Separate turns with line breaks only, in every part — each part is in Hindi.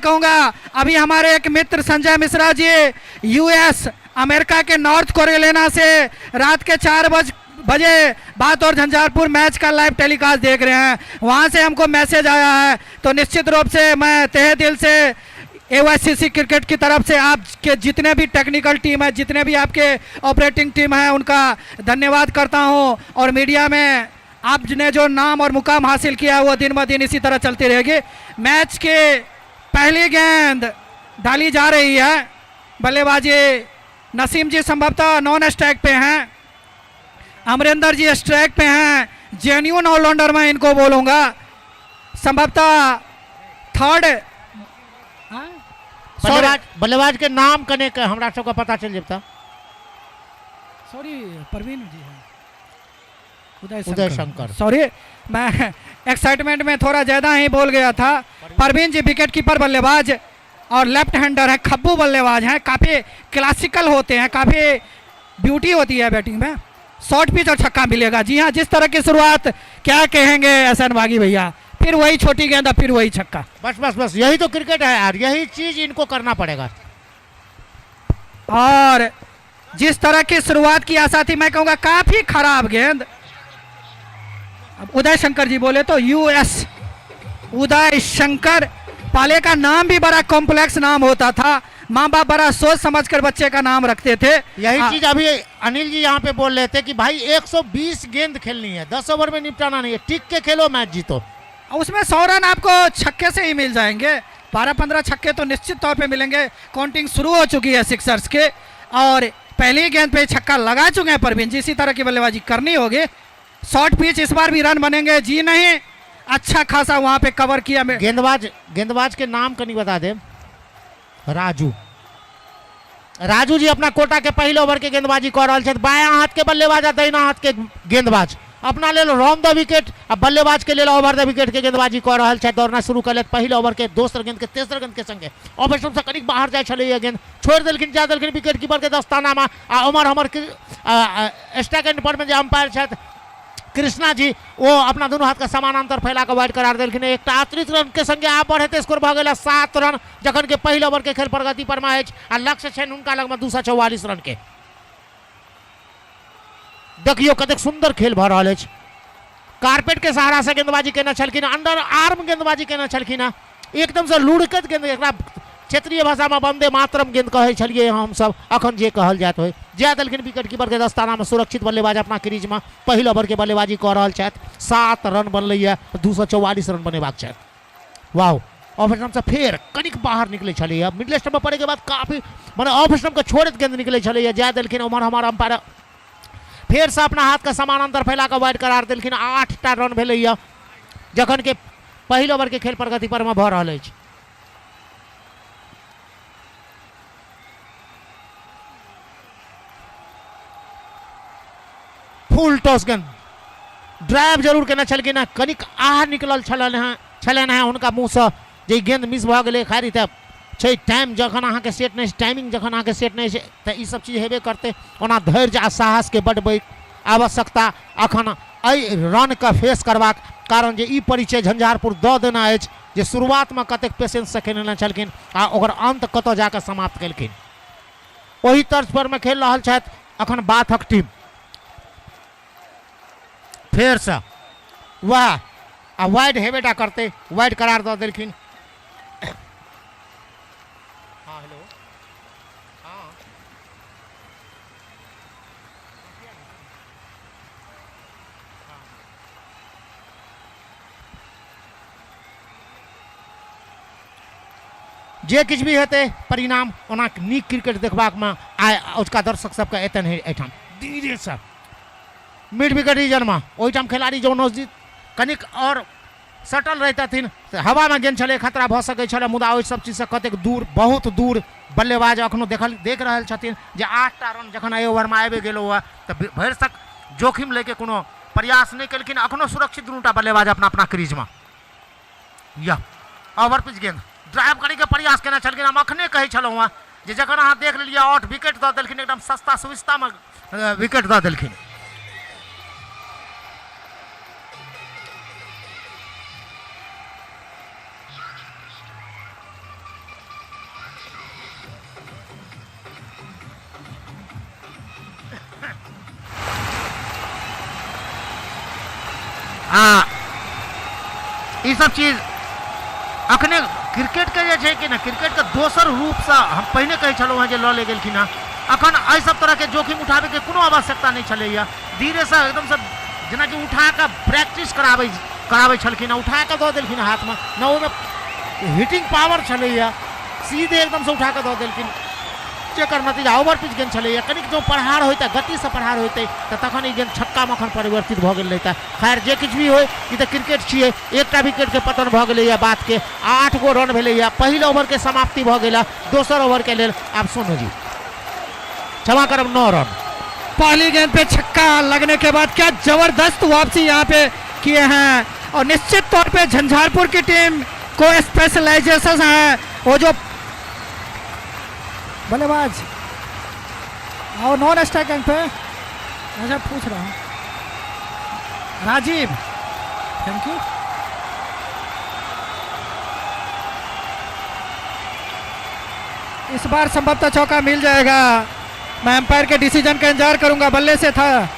कहूंगा अभी हमारे एक मित्र संजय मिश्रा जी यूएस अमेरिका के नॉर्थ कोरिलेना से रात के 4 बजे बात और झंझारपुर मैच का लाइव टेलीकास्ट देख रहे हैं, वहां से हमको मैसेज आया है। तो निश्चित रूप से मैं तहे दिल से एवाईसीसी क्रिकेट की तरफ से आपके जितने भी टेक्निकल टीम है, जितने भी आपके ऑपरेटिंग टीम है, उनका धन्यवाद करता हूं। और मीडिया में आपने जो नाम और मुकाम हासिल किया है वो दिन ब दिन इसी तरह चलती रहेगी। मैच के पहली गेंद डाली जा रही है, बल्लेबाजी नसीम जी संभवतः नॉन स्ट्राइक पे हैं, अमरिंदर जी स्ट्राइक पे हैं। जेन्यून ऑलराउंडर मैं इनको बोलूंगा, संभवतः थर्ड
बल्लेबाज के नाम कने के हमरा सबका पता चल जाता।
सॉरी परवीन जी हैं,
उदय शंकर।
सॉरी मैं एक्साइटमेंट में थोड़ा ज्यादा ही बोल गया था। परवीन जी विकेट कीपर बल्लेबाज और लेफ्ट हैंडर है, खब्बू बल्लेबाज हैं, काफी क्लासिकल होते हैं, काफी ब्यूटी होती है बैटिंग में। शॉर्ट पिच और छक्का मिलेगा। जी हाँ, जिस तरह की शुरुआत क्या कहेंगे एहसान बागी भैया, फिर वही छोटी गेंद, फिर वही छक्का।
बस बस बस यही तो क्रिकेट है यार, यही चीज इनको करना पड़ेगा।
और जिस तरह की शुरुआत की आशा थी, मैं कहूंगा काफी खराब गेंद। अब उदय शंकर जी बोले तो यूएस उदय शंकर, पाले का नाम भी बड़ा कॉम्प्लेक्स नाम होता था, माँ बाप बड़ा सोच समझकर बच्चे का नाम रखते थे।
यही चीज अभी अनिल जी यहाँ पे बोल रहे थे कि भाई 120 गेंद खेलनी है, 10 ओवर में निपटाना नहीं है, टिक के खेलो मैच जीतो।
उसमें 100 रन आपको छक्के से ही मिल जाएंगे, 12-15 छक्के तो निश्चित तौर पे मिलेंगे। काउंटिंग शुरू हो चुकी है सिक्सर्स के और पहली गेंद पे छक्का लगा चुके हैं परवीन जी। इसी तरह की बल्लेबाजी करनी होगी। शॉर्ट पिच, इस बार भी रन बनेंगे जी नहीं, अच्छा खासा वहां पे कवर किया।
गेंदबाज के नाम का नहीं बता दे। राजू जी अपना कोटा के पहले ओवर के गेंदबाजी कर रहे थे। बायां हाथ के बल्लेबाज, दाहिना हाथ के गेंदबाज अपना ले लो रॉन द विकेट, अब बल्लेबाज के ले लो ओवर द विकेट के गेंदबाजी कर रहा है। दौड़ना शुरू कर ले पहले ओवर के दोसर गेंद के तेसर गेंद के संगे ऑपरेशन से कनिक बाहर जाए चले गेंद छोड़ देलखिन, जा देलखिन विकेट कीपर के दस्ताना में। उमर हमर स्ट्राइक एंड पर में जो अंपायर छथि कृष्णा जी, वो अपना दोनों हाथ का समानांतर फैला के वाइड करार देलखिन। एक अतिरिक्त रन के संगे आप बढ़े स्कोर भ गेल 7 रन, जखन के पहले ओवर के खेल प्रगति पर में आ लक्ष्य छन उनका लग में 244 रन के। देखियो कतेक सुंदर खेल भ रहल अछि। कारपेट के सहारा से गेंदबाजी केना छलखिन, अंडर आर्म गेंदबाजी केना छलखिन, एकदम से लुढ़कत गेंद, एकरा क्षेत्रीय भाषा में वंदे मातरम गेंद कहे छलिए हम सब, अखन जे कहल जात हो। जा देलखिन विकेट कीपर के दस्ताना में, सुरक्षित बल्लेबाज अपना क्रीज में पहले ओवर के बल्लेबाजी कर रहल छथि। 7 रन बनलै है, 244 रन बनेबाक छथि। वाह, ऑफ स्टंप से फिर कनिक बाहर निकले छलिए, मिडिल स्टंप में पड़े के बाद काफी माने ऑफ स्टंप के छोड़त गेंद निकले छलिए। जा देलखिन उमर हमारा अंपायर फिर से अपना हाथ का समानांतर फैला के वाइड करार देलखिन। 8टा रन भेलैया, जखन के पहले ओवर के खेल प्रगति पर में भ रहल अछि। फुल टॉस गेंद ड्राइव जरूर केना छलखिन, कनिक आह निकलल छलन है उनका मुंह से, जे गेंद मिस भ गेलै। खैर त छै टाइम जखन अहाँ के सेट नहीं, टाइमिंग जखन अहाँ के सेट नहीं त ई सब चीज हेबे करते। ओना धैर्य आ साहस के बड आवश्यकता अखन एहि रन का फेस करबाक कारण जे ई परिचय झंझारपुर द देना अछि जे शुरुआत में कतेक पेशेंस से खेलने छलखिन आ ओकर अंत कतौ जाके समाप्त केलखिन। ओही तर्ज पर में खेल रहल छथि अखन बाथक टीम। फिर से वाह आ वाइड हेबेटा करते, वाइड करार दे देलखिन। हाँ हेलो, हाँ जे किछ भी हेतै परिणाम, ओना नीक क्रिकेट देखबाक में आइ उसका दर्शक सबके एतन है एठाम धीरे से मिड विकेट रीजन में। ओहिठाम खिलाड़ी जो नजदीक कनिक और सटल रहतथिन, हवा में गेंद छले, खतरा भ सकै छले, मुदा ओहि सब चीज से कतेक दूर, बहुत दूर बल्लेबाज अखनो देख रहल छथिन जे 8टा रन जखन एहि ओवर में आबि गेलो हुआ तऽ भरि तक जोखिम लेके कोनो प्रयास नहीं केलखिन। अखनो सुरक्षित दुनूटा बल्लेबाज अपना अपना क्रीज में। या ओवर पिच गेंद ड्राइव करे के प्रयास केना छलखिन। हम अखने कहै छलहुँ हँ जे जखन अहाँ देख लेलियै 8 विकेट दऽ देलखिन, एकदम सस्ता सुविस्ता में विकेट दऽ देलखिन। ये सब चीज अखने क्रिकेट के जे छै कि ना क्रिकेट के दोसर रूप से हम पहले कहे छलहुँ हैं जे लऽ ले गेलखिन हँ। अखन एहि सब तरह के जोखिम उठाबे के कोनो आवश्यकता नहीं छलैया। धीरे से एकदम से जेना कि उठा के प्रैक्टिस कराबै छलखिन, उठा के दऽ देलखिन हाथ में, न ओहिमे हिटिंग पावर छलैया, सीधे एकदम से उठा के दऽ देलखिन, जेकर नतीजा ओवर पिच गेंद छलैया। कनिक जो प्रहार होता गति से प्रहार होते तो तखन ई गेंद छक्का में परिवर्तित भऽ गेल रहता। खैर जे किछु भी होय, ई तऽ क्रिकेट छियै। एकटा विकेट के पतन भऽ गेलैया, बात के 8 गो रन भेलैया। पहिल ओवर के समाप्ति भऽ गेला, दोसर ओवर के लेल आब सोनू जी क्षमा करब 9 रन।
पहली गेंद पे छक्का लगने के बाद क्या जबरदस्त वापसी यहाँ पे किए हैं, और निश्चित तौर पे झंझारपुर की टीम को स्पेशलाइजेशन है। वो जो बल्लेबाज और नॉन स्ट्राइकिंग पे, अच्छा पूछ रहा हूँ राजीव, थैंक यू। इस बार संभवतः चौका मिल जाएगा। मैं एम्पायर के डिसीजन का इंतजार करूंगा। बल्ले से था,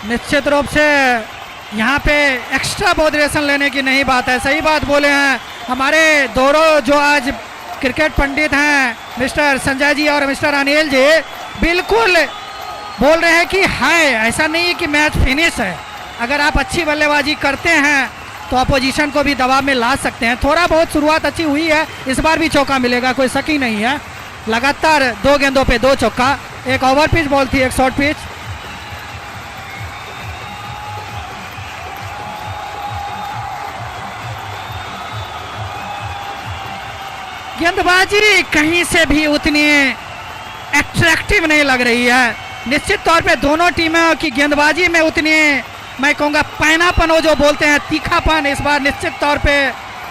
निश्चित रूप से यहाँ पे एक्स्ट्रा बॉडरेशन लेने की नहीं बात है। सही बात बोले हैं हमारे दोनों जो आज क्रिकेट पंडित हैं, मिस्टर संजय जी और मिस्टर अनिल जी, बिल्कुल बोल रहे हैं कि है, ऐसा नहीं है कि मैच फिनिश है। अगर आप अच्छी बल्लेबाजी करते हैं तो अपोजिशन को भी दबाव में ला सकते हैं। थोड़ा बहुत शुरुआत अच्छी हुई है, इस बार भी चौका मिलेगा, कोई शक ही नहीं है। लगातार 2 गेंदों पे 2 चौका, एक ओवर पिच बॉल थी, एक शॉर्ट पिच। गेंदबाजी कहीं से भी उतनी एट्रैक्टिव नहीं लग रही है। निश्चित तौर पे दोनों टीमों की गेंदबाजी में उतनी, मैं कहूँगा पैनापन, वो जो बोलते हैं तीखापन, इस बार निश्चित तौर पे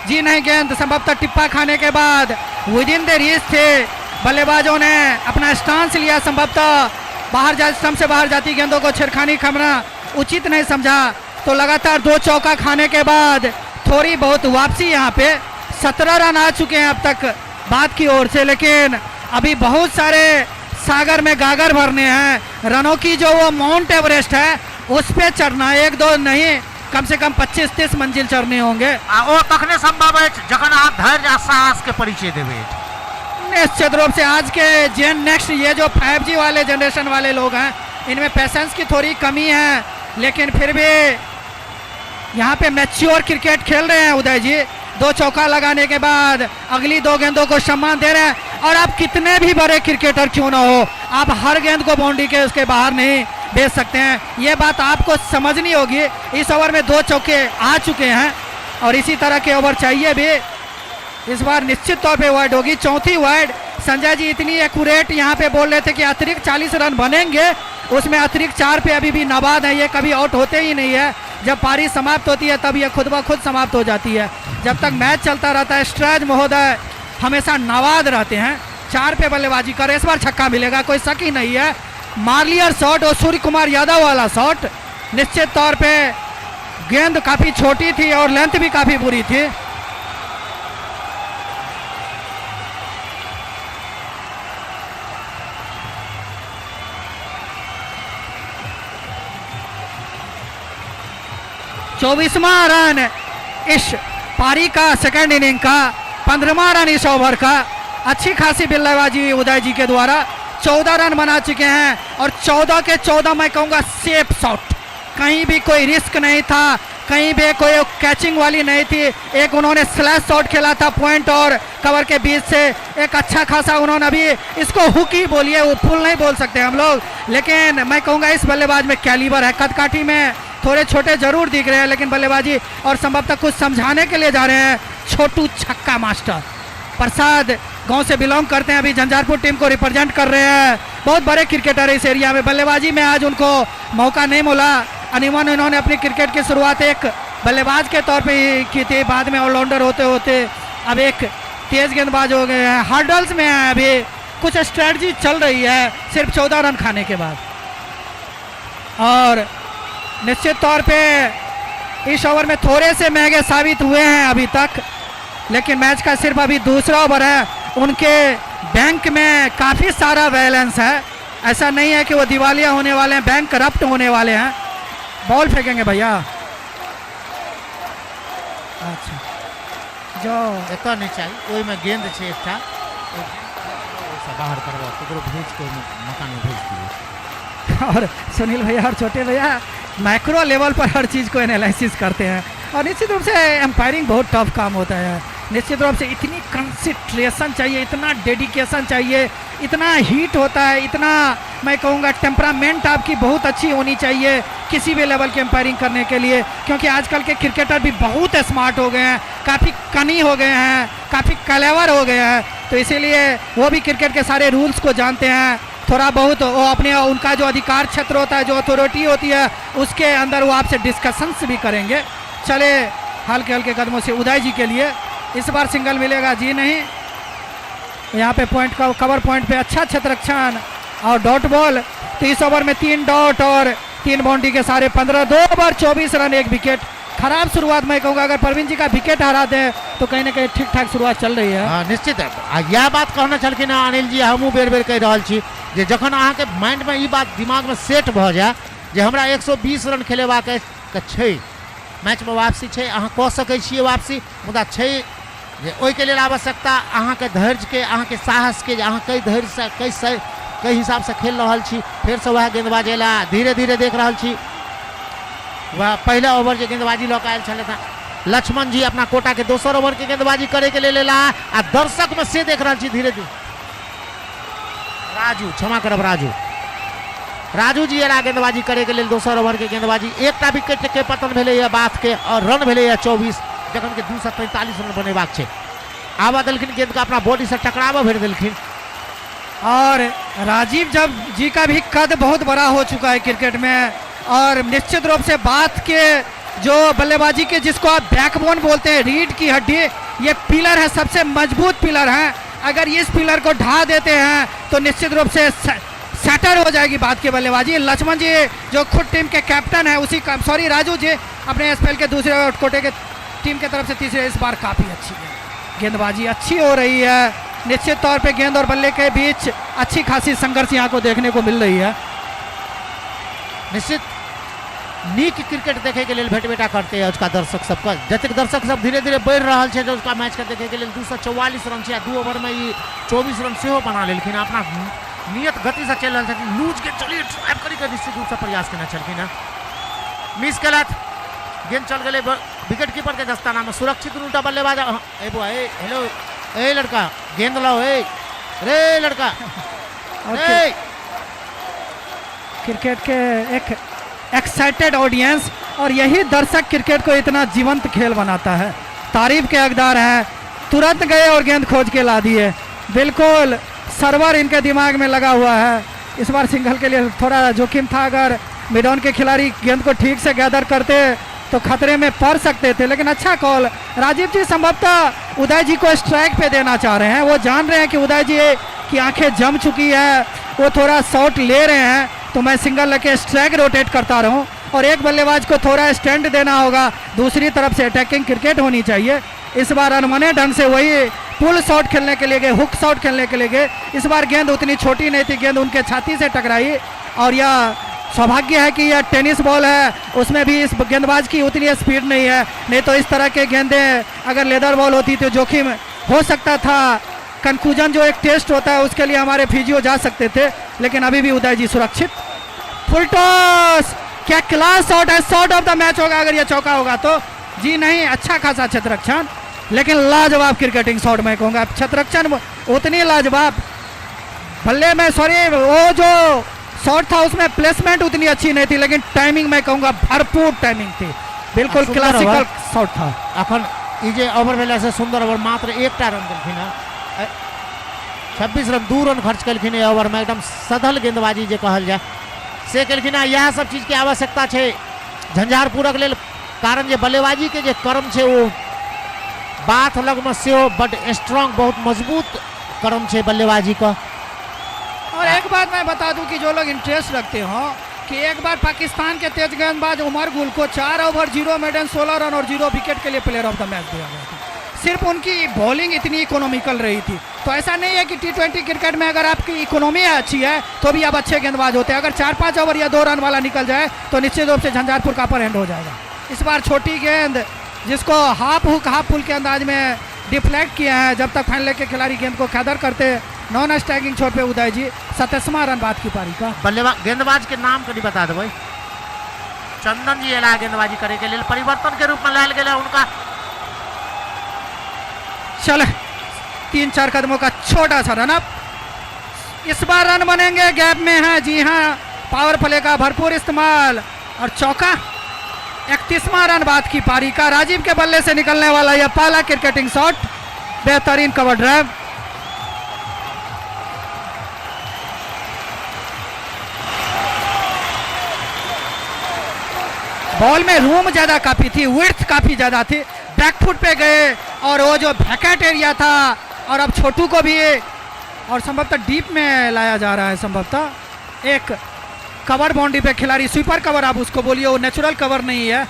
जी नहीं। गेंद संभवतः टिप्पा खाने के बाद विद इन द रीच थे, बल्लेबाजों ने अपना स्टांस लिया, संभवतः बाहर स्टंप से बाहर जाती गेंदों को छेड़खानी करना उचित नहीं समझा। तो लगातार 2 चौका खाने के बाद थोड़ी बहुत वापसी, यहाँ पे 17 रन आ चुके हैं अब तक बात की ओर से, लेकिन अभी बहुत सारे सागर में गागर भरने हैं। रनों की जो वो माउंट एवरेस्ट है उस पे चढ़ना, 1-2 नहीं, कम से कम 25-30 मंजिल चढ़ने होंगे।
ओ तखने संभव है जखन आप धैर्य और साहस के परिचय देवे।
निश्चित रूप से आज के नेक्स्ट ये जो 5G वाले जनरेशन वाले लोग हैं, इनमें पेशेंस की थोड़ी कमी है, लेकिन फिर भी यहाँ पे मैच्योर क्रिकेट खेल रहे हैं उदय जी। 2 चौका लगाने के बाद अगली 2 गेंदों को सम्मान दे रहे हैं। और आप कितने भी बड़े क्रिकेटर क्यों ना हो, आप हर गेंद को बाउंड्री के उसके बाहर नहीं भेज सकते हैं। ये बात आपको समझनी होगी। इस ओवर में 2 चौके आ चुके हैं और इसी तरह के ओवर चाहिए भी। इस बार निश्चित तौर पे वाइड होगी, 4थी वाइड। संजय जी इतनी एक्यूरेट यहाँ पे बोल रहे थे कि अतिरिक्त 40 रन बनेंगे, उसमें अतिरिक्त 4 पे अभी भी नाबाद है, ये कभी आउट होते ही नहीं है। जब पारी समाप्त होती है तब ये खुद ब खुद समाप्त हो जाती है। जब तक मैच चलता रहता है स्ट्रैज महोदय हमेशा नाबाद रहते हैं। 4 पे बल्लेबाजी करे, इस बार छक्का मिलेगा, कोई शक ही नहीं है। मार्लियर शॉट और सूर्य कुमार यादव वाला शॉट, निश्चित तौर पे गेंद काफी छोटी थी और लेंथ भी काफी बुरी थी। चौबीसवां रन इस पारी का, सेकंड इनिंग का 15वां रन इस ओवर का। अच्छी खासी बल्लेबाजी उदय जी के द्वारा 14 रन बना चुके हैं और 14 के 14 मैं कहूँगा सेफ शॉट, कहीं भी कोई रिस्क नहीं था, कहीं भी कोई कैचिंग वाली नहीं थी। एक उन्होंने स्लैश शॉट खेला था पॉइंट और कवर के बीच से, एक अच्छा खासा उन्होंने, अभी इसको हुक ही बोलिए, वो फुल नहीं बोल सकते हम लोग, लेकिन मैं कहूँगा इस बल्लेबाज में कैलिबर है। कदकाठी में थोड़े छोटे जरूर दिख रहे हैं लेकिन बल्लेबाजी, और संभवतः कुछ समझाने के लिए जा रहे हैं छोटू छक्का मास्टर प्रसाद, गांव से बिलोंग करते हैं, अभी झंझारपुर टीम को रिप्रेजेंट कर रहे हैं। बहुत बड़े क्रिकेटर है इस एरिया में। बल्लेबाजी में आज उनको मौका नहीं मिला। अनिवार्य इन्होंने अपनी क्रिकेट की शुरुआत एक बल्लेबाज के तौर पे की थी, बाद में ऑलराउंडर होते होते अब एक तेज गेंदबाज हो गए हैं। हर्डल्स में है, अभी कुछ स्ट्रेटजी चल रही है सिर्फ 14 रन खाने के बाद। और निश्चित तौर पे इस ओवर में थोड़े से महंगे साबित हुए हैं अभी तक। लेकिन मैच का सिर्फ अभी दूसरा ओवर है। उनके बैंक में काफ़ी सारा बैलेंस है, ऐसा नहीं है कि वो दिवालिया होने वाले हैं, बैंक करप्ट होने वाले हैं। बॉल फेंकेंगे भैया। अच्छा जो
एतऽ नहीं चाहिए, ओहि में गेंद छै एकटा, बाहर करवा ककरो भेज के मकान में भेज दिए।
और सुनील भैया और छोटे भैया मैक्रो लेवल पर हर चीज़ को एनालिसिस करते हैं, और निश्चित रूप से एम्पायरिंग बहुत टफ काम होता है। निश्चित रूप से इतनी कंसंट्रेशन चाहिए, इतना डेडिकेशन चाहिए, इतना हीट होता है, इतना मैं कहूँगा टेम्परामेंट आपकी बहुत अच्छी होनी चाहिए किसी भी लेवल की एम्पायरिंग करने के लिए, क्योंकि आजकल के क्रिकेटर भी बहुत स्मार्ट हो गए हैं, काफ़ी कनी हो गए हैं, काफ़ी कलेवर हो गए हैं, तो इसीलिए वो भी क्रिकेट के सारे रूल्स को जानते हैं। थोड़ा बहुत वो अपने उनका जो अधिकार क्षेत्र होता है, जो अथॉरिटी होती है, उसके अंदर वो आपसे डिस्कशंस भी करेंगे। चले हल्के हल्के कदमों से उदय जी के लिए, इस बार सिंगल मिलेगा जी नहीं। यहाँ पे पॉइंट का कवर पॉइंट पे अच्छा क्षेत्ररक्षण और डॉट बॉल। 30 ओवर में 3 डॉट और 3 बाउंड्री के सारे 15, 2 ओवर 24 रन 1 विकेट। खराब शुरुआत मैं कहूँगा, अगर परवीन जी का विकेट हरा दें तो कहीं ना कहीं ठीक ठाक शुरुआत चल रही है।
हाँ निश्चित है, यह बात कहना छलखिन अनिल जी, हमहूँ बेर बेर कहि रहल छी जे जखन अहाँके माइंड में ई बात दिमाग में सेट भऽ जाए जे हमरा 120 रन खेलेबाक छै, मैच में वापसी छै, अहाँ कऽ सकै छियै वापसी, मुदा छै जे ओहिके लेल आवश्यकता अहाँके धैर्य के, अहाँके साहस के, अहाँ कई धैर्य से कई हिसाब से खेल रहल छी। फिर से वह गेंदबाजी ला धीरे धीरे देख रहल छी, वह पहला ओवर जो गेंदबाजी लऽ कऽ आयल छलै था लक्ष्मण जी अपना कोटा के दोसर ओवर के गेंदबाजी करे के लेल आ दर्शक में से देख रहल छी धीरे धीरे। राजू क्षमा करब, राजू जी एला गेंदबाजी करे के लेल दोसर ओवर के गेंदबाजी, एकटा विकेट के पतन भेलै है बात के, और रन भेलै है 24, जखन के 243 रन बनेबाक छै। आवा देलखिन गेंद का अपना बॉडी से टकरावा भर देलखिन।
और राजीव जब जी का भी कद बहुत बड़ा हो चुका है क्रिकेट में, और निश्चित रूप से बात के जो बल्लेबाजी के जिसको आप बैकबोन बोलते हैं, रीढ़ की हड्डी, ये पिलर है, सबसे मजबूत पिलर है। अगर इस पिलर को ढा देते हैं तो निश्चित रूप से सेटर हो जाएगी बात की बल्लेबाजी। लक्ष्मण जी जो खुद टीम के कैप्टन है, उसी का राजू जी अपने स्पेल के दूसरे कोटे के टीम की तरफ से तीसरे, इस बार काफ़ी अच्छी गेंदबाजी अच्छी हो रही है। निश्चित तौर पे गेंद और बल्ले के बीच अच्छी खासी संघर्ष यहाँ को देखने को मिल रही है।
निश्चित नीक क्रिकेट देखे के लिए भेट बेटा करते हैं उसका दर्शक सबका, जतेक दर्शक सब धीरे धीरे बढ़ रहा है जो उसका मैच के देखे के लिए 244 रन है, 2 ओवर में ये 24 रन से बना लेकिन अपना नियत गति से चल रहा है, लूज के चलिए ड्राइव करी निश्चित रूप से प्रयास करना चलखिन, मिस कलत गेंद चल गए विकेट कीपर के दस्ताना में, सुरक्षित उल्टा बल्लेबाज। हेलो ए लड़का गेंद लाओ, रे लड़का।
क्रिकेट के एक एक्साइटेड ऑडियंस, और यही दर्शक क्रिकेट को इतना जीवंत खेल बनाता है। तारीफ के हकदार हैं, तुरंत गए और गेंद खोज के ला दिए, बिल्कुल सर्वर इनके दिमाग में लगा हुआ है। इस बार सिंगल के लिए थोड़ा जोखिम था, अगर मिडॉन के खिलाड़ी गेंद को ठीक से गैदर करते तो खतरे में पड़ सकते थे, लेकिन अच्छा कॉल। राजीव जी संभवतः उदय जी को स्ट्राइक पे देना चाह रहे हैं, वो जान रहे हैं कि उदय जी की आंखें जम चुकी है, वो थोड़ा शॉट ले रहे हैं, तो मैं सिंगल लेके स्ट्राइक रोटेट करता रहूं, और एक बल्लेबाज को थोड़ा स्टैंड देना होगा, दूसरी तरफ से अटैकिंग क्रिकेट होनी चाहिए। इस बार अनमने ढंग से वही पुल शॉट खेलने के लिए गए, हुक शॉट खेलने के लिए गए। इस बार गेंद उतनी छोटी नहीं थी, गेंद उनके छाती से टकराई, और यह सौभाग्य है कि यह टेनिस बॉल है, उसमें भी इस गेंदबाज की उतनी स्पीड नहीं है, नहीं तो इस तरह के गेंदें अगर लेदर बॉल होती तो जोखिम हो सकता था। कंफ्यूजन जो एक टेस्ट होता है उसके लिए हमारे फिजियो जा सकते थे, लेकिन अभी भी उदय जी सुरक्षित। फुल टॉस, क्या क्लास शॉट है, शॉट ऑफ द मैच होगा अगर यह चौका होगा तो। जी नहीं, अच्छा खासा क्षेत्ररक्षण, लेकिन लाजवाब क्रिकेटिंग शॉट मैं कहूँगा। क्षेत्ररक्षण उतनी लाजवाब, बल्ले में सॉरी वो जो शॉट था उसमें प्लेसमेंट उतनी अच्छी नहीं थी, लेकिन टाइमिंग मैं कहूँगा भरपूर टाइमिंग थी, बिल्कुल क्लासिकल शॉट था।
अखन जे ओवर भेला से सुंदर ओवर, मात्र एकटा रन देलखिन, 26 रन 2 रन खर्च कलखिन ओवर में, एकदम सधल गेंदबाजी जे कहल जाए से कलखिन। यह सब चीज के आवश्यकता है झंझारपुरक लेल, कारण जे बल्लेबाजी के जे कर्म है वो बात लग में से बड़ स्ट्रांग, बहुत मजबूत कर्म है बल्लेबाजी का।
और एक बात मैं बता दूं कि जो लोग इंटरेस्ट रखते हो कि एक बार पाकिस्तान के तेज गेंदबाज उमर गुल को 4 ओवर 0 मेडन 16 रन और 0 विकेट के लिए प्लेयर ऑफ द मैच दिया गया था। सिर्फ उनकी बॉलिंग इतनी इकोनॉमिकल रही थी। तो ऐसा नहीं है कि T20 क्रिकेट में अगर आपकी इकोनॉमी अच्छी है तो भी आप अच्छे गेंदबाज होते हैं। अगर 4-5 ओवर या 2 रन वाला निकल जाए तो निश्चित रूप से झंझारपुर का अपर हैंड हो जाएगा। इस बार छोटी गेंद जिसको हाफ हुक हाफ पुल के अंदाज में डिफ्लेक्ट किया है, जब तक फाइनल के खिलाड़ी गेंद को कैदर करते नॉन स्ट्राइकिंग छोर पे उदय जी 27वां रन बाद की पारी का।
बल्लेबाज गेंदबाज के नाम कभी बता दो भाई। चंदन जी एला गेंदबाजी करे के लिए परिवर्तन के रूप में लाल गया उनका।
चले 3-4 कदमों का छोटा सा रन अप। इस बार रन बनेंगे, गैप में है। जी हाँ, पावर प्ले का भरपूर इस्तेमाल और चौका। 31वां रन बाद की पारी का। राजीव के बल्ले से निकलने वाला यह पहला क्रिकेटिंग शॉट, बेहतरीन कवर ड्राइव। बॉल में रूम ज्यादा काफी थी, विड्थ काफी ज्यादा थी। बैकफुट पे गए और वो जो वैकेट एरिया था, और अब छोटू को भी और संभवतः डीप में लाया जा रहा है। संभवतः एक कवर बाउंड्री पे खिलाड़ी, स्वीपर कवर आप उसको बोलिए, वो नेचुरल कवर नहीं है,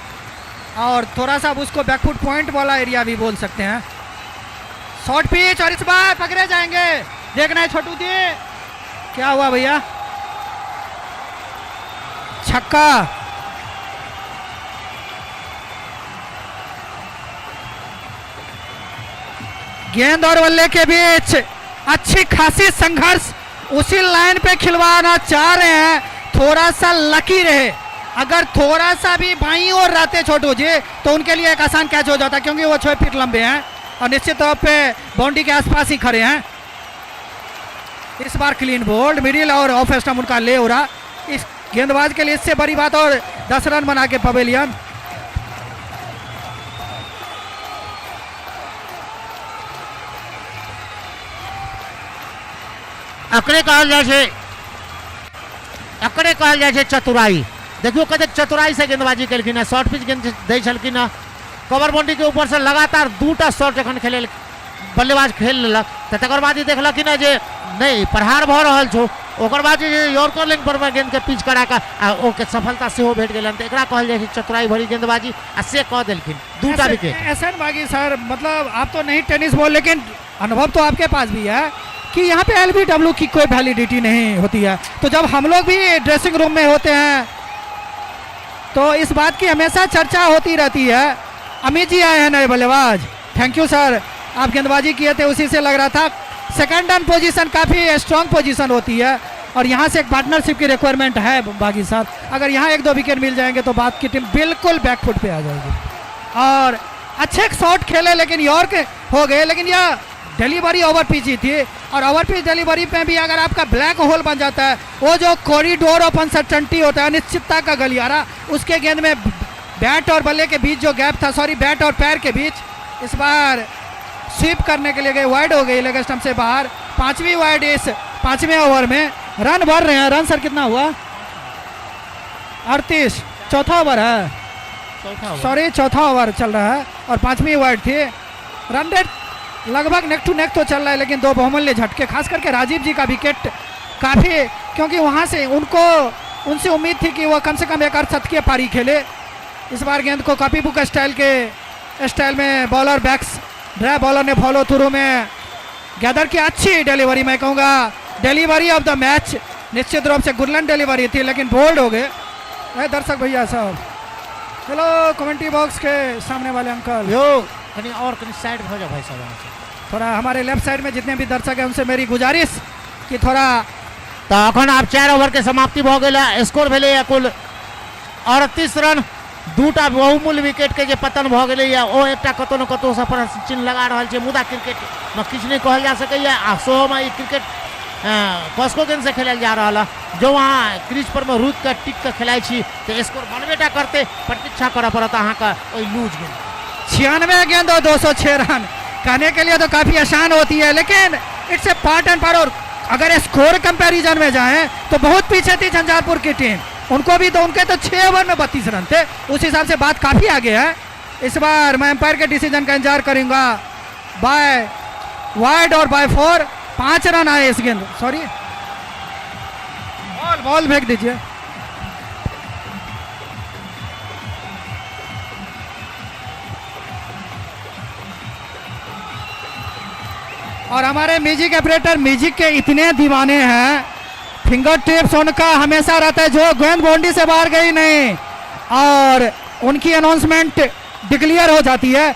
और थोड़ा सा आप उसको बैकफुट पॉइंट वाला एरिया भी बोल सकते हैं। शॉर्ट पिच और इस बार पकड़े जाएंगे। देखना है छोटू दी, क्या हुआ भैया? छक्का। गेंद और बल्ले के बीच अच्छी खासी संघर्ष, उसी लाइन पे खिलवाना चाह रहे हैं। थोड़ा सा लकी रहे, अगर थोड़ा सा भी बाईं ओर रहते छोटू जी तो उनके लिए एक आसान कैच हो जाता, क्योंकि वो 6 फीट लंबे हैं और निश्चित तौर पे बाउंड्री के आसपास ही खड़े हैं। इस बार क्लीन बोल्ड, मिडिल और ऑफ स्टंप उनका ले हो रहा। इस गेंदबाज के लिए इससे बड़ी बात और 10 रन बना के पवेलियन।
अकड़े कहल जाए छे चतुराई। देखियो कते चतुराई से गेंदबाजी केलखिन है। शॉर्ट पिच गेंद दै छलखिन है, कवर बाउंड्री के ऊपर से लगातार 2टा शॉट जखन खेले बल्लेबाज खेल लेलक तकर बाद देखलखिन है जे नहीं प्रहार भ रहल छौ, ओकर बाद यॉर्कर लेग पर में गेंद के पिच करा के ओके सफलता सेहो भेट गेलन। त एकरा कहल जाय छै चतुराई भरी गेंदबाजी, आ से कह देलखिन 2टा विकेट।
एहसान बागी सर, मतलब आप तो नहीं टेनिस बॉल, लेकिन अनुभव तो आपके पास भी है कि यहाँ पे LBW की कोई वैलिडिटी नहीं होती है। तो जब हम लोग भी ड्रेसिंग रूम में होते हैं तो इस बात की हमेशा चर्चा होती रहती है। अमित जी आए हैं नए बल्लेबाज, थैंक यू सर। आप गेंदबाजी किए थे, उसी से लग रहा था। सेकंड डाउन पोजीशन काफ़ी स्ट्रांग पोजीशन होती है और यहाँ से एक पार्टनरशिप की रिक्वायरमेंट है बागी साहब। अगर यहाँ 1-2 विकेट मिल जाएंगे तो बात की टीम बिल्कुल बैकफुट पे आ जाएगी। और अच्छे शॉट खेले लेकिन यॉर्क हो गए, लेकिन यह डिलीवरी ओवर पिच ही थी, और ओवर पिच डिलीवरी पे भी अगर आपका ब्लैक होल बन जाता है, वो जो कॉरिडोर ऑफ अनसर्टेनिटी होता है, अनिश्चितता का गलियारा, उसके गेंद में बैट और बल्ले के बीच जो गैप था, सॉरी बैट और पैर के बीच, इस बार स्वीप करने के लिए गए, वाइड हो गई लेग स्टंप से बाहर। 5वीं वाइड इस 5वें ओवर में। रन बढ़ रहे हैं। रन सर कितना हुआ? 38। चौथा ओवर है, सॉरी चौथा ओवर चल रहा है और 5वीं वाइड थी। रन रेट लगभग नेक टू नेक तो चल रहा है, लेकिन 2 बहुमूल्य झटके, खास करके राजीव जी का विकेट काफ़ी, क्योंकि वहाँ से उनसे उम्मीद थी कि वो कम से कम एक अर्धशतकीय पारी खेले। इस बार गेंद को कॉपी बुक स्टाइल में बॉलर बैक्स ड्राइव बॉलर ने फॉलो थ्रू में गैदर की अच्छी डिलीवरी, मैं कहूँगा डिलीवरी ऑफ द मैच। निश्चित रूप से गुरलन डिलीवरी थी, लेकिन बोल्ड हो गए। दर्शक भैया साहब, हेलो कमेंट्री बॉक्स के सामने वाले अंकल,
यो कहीं और कहीं साइड हो जाओ भाई साहब, यहाँ से
थोड़ा हमारे लेफ्ट साइड में जितने भी दर्शक हैं उनसे मेरी गुजारिश कि थोड़ा।
तो अखन आप 4 ओवर के समाप्ति भ गए। स्कोर भेले कुल 38 रन। 2टा बहुमूल्य विकेट के जे पतन भ गए, ओ एकटा कतौ न कतौ से प्रश्न चिन्ह लगा रहल छै। मुदा क्रिकेट में किछु नहीं कहल जा सकैया। आ सेहो में क्रिकेट कॉस्को गेंद से खेलल जा रहा है। जो वहाँ क्रीज पर में रुक कर टिक कर खेलाइ छी तो स्कोर बनबेटा करते, प्रतीक्षा करऽ पड़त अहाँके ओइ लूज गेंद।
96 गेंद और 206 रन कहने के लिए तो काफ़ी आसान होती है, लेकिन it's a part and part. अगर स्कोर कंपैरिजन में जाएं तो बहुत पीछे थी झंझारपुर की टीम। उनके तो 6 ओवर में 32 रन थे, उस हिसाब से बात काफ़ी आगे है। इस बार मैं एम्पायर के डिसीजन का इंतजार करूंगा। बाय वाइड और बाय 4 5 रन आए इस गेंद, सॉरी बॉल फेंक दीजिए। और हमारे म्यूजिक ऑपरेटर म्यूजिक के इतने दीवाने हैं, फिंगर टिप्स उनका हमेशा रहता है, जो गेंद बाउंड्री से बाहर गई नहीं और उनकी अनाउंसमेंट डिक्लेयर हो जाती है।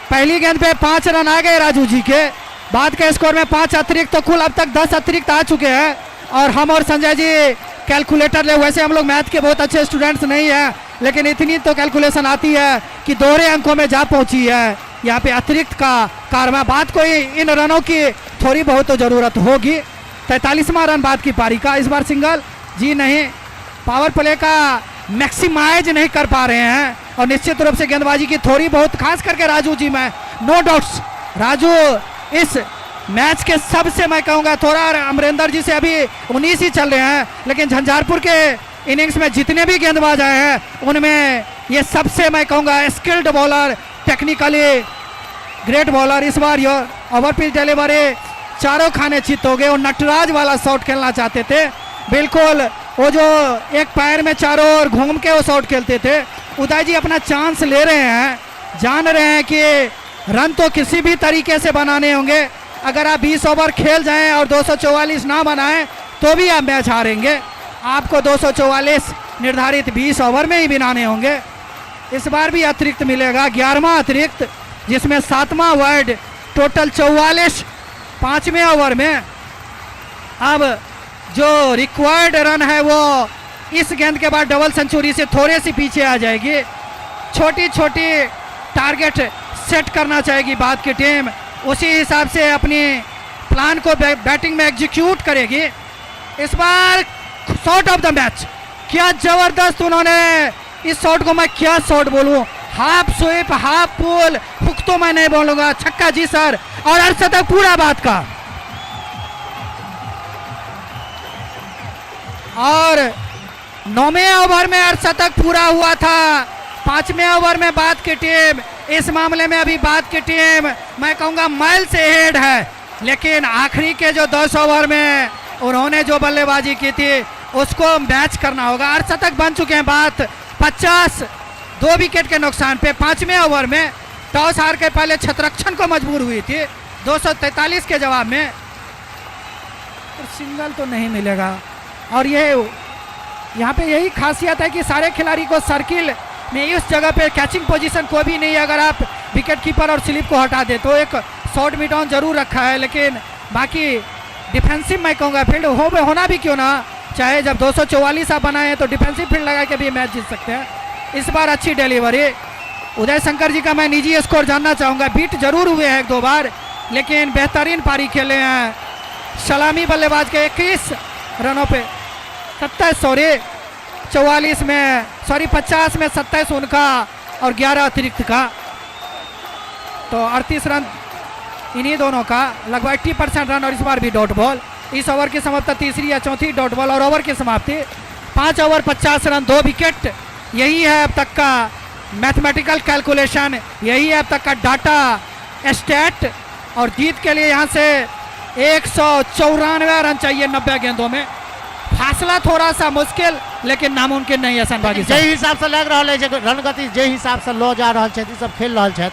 पहली गेंद पे 5 रन आ गए राजू जी के, बाद के स्कोर में 5 अतिरिक्त, तो कुल अब तक 10 अतिरिक्त आ चुके हैं। और हम और संजय जी कैलकुलेटर ले, वैसे हम लोग मैथ के बहुत अच्छे स्टूडेंट्स नहीं हैं, लेकिन इतनी तो कैलकुलेशन आती है कि दोहरे अंकों में जा पहुंची है यहाँ पे अतिरिक्त का कारवा। बात कोई इन रनों की थोड़ी बहुत तो जरूरत होगी। 43वां रन बाद की पारी का, इस बार सिंगल जी नहीं, पावर प्ले का मैक्सिमाइज नहीं कर पा रहे हैं और निश्चित रूप से गेंदबाजी की थोड़ी बहुत, खास करके राजू जी में नो डाउट्स, राजू इस मैच के सबसे मैं कहूँगा, थोड़ा अमरिंदर जी से अभी 19 ही चल रहे हैं, लेकिन झंझारपुर के इनिंग्स में जितने भी गेंदबाज आए हैं उनमें ये सबसे मैं कहूँगा skilled bowler, technically great bowler. इस बार ये ओवर पिच डिलीवरी चारों खाने चित हो गए और नटराज वाला शॉट खेलना चाहते थे, बिल्कुल वो जो एक पैर में चारों ओर घूम के वो शॉट खेलते थे। उदय जी अपना चांस ले रहे हैं, जान रहे हैं कि रन तो किसी भी तरीके से बनाने होंगे, अगर आप 20 ओवर खेल जाएं और 244 ना बनाएं तो भी आप मैच हारेंगे। आपको 244 निर्धारित 20 ओवर में ही बनाने होंगे। इस बार भी अतिरिक्त मिलेगा, 11वां अतिरिक्त, जिसमें 7वां वर्ड, टोटल 44 5वें ओवर में। अब जो रिक्वायर्ड रन है वो इस गेंद के बाद डबल सेंचुरी से थोड़े सी पीछे आ जाएगी। छोटी छोटी टारगेट सेट करना चाहेगी बाद की टीम, उसी हिसाब से अपनी प्लान को बैटिंग में एग्जीक्यूट करेगी। इस बार शॉट ऑफ द मैच, क्या जबरदस्त उन्होंने इस शॉट को, मैं क्या शॉट बोलूं, हाफ स्वीप, हाफ पुल, हुक तो मैं नहीं बोलूंगा, छक्का जी सर, और अर्धशतक पूरा बात का। और 9वें ओवर में अर्धशतक पूरा हुआ था, 5वें ओवर में बाद की टीम, इस मामले में अभी बाद की टीम मैं कहूंगा माइल से हेड है, लेकिन आखिरी के जो 10 ओवर में उन्होंने जो बल्लेबाजी की थी उसको मैच करना होगा। अर्धशतक बन चुके हैं, बात 50, 2 विकेट के नुकसान पे। 5वें ओवर में टॉस हार के पहले छत्रक्षण को मजबूर हुई थी 243 के जवाब में, तो सिंगल तो नहीं मिलेगा। और ये यहाँ पे यही खासियत है कि सारे खिलाड़ी को सर्किल में इस जगह पे कैचिंग पोजीशन कोई भी नहीं है, अगर आप विकेट कीपर और स्लिप को हटा दे तो एक शॉर्ट मिड ऑन जरूर रखा है, लेकिन बाकी डिफेंसिव मैं कहूँगा फील्ड होना भी क्यों ना, चाहे जब 244 आप बनाए तो डिफेंसिव फील्ड लगा के भी मैच जीत सकते हैं। इस बार अच्छी डिलीवरी, उदय शंकर जी का मैं निजी स्कोर जानना चाहूँगा। बीट जरूर हुए हैं 1-2 बार, लेकिन बेहतरीन पारी खेले हैं सलामी बल्लेबाज के। 21 रनों पे 50 में 27 उनका और 11 अतिरिक्त का, तो 38 रन इन्हीं दोनों का, लगभग 80% रन। और इस बार भी डॉट बॉल, इस ओवर की समाप्ति तीसरी या चौथी डॉट बॉल और ओवर की समाप्ति 5 ओवर 50 रन 2 विकेट। यही है अब तक का मैथमेटिकल कैलकुलेशन, यही है अब तक का डाटा स्टैट। और जीत के लिए यहाँ से 194 रन चाहिए 90 गेंदों में, फासला थोड़ा सा मुश्किल लेकिन नामुमकिन नहीं है। संभागी
जे हिसाब से लग रहा है रन गति जे हिसाब से लो जा रहा है, सब खेल रहा है,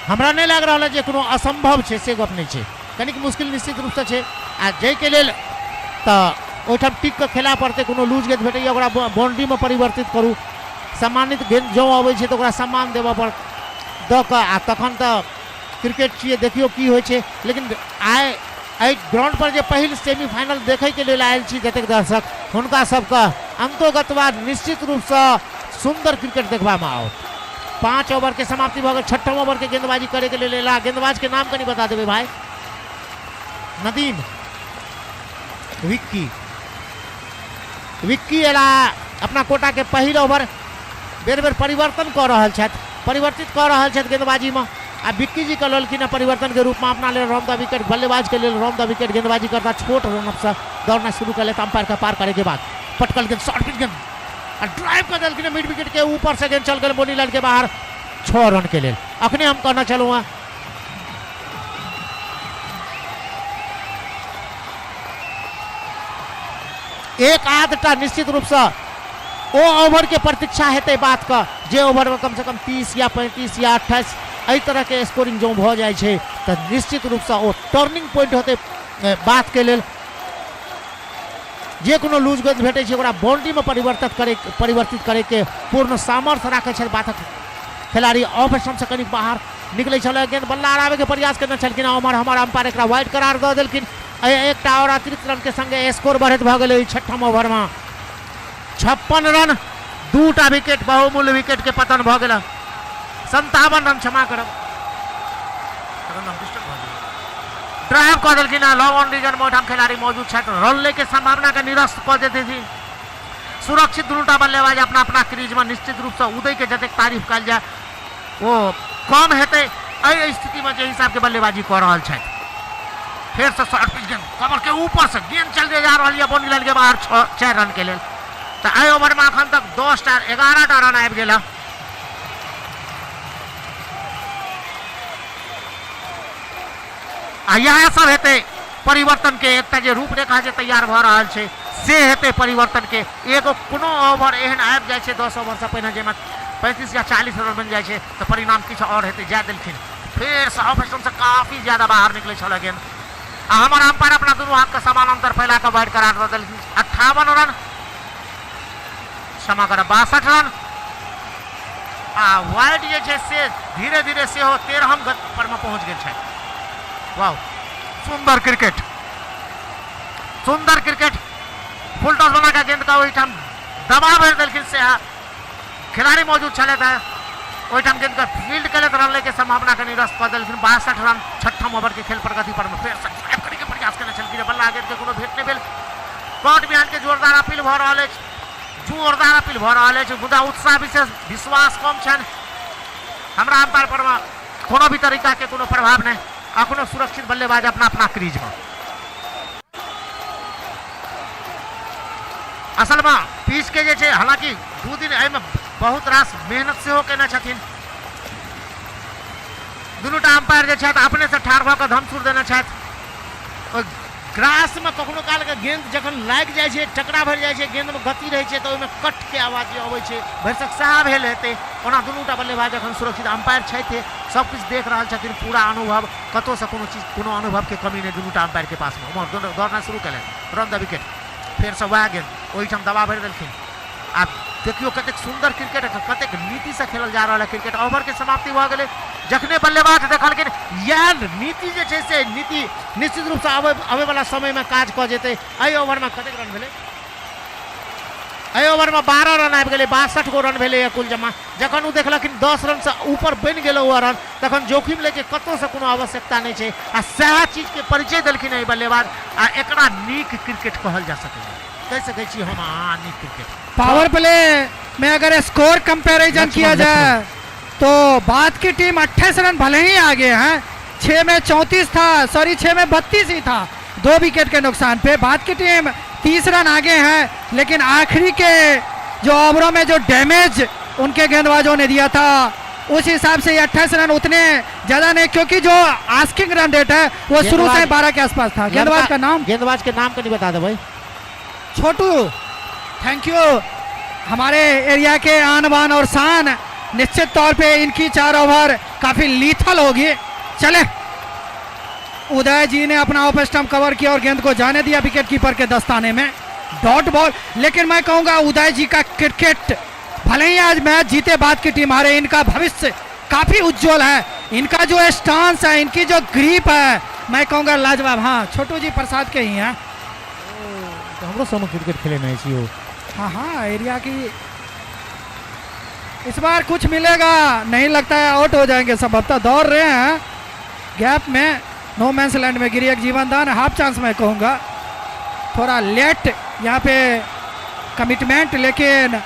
हमरा नहीं लग रहा है कोनो असंभव है, से गप नहीं है, कनिक मुश्किल निश्चित रूप से आ जय के लिए तो ओठाम टिक के खेला पड़ते, कोनो लूज गेंद भेटैया ओकरा बाउंड्री में परिवर्तित करूँ, सम्मानित गेंद जो अबै छै तो ओकरा सम्मान देबऽ पड़ द के, आ तखन तो क्रिकेट छियै, देखियो की होइ छै। लेकिन आइ ग्राउंड पर जे पहिल सेमीफाइनल देखे के लिए आयल छी जतेक दर्शक, हुनका सबके अंतोगतवा निश्चित रूप से सुंदर क्रिकेट देखबा में आओ। 5 ओवर के समाप्ति भऽ गेल, 6ठम ओवर के गेंदबाजी करे के लिए ला। गेंदबाज के नाम कनी बता देबे भाई। नदीम, विक्की एला अपना कोटा के पहिल ओवर बेर बेर परिवर्तन कर रहल छथि, परिवर्तित कर रहल छथि गेंदबाजी में। आ विक्की जी के ललखिन परिवर्तन के रूप में अपना ले राउंड द विकेट, बल्लेबाज के लिए राउंड द विकेट गेंदबाजी करता, छोट रन से दौड़ना शुरू कर लेता, अंपायर का पार करे के बाद पटकल गेंद, शॉर्ट पिच गेंद और ड्राइव कर दलखिन मिड विकेट के ऊपर से गेंद चल गए बोनी लाइन के बाहर 6 रन के लिए। अखने हम कहना चलूँ एक आधटा निश्चित रूप से ओ ओवर के प्रतीक्षा हेतै बात का, जे ओवर में कम से कम 30 या 35 या 28 एहि तरह के स्कोरिंग जो भ जाए छै तो निश्चित रूप से वो टर्निंग पॉइंट होते बात के लेल जे कोनो लूज गेंद भेटे छै ओकरा बाउंड्री में परिवर्तित करे के पूर्ण सामर्थ्य राखे छै बातक खिलाड़ी। ऑफ स्टंप से कनिक बाहर निकले छल, गेंद बल्ला आवे के प्रयास करने छलखिन उमर हमर अंपायर एकरा वाइड करार द देलखिन। एक और अतिरिक्त रन के संगे स्कोर बढ़त भ गेलै 6ठम ओवर में 56 रन, 2टा विकेट बहुमूल्य विकेट के पतन भ गेल। 57 रन क्षमा करब ड्राइव कर दिलखिन, लॉन्ग ऑन रीजन में ओठाम खिलाड़ी मौजूद छथि, रन ले के संभावना के निरस्त कर देते थी। सुरक्षित दुनूटा बल्लेबाज अपना अपना क्रीज में निश्चित रूप से उदय के जतेक तारीफ कल जाए वो कम हेतै। एहि स्थिति में जे हिसाब के बल्लेबाजी कर रहा है, फिर से शॉर्ट पिच गेंद कवर के ऊपर से गेंद चलते जा रही है बाउंड्री लाइन के बाहर 4 रन के लिए। तो एहि ओवर में अखन तक 11टा रन आबि गेल। यह सब हेतै परिवर्तन के एक जे रूपरेखा जे तैयार भ रहल छै से हेतै परिवर्तन के। एगो कोनो ओवर एहन आबि जाइ छै 10 ओवर से पहिने जेमे 35 या 40 रन बन जाइ छै तो परिणाम किछु और हेतै। जा देलखिन, फिर से ऑफ स्टंप से काफी ज्यादा बाहर निकले छल गेंद। हमर अंपायर अपना दोनों हाथ के समान अंतर फैला के वाइड करार द देलखिन। 58 रन क्षमा कर 62 रन वाइड जे छै से धीरे धीरे से 13हम पर में पहुंच गेल छै। वाह सुंदर क्रिकेट, सुंदर क्रिकेट। फुल टॉस बना के गेंद का ओहिठाम दबाव भर देलखिन से खिलाड़ी मौजूद छले थे, ओहिठाम गेंद का फील्ड करे रन ले के संभावना के निरस्त कर देलखिन। 62 रन 6ठम ओवर के खेल प्रगति पर में फिर से ड्राइव करे के प्रयास करने छलखिन, बल्ला गेंद के कोनो भेट नहीं भेल। कोर्ट बिहान के जोरदार अपील भ रहल अछि, जोरदार अपील भ रहल अछि, मुदा उत्साह विशेष विश्वास कम छन। हमरा अंपायर पर में कोनो भी तरीका के कोनो प्रभाव नहीं, अखनो सुरक्षित बल्लेबाज अपना अपना क्रीज में। असल में पिच के जे हालांकि 2 दिन एहिमे बहुत रास मेहनत से केने छथिन। दुनूटा अंपायर जे छथि अपने से ठाढ़ भऽ कऽ धमसुर देने छथि। ग्रास में कखनो काल के गेंद जखन लाग जाए छै, टकरा भर जाए छै, गेंद में गति रहे छै तो ओहिमे कट के आवाज जे अबै छै भरिसक सहा भेल हेतै। ओना दुनूटा बल्लेबाज अखन सुरक्षित अंपायर छथि, सब कुछ देख रहल छथिन, पूरा अनुभव, कतौ से कोनो चीज कोनो अनुभव के कमी नहीं दुनूटा अंपायर के पास में। उमर दौड़ना शुरू कयलनि, रन द विकेट, फिर से वह गेंद ओहिठाम दबा भरि देलखिन। आब देखियो कतेक सुंदर क्रिकेट है, कतेक नीति से खेलल जा रहा है क्रिकेट। ओवर के समाप्ति भ गेलै, जखने बल्लेबाज देखलखिन यह नीति जे छै से नीति निश्चित रूप से आवे वाला समय में काज क जेतै। एहि ओवर में कतेक रन भेलै? एहि ओवर में 12 रन आबि गेलै, 62 गो रन भेलै कुल जमा। जखन ओ देखलखिन 10 रन से ऊपर बनि गेल ओ रन, तखन जोखिम ले के कतौ से कोनो आवश्यकता नहीं छै आ सएह चीज के परिचय देलखिन एहि बल्लेबाज। आ एकरा नीक क्रिकेट कहल जा सकैए, कह सकै छी हम नीक क्रिकेट।
पावर प्ले में अगर स्कोर कंपैरिजन किया जाए तो बात की टीम 28 रन भले ही आगे हैं, 6 में 34 था, सॉरी 6 में 32 ही था, 2 विकेट के नुकसान पे। बात की टीम 30 रन आगे है, लेकिन आखिरी के जो ओवरों में जो डैमेज उनके गेंदबाजों ने दिया था उस हिसाब से 28 रन उतने ज्यादा नहीं, क्योंकि जो आस्किंग रन रेट है वो शुरू से 12 के आसपास था। गेंदबाज का नाम,
गेंदबाज के नाम का नहीं बता दो भाई।
छोटू, थैंक यू। हमारे एरिया के आन बान और शान, निश्चित तौर पे इनकी 4 ओवर काफी लीथल होगी। चले, उदय जी ने अपना ऑफ स्टंप कवर किया और गेंद को जाने दिया विकेट कीपर के दस्ताने में, डॉट बॉल। लेकिन मैं कहूंगा उदय जी का क्रिकेट, भले ही आज मैच जीते बाद की टीम हारे, इनका भविष्य काफी उज्जवल है। इनका जो स्टांस है, इनकी जो ग्रिप है, मैं कहूंगा लाजवाब। हाँ, छोटू जी प्रसाद के ही हैं,
तो हम लोग सोनो क्रिकेट खेले नहीं चाहिए।
हाँ हाँ, एरिया की इस बार कुछ मिलेगा नहीं लगता है, आउट हो जाएंगे सब। अब तक दौड़ रहे हैं गैप में, नो मैंस लैंड में गिरी एक जीवन दान, हाफ चांस मैं कहूँगा। थोड़ा लेट यहाँ पे कमिटमेंट, लेकिन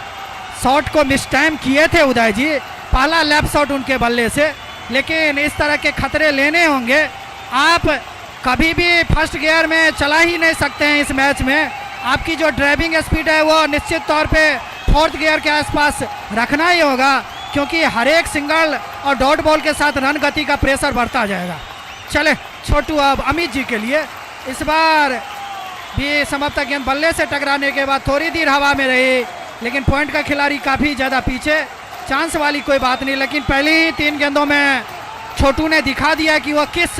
शॉट को मिस टाइम किए थे उदय जी, पहला लेफ्ट शॉट उनके बल्ले से। लेकिन इस तरह के खतरे लेने होंगे, आप कभी भी फर्स्ट गियर में चला ही नहीं सकते हैं इस मैच में। आपकी जो ड्राइविंग स्पीड है वो निश्चित तौर पे 4th गियर के आसपास रखना ही होगा, क्योंकि हर एक सिंगल और डॉट बॉल के साथ रन गति का प्रेशर बढ़ता जाएगा। चले छोटू, अब अमित जी के लिए इस बार भी समाप्त गेंद बल्ले से टकराने के बाद थोड़ी देर हवा में रही, लेकिन पॉइंट का खिलाड़ी काफ़ी ज़्यादा पीछे, चांस वाली कोई बात नहीं। लेकिन पहली 3 गेंदों में छोटू ने दिखा दिया कि वह किस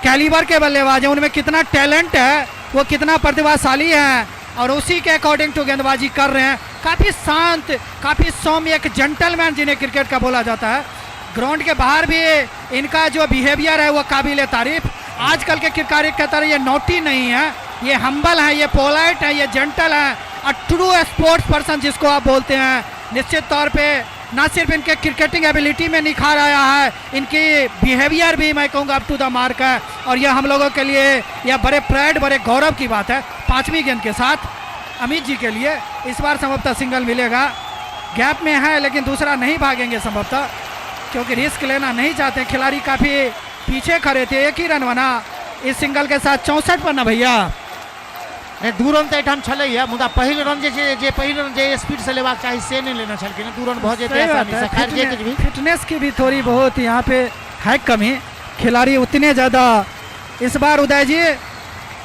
कैलिबर के बल्लेबाज हैं, उनमें कितना टैलेंट है, वो कितना प्रतिभाशाली है और उसी के अकॉर्डिंग टू गेंदबाजी कर रहे हैं। काफ़ी शांत, काफ़ी सौम्य, एक जेंटलमैन जिन्हें क्रिकेट का बोला जाता है। ग्राउंड के बाहर भी इनका जो बिहेवियर है वो काबिल तारीफ। आजकल के क्रिकेट की तरह ये नोटी नहीं है, ये हम्बल है, ये पोलाइट है, ये जेंटल है, अ ट्रू स्पोर्ट्स पर्सन जिसको आप बोलते हैं। निश्चित तौर पे ना सिर्फ इनके क्रिकेटिंग एबिलिटी में निखार आया है, इनकी बिहेवियर भी मैं कहूँगा अप टू द मार्क है और यह हम लोगों के लिए यह बड़े प्राइड, बड़े गौरव की बात है। 5वीं गेंद के साथ अमित जी के लिए इस बार संभवतः सिंगल मिलेगा। गैप में है लेकिन दूसरा नहीं भागेंगे संभवतः, क्योंकि रिस्क लेना नहीं चाहते। खिलाड़ी काफ़ी पीछे खड़े थे, एक ही रन बना इस सिंगल के साथ। 64 पर ना भैया
दू रन तो एठाम छलैया, मुदा पहिल रन जे पहिल रन जे स्पीड से लेबाक चाही से नहीं लेना छलखिन, दू रन भ जेतै आसानी से। खैर जे कुछ भी
फिटनेस की भी थोड़ी बहुत यहाँ पे है कमी, खिलाड़ी उतने ज़्यादा। इस बार उदय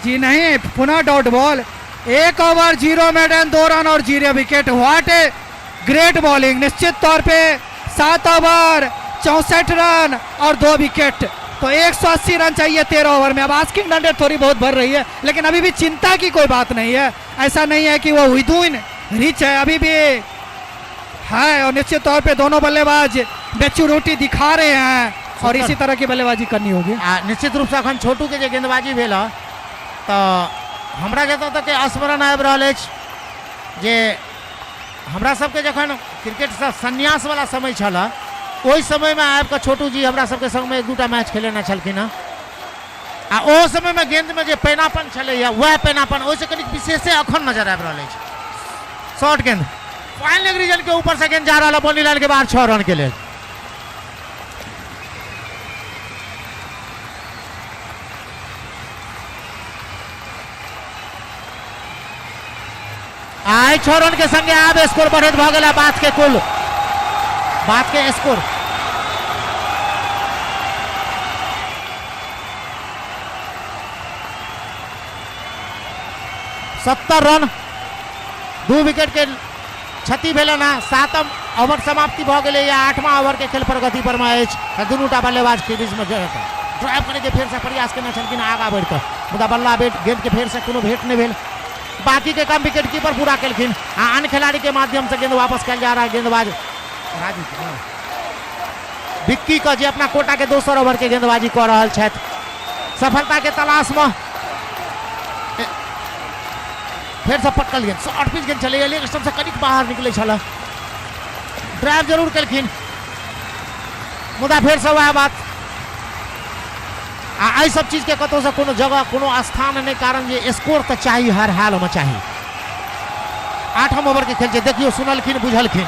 जी नहीं, पुनः dot ball, 1 over 0 maiden 2 run और 0 wicket. What a great bowling. निश्चित तौर पे 7 ओवर 64 रन और 2 विकेट, तो 180 रन चाहिए 13 ओवर में। अब आस्किंग रन रेट थोड़ी बहुत बढ़ रही है लेकिन अभी भी चिंता की कोई बात नहीं है। ऐसा नहीं है कि वो विदिन रीच है, अभी भी है। और निश्चित तौर पे दोनों बल्लेबाज मैच्योरिटी दिखा रहे हैं और इसी तरह की बल्लेबाजी करनी होगी।
निश्चित रूप से अखन छोटू के जे गेंदबाजी भेल तो हमरा जतऽ तक स्मरण आबि रहल अछि जे हमरा सबके जखन क्रिकेट से संन्यास वाला समय छल, ओहि समय में आबि कऽ छोटू जी हमरा सबके संग में 1-2टा मैच खेलेने छलखिन हँ। आ ओ समय में गेंद में जे पैनापन छलैया, वह पैनापन ओहिसँ कनिक विशेषे अखन नजर आबि रहल अछि। शॉर्ट गेंद फाइन लेग रीजन के ऊपर से गेंद जा रहा है, बॉली लाइन के बाहर 6 रन के लिए। आई 6 रन के संगे आब स्कोर बढ़त भ गेल। बात के कुल बात के स्कोर 70 रन, 2 विकेट के क्षति भेल ना। 7म ओवर समाप्ति भ गेलै या 8वां ओवर के खेल प्रगति पर में अछि। दुनूटा बल्लेबाज क्रीज में ड्राइव करे के फेर से प्रयास केने छलखिन आगा बढ़ कऽ, मुदा बल्ला गेंद के फेर से कोनो भेट नहीं भेल। बाकी के काम विकेट कीपर पूरा केलखिन। अन्य खिलाड़ी के माध्यम से गेंद वापस कल जा रहा है। गेंदबाज राजू विक्की का जे अपना कोटा के दोसर ओवर के गेंदबाजी कर रहा है, सफलता के तलाश में फिर से पटकल गेंद, शॉर्ट पिच गेंद चले, लेग स्टंप से कनिक बाहर निकले छल। ड्राइव जरूर केलखिन मुदा फिर से वह बात, आई सब चीज के कतौ से कोनो जगह कोनो स्थान नहीं, कारण ये स्कोर तो चाहिए, हर हाल में चाहिए। 8म ओवर के खेल देखियो, सुनलखिन बुझलखिन,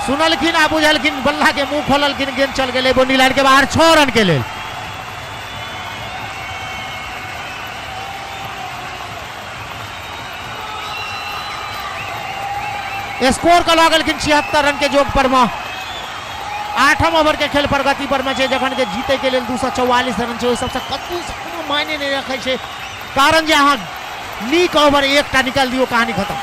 सुनलखिन आ बुझलखिन, बल्ला के मुंह खोललखिन, गेंद चल गए बॉडी लाइन के बाहर 6 रन के लिए। स्कोर का लागलखिन 76 रन के जोग पर में। 8म ओवर के खेल प्रगति पर में जखन के जीते के लिए 244 रन है, सबसे कतौ कोनो मायने नहीं रखे छे, कारण जे अहाँ नीक ओवर एकटा निकाल दियो, कहानी खत्म।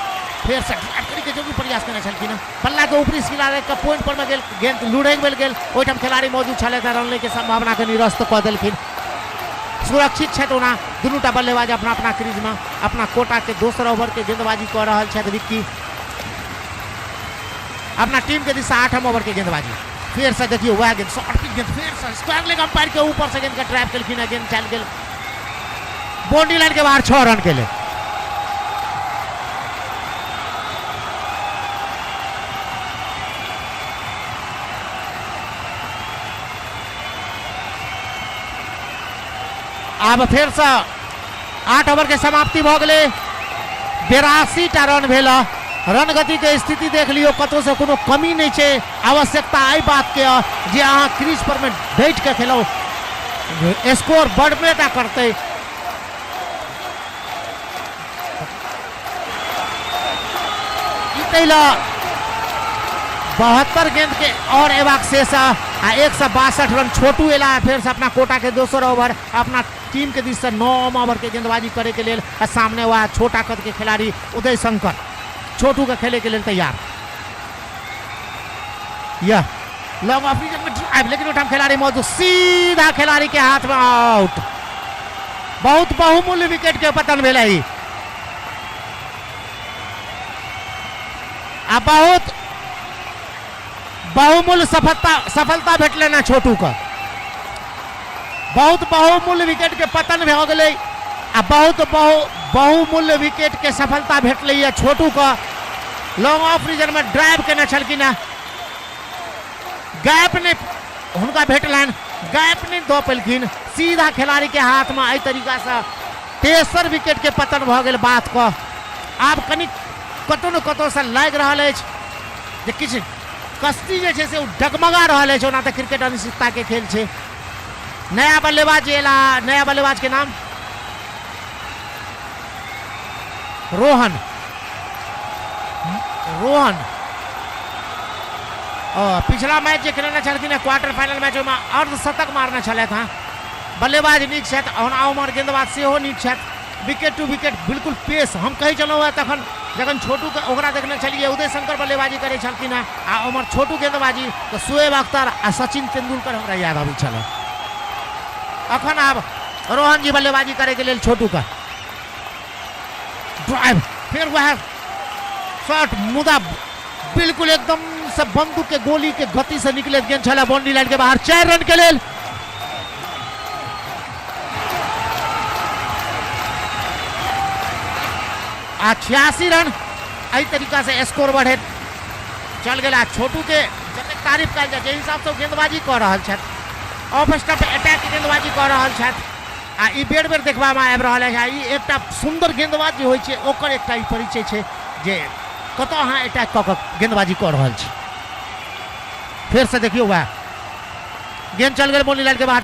फिर से ड्राइव करे के जरूर प्रयास करने छलखिन, बल्ला के ऊपरी किनारे के पॉइंट पर में गेल, गेंद लुढ़क गेल, ओइठाम खिलाड़ी मौजूद छले त रन के संभावना के निरस्त क देलखिन। सुरक्षित छथि ओना दुनूटा बल्लेबाज अपना अपना क्रीज में अपना कोटा के दोसर ओवर के गेंदबाजी कर रहल छथि। विक्की अपना टीम के दिशा 8म ओवर के गेंदबाजी। फिर से देखियो वह गेंद, शॉर्ट पिच गेंद, फिर से स्क्वायर लेग अंपायर के ऊपर से गेंद का ट्रैप केलखिन, गेंद चल गेल बॉडी लाइन के बाहर 6 रन के लिए। अब फिर से 8 ओवर के समाप्ति भ गेलै, 82टा रन भेल। रन गति के स्थिति देख लियो, कतौ से कोनो कमी नहीं है। आवश्यकता आई बात के जे अहाँ क्रीज पर में बैठ के खेलो, स्कोर बढ़बे टा करते। जीतै ला 72 गेंद के और एबाक शेष आ 162 रन छोटू एला। फिर से अपना कोटा के दोसर ओवर अपना टीम के दिस से 9 ओवर के गेंदबाजी करे के लिए सामने वह छोटा कद के खिलाड़ी उदय शंकर छोटू का खेले के लिए तैयार। यह लॉन्ग ऑफ रीजन में ड्राइव, लेकिन उठम खिलाड़ी मौजूद, सीधा खिलाड़ी के हाथ में आउट। बहुत बहुमूल्य विकेट के पतन भेल है। अब बहुत बहुमूल्य सफलता भेटले ना छोटू का। बहुत बहुमूल्य विकेट के पतन हो गए। अब बहुत बहुमूल्य विकेट के सफलता भेटले है छोटू का। लॉन्ग ऑफ रीजन में ड्राइव केने छलखिन, गैप ने हुनका भेटलन, गैप ने दो पेलखिन, सीधा खिलाड़ी के हाथ में। एहि तरीका से तेसर विकेट के पतन भ गेल बात को। आब कनि कतौ न कतौ से लाग रहल अछि जे किछु कश्ती जे छै से डगमगा रहल अछि। ओना तऽ क्रिकेट अनिश्चितता के खेल छै। नया बल्लेबाज एला, नया बल्लेबाज के नाम रोहन। पिछला मैच जे खेलने छलखिन क्वार्टर फाइनल मैच में अर्धशतक मारने छलथि। हाँ, बल्लेबाज नीक छथि, उमर गेंदबाज सेहो नीक छथि। विकेट टू विकेट बिल्कुल पेस। हम कही चलूँ है तखन जखन छोटू के ओकरा देखने छलिए उदय शंकर बल्लेबाजी करे छलखिन आ उमर छोटू गेंदबाजी तो शोएब अख्तर आ सचिन तेंदुलकर हमरा याद आबै छल। अखन आब रोहन जी बल्लेबाजी करे के लेल छोटू का ड्राइव, फिर वह शॉट, मुदा बिल्कुल एकदम से बंदूक के गोली के गति से निकले गेंद छला बाउंड्री लाइन के बाहर। 4 रन के लेल 86 रन। एहि तरीका से स्कोर बढ़े चल गया। छोटू के जते तारीफ कल जाए, हिसाब से गेंदबाजी कर रहा है, ऑफ स्टंप अटैक के गेंदबाजी कर रहा है आ ई बेर बेर देखबा में आबि रहल है। ई एकटा सुंदर गेंदबाज जे होइ छै ओकर एकटा ई परिचय छै जे कत अहाँ अटैक कऽ कऽ गेंदबाजी कर रहल छी। फिर से देखियो वह गेंद चल गए बाउंड्री लाइन के बाहर।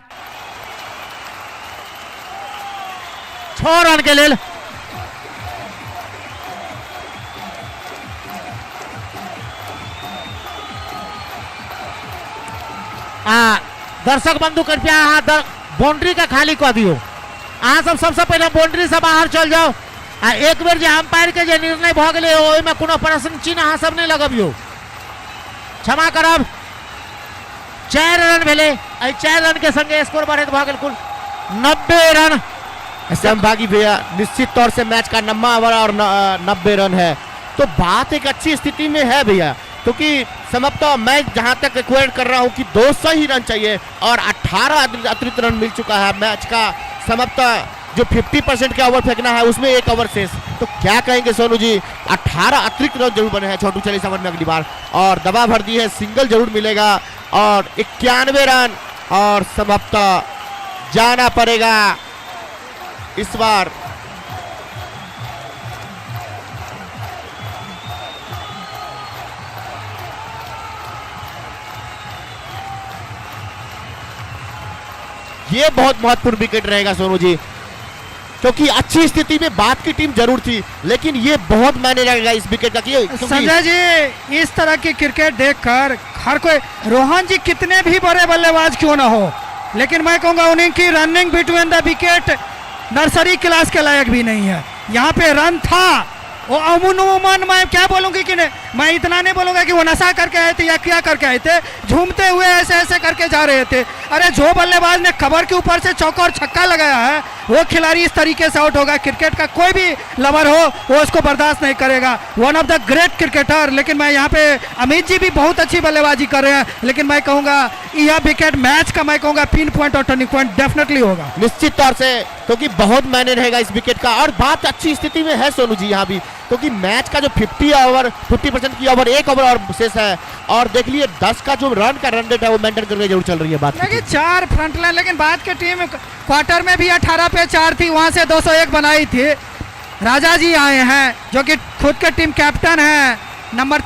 6 रन के लेल दर्शक बंधु कृपया अहाँ बाउंड्री का खाली कऽ दियो। अहाँ सब सबसे पहले बाउंड्री से बाहर चल जाओ आ एक बेर जे अंपायर के जे निर्णय भ गेलै ओहिमे कोनो प्रश्न चिन्ह अहाँ सब नहीं लगबियो। क्षमा करब। 4 रन भेले। 4 रन के संगे स्कोर बढ़े भ गेल कुल 90 रन।
संभागी भैया निश्चित तौर से मैच का 9वां ओवर और 90 रन है तो बात एक अच्छी स्थिति में है भैया, क्योंकि समाप्त मैं जहां तक रिक्वेस्ट कर रहा हूं कि 200 ही रन चाहिए और 18 अतिरिक्त रन मिल चुका है। मैच का समाप्त जो 50% का ओवर फेंकना है उसमें 1 ओवर शेष। तो क्या कहेंगे सोनू जी? 18 अतिरिक्त रन जरूर बने हैं छोटू चली समझ में अगली बार, और दबा भर दी है, सिंगल जरूर मिलेगा और 91 रन और समाप्त जाना पड़ेगा इस बार। ये बहुत महत्वपूर्ण विकेट रहेगा सोनू जी, क्योंकि अच्छी स्थिति में बात की टीम जरूर थी, लेकिन ये बहुत मायने रखेगा इस विकेट का।
संजय जी, इस तरह की क्रिकेट देखकर हर कोई, रोहन जी कितने भी बड़े बल्लेबाज क्यों ना हो, लेकिन मैं कहूंगा उन्हीं की running between the wicket nursery class के लायक भी नहीं है। यहाँ पे रन था वो अमूमन, मैं क्या बोलूंगी कि नहीं, मैं इतना नहीं बोलूंगा कि वो नशा करके आए थे या क्या करके आए थे, झूमते हुए ऐसे ऐसे करके जा रहे थे। अरे जो बल्लेबाज ने कवर के ऊपर से चौका और छक्का लगाया है वो खिलाड़ी इस तरीके से आउट होगा। क्रिकेट का कोई भी लवर हो वो उसको बर्दाश्त नहीं करेगा। One of the great cricketer. लेकिन मैं यहाँ पे अमित जी भी बहुत अच्छी बल्लेबाजी कर रहे हैं, लेकिन मैं कहूँगा यह विकेट मैच का मैं कहूँगा पिन पॉइंट और टर्निंग पॉइंट डेफिनेटली होगा
निश्चित तौर से, क्योंकि बहुत मायने रहेगा इस विकेट का। और बात अच्छी स्थिति में है सोनू जी यहाँ भी, क्योंकि मैच का जो 50% की ओवर 1 ओवर और शेष है, और देख लिए 10 का जो रन का रन रेट है वो मेंटेन करके जरूर चल रही है बात।
लेकिन 4 फ्रंट लाइन, लेकिन बात की टीम क्वार्टर में भी 18 पे 4 थी, वहां से 201 बनाई थी। राजा जी आए हैं जो कि खुद के टीम कैप्टन हैं। नंबर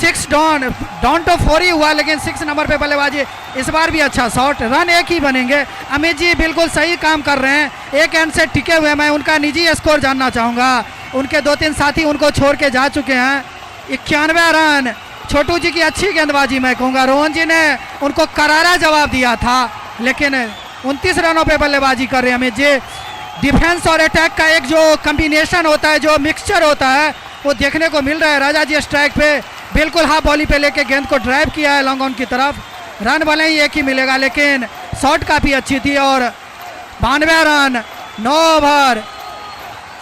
6 डॉन तो 4 ही हुआ, लेकिन 6 नंबर पे बल्लेबाजी इस बार भी अच्छा शॉट। रन 1 ही बनेंगे। अमित जी बिल्कुल सही काम कर रहे हैं, एक एंड से टिके हुए। मैं उनका निजी स्कोर जानना चाहूँगा। उनके 2-3 साथी उनको छोड़ के जा चुके हैं। 91 रन। छोटू जी की अच्छी गेंदबाजी मैं कहूँगा। रोहन जी ने उनको करारा जवाब दिया था, लेकिन 29 रनों पे बल्लेबाजी कर रहे हैं अमित जी। डिफेंस और अटैक का एक जो कम्बिनेशन होता है, जो मिक्सचर होता है, वो देखने को मिल रहा है। राजा जी स्ट्राइक पे बिल्कुल हाफ बॉली पे लेके गेंद को ड्राइव किया है लॉन्ग ऑन की तरफ। रन भले ही एक ही मिलेगा, लेकिन शॉट काफी अच्छी थी। और 92 run 9 over,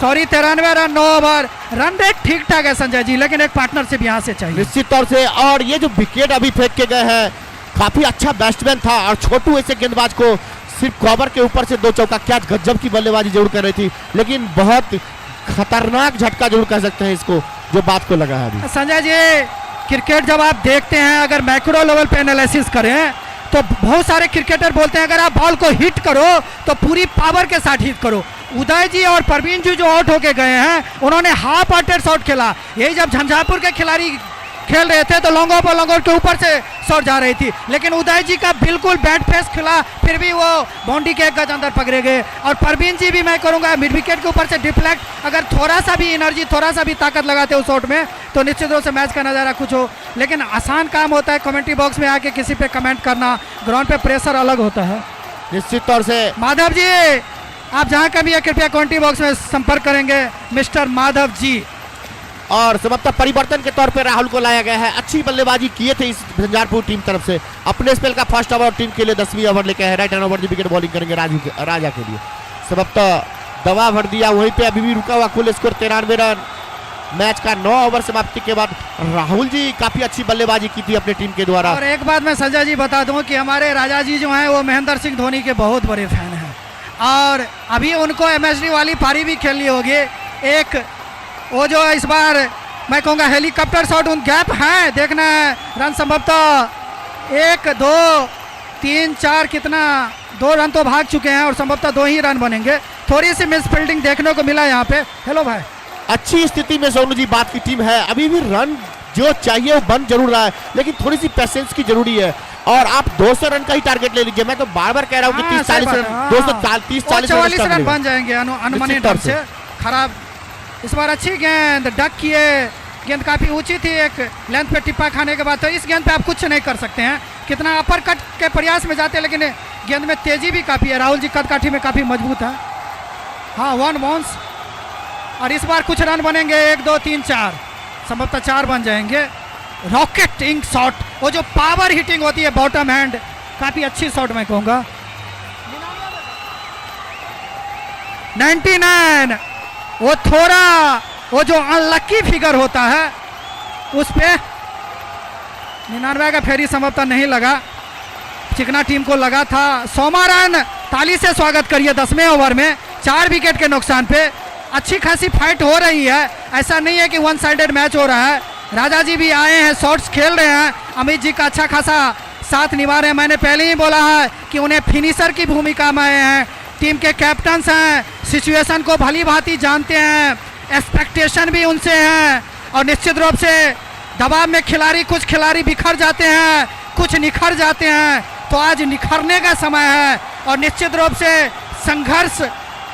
sorry 93 run 9 over. Run rate ठीक ठाक है संजय जी, लेकिन एक पार्टनरशिप यहाँ से चाहिए
निश्चित तौर से। और ये जो विकेट अभी फेंक के गए हैं, काफी अच्छा बैट्समैन था और छोटू ऐसे गेंदबाज को सिर्फ कवर के ऊपर से 2 चौका, क्या गजब की बल्लेबाजी जरूर कर रही थी, लेकिन बहुत खतरनाक झटका जरूर कह सकते हैं इसको, जो बात को लगा है अभी।
संजय जी, क्रिकेट जब आप देखते हैं, अगर मैक्रो लेवल पे एनालिसिस करें तो बहुत सारे क्रिकेटर बोलते हैं अगर आप बॉल को हिट करो तो पूरी पावर के साथ हिट करो। उदय जी और परवीन जी जो आउट होके गए हैं, उन्होंने हाफ हार्टेड शॉट खेला। यही जब झंझारपुर के खिलाड़ी खेल रहे थे तो लॉन्ग ऑफ के ऊपर से शॉट जा रही थी, लेकिन उदय जी का बिल्कुल बैट फेस खिला, फिर भी वो बाउंड्री के एक गज अंदर पकड़े गए। और परवीन जी भी मैं करूंगा मिड विकेट के ऊपर से डिफ्लेक्ट, अगर थोड़ा सा भी एनर्जी, थोड़ा सा भी ताकत लगाते उस शॉट में तो निश्चित रूप से मैच का नज़ारा कुछ हो। लेकिन आसान काम होता है कमेंट्री बॉक्स में आके किसी पे कमेंट करना, ग्राउंड पे प्रेशर अलग होता है।
निश्चित तौर से
माधव जी, आप जहाँ कभी है कृपया कमेंट्री बॉक्स में संपर्क करेंगे, मिस्टर माधव जी।
और समाप्त परिवर्तन के तौर पे राहुल को लाया गया है। अच्छी बल्लेबाजी किए थे इस झंझारपुर टीम तरफ से। अपने स्पेल का फर्स्ट ओवर टीम के लिए 10वीं ओवर लेके है। Right hand over the wicket bowling करेंगे राजा के लिए। समाप्त दवा भर दिया, वहीं पे अभी भी रुका हुआ, कुल स्कोर 93 रन। मैच का 9 ओवर समाप्ति के बाद राहुल जी काफी अच्छी बल्लेबाजी की थी अपनी टीम के द्वारा।
और एक बात मैं संजय जी बता दूं कि हमारे राजा जी जो हैं वो महेंद्र सिंह धोनी के बहुत बड़े फैन हैं, और अभी उनको MSD वाली पारी भी खेलनी होगी। एक वो जो इस बार मैं कहूँगा हेलीकॉप्टर शॉट, उन गैप हैं, देखना है रन संभवतः 1 2 3 4 कितना 2 रन तो भाग चुके हैं और संभवतः 2 ही रन बनेंगे। थोड़ी सी मिस फील्डिंग देखने को मिला यहाँ पे। हेलो भाई,
अच्छी स्थिति में सोनू जी बात की टीम है, अभी भी रन जो चाहिए वो बन जरूर रहा है, लेकिन थोड़ी सी पेशेंस की जरूरी है। और आप 200 रन का ही टारगेट ले लीजिए। मैं तो बार बार कह रहा हूँ कि 30-40 रन, 230-40
रन बन जाएंगे अनुमानित ढंग से। खराब इस बार अच्छी गेंद, डक किए, गेंद काफी ऊंची थी, एक लेंथ पे टिप्पा खाने के बाद तो इस गेंद पे आप कुछ नहीं कर सकते हैं। कितना अपर कट के प्रयास में जाते हैं, लेकिन गेंद में तेजी भी काफी है। राहुल जी कद काठी में काफी मजबूत है। हाँ, 1 बाउंस, और इस बार कुछ रन बनेंगे, 1 2 3 4, संभवतः 4 बन जाएंगे। रॉकेट इंक शॉट, वो जो पावर हिटिंग होती है बॉटम हैंड, काफी अच्छी शॉट मैं कहूंगा। 99, वो थोड़ा वो जो अनलक्की फिगर होता है उस पे 99 का फेरी संभवतः नहीं लगा, चिकना टीम को लगा था। 100वां रन, ताली से स्वागत करिए 10वें ओवर में 4 विकेट के नुकसान पे। अच्छी खासी फाइट हो रही है, ऐसा नहीं है कि वन साइडेड मैच हो रहा है। राजा जी भी आए हैं, शॉट्स खेल रहे हैं, अमित जी का अच्छा खासा साथ निभा रहे हैं। मैंने पहले ही बोला है कि उन्हें फिनिशर की भूमिका में आए हैं, टीम के कैप्टन्स हैं, सिचुएशन को भली भांति जानते हैं, एक्सपेक्टेशन भी उनसे है। और निश्चित रूप से दबाव में कुछ खिलाड़ी बिखर जाते हैं, कुछ निखर जाते हैं, तो आज निखरने का समय है। और निश्चित रूप से संघर्ष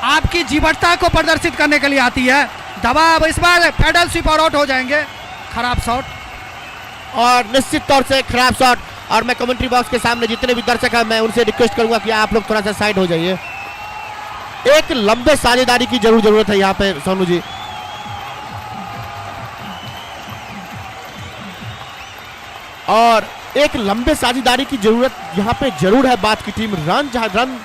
आपकी जीवटता को प्रदर्शित करने के लिए आती है। दबाव इस बार पैडल स्वीप और आउट हो जाएंगे। खराब शॉट,
और निश्चित तौर से खराब शॉट। और मैं कमेंट्री बॉक्स के सामने जितने भी दर्शक हैं, मैं उनसे रिक्वेस्ट करूंगा कि आप लोग थोड़ा सा साइड हो जाइए। एक लंबे साझेदारी की जरूरत है यहाँ पे सोनू जी। और एक लंबे साझेदारी की जरूरत यहाँ पे जरूर है। बात की टीम रन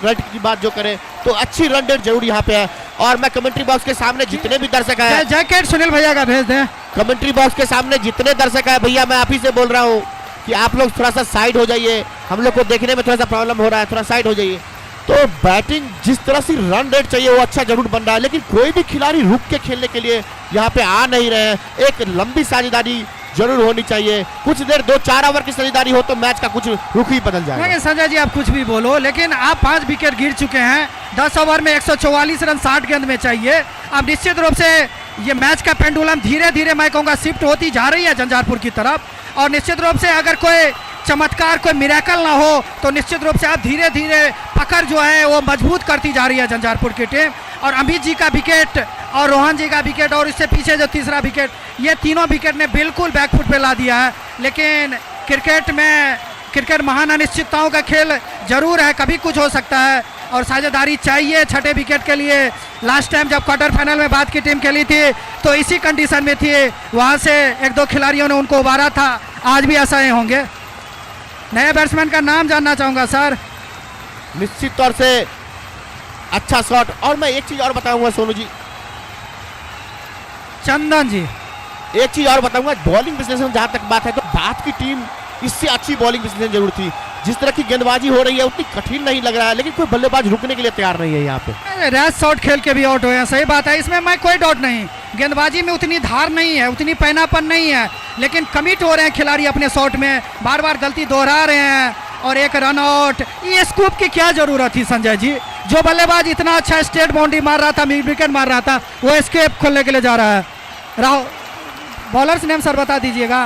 रेट की बात जो करे तो अच्छी रन रेट जरूर यहाँ पे है। और मैं कमेंट्री बॉक्स के सामने जितने भी दर्शक हैं,
जैकेट सुनील भैया का भेज दें।
कमेंट्री बॉक्स के सामने जितने दर्शक हैं भैया, मैं आप ही से बोल रहा हूँ कि आप लोग थोड़ा सा साइड हो जाइए। हम लोग को देखने में थोड़ा सा प्रॉब्लम हो रहा है, थोड़ा साइड हो जाइए। तो बैटिंग जिस तरह से रन रेट चाहिए वो अच्छा जरूर बन रहा है, लेकिन कोई भी खिलाड़ी रुक के खेलने के लिए यहाँ पे आ नहीं रहे हैं। एक लंबी साझेदारी जरूर होनी चाहिए। कुछ देर 2-4 ओवर की साझेदारी हो तो मैच का कुछ रुख ही बदल जाएगा।
लेकिन संजय जी आप कुछ भी बोलो, लेकिन आप 5 विकेट गिर चुके हैं। 10 ओवर में 144 रन 60 गेंद में चाहिए। अब निश्चित रूप से ये मैच का पेंडुलम धीरे धीरे मैं कहूँगा शिफ्ट होती जा रही है झंझारपुर की तरफ। और निश्चित रूप से अगर कोई चमत्कार, कोई मिरेकल ना हो तो निश्चित रूप से आप धीरे धीरे पकड़ जो है वो मजबूत करती जा रही है झंझारपुर की टीम। और अमित जी का विकेट और रोहन जी का विकेट और इससे पीछे जो तीसरा विकेट, ये तीनों विकेट ने बिल्कुल बैकफुट पे ला दिया है। लेकिन क्रिकेट महान अनिश्चितताओं का खेल जरूर है, कभी कुछ हो सकता है। और साझेदारी चाहिए 6ठे विकेट के लिए। लास्ट टाइम जब क्वार्टर फाइनल में बात की टीम खेली थी तो इसी कंडीशन में थी, वहाँ से 1-2 खिलाड़ियों ने उनको उबारा था। आज भी ऐसा ही होंगे। नए बैट्समैन का नाम जानना चाहूंगा सर।
निश्चित तौर से अच्छा शॉट। और मैं एक चीज और बताऊंगा सोनू जी,
चंदन जी,
एक चीज और बताऊंगा, बॉलिंग विश्लेषण जहां तक बात है तो बात की टीम इससे अच्छी बॉलिंग विश्लेषण जरूर थी। जिस तरह की गेंदबाजी हो रही है उतनी कठिन नहीं लग रहा है, लेकिन कोई बल्लेबाज रुकने के लिए तैयार नहीं है यहाँ पे।
रैश शॉट खेल के भी आउट हुए हैं, सही बात है, इसमें मैं कोई डाउट नहीं। गेंदबाजी में उतनी धार नहीं है, उतनी पैनापन नहीं है, लेकिन कमिट हो रहे हैं खिलाड़ी अपने शॉट में, बार बार गलती दोहरा रहे हैं और एक रन आउट। ये स्कूप की क्या जरूरत थी संजय जी? जो बल्लेबाज इतना अच्छा स्ट्रेट बाउंड्री मार रहा था, मिड विकेट मार रहा था, वो स्केप खोलने के लिए जा रहा है। राहुल बॉलर्स नेम सर बता दीजिएगा।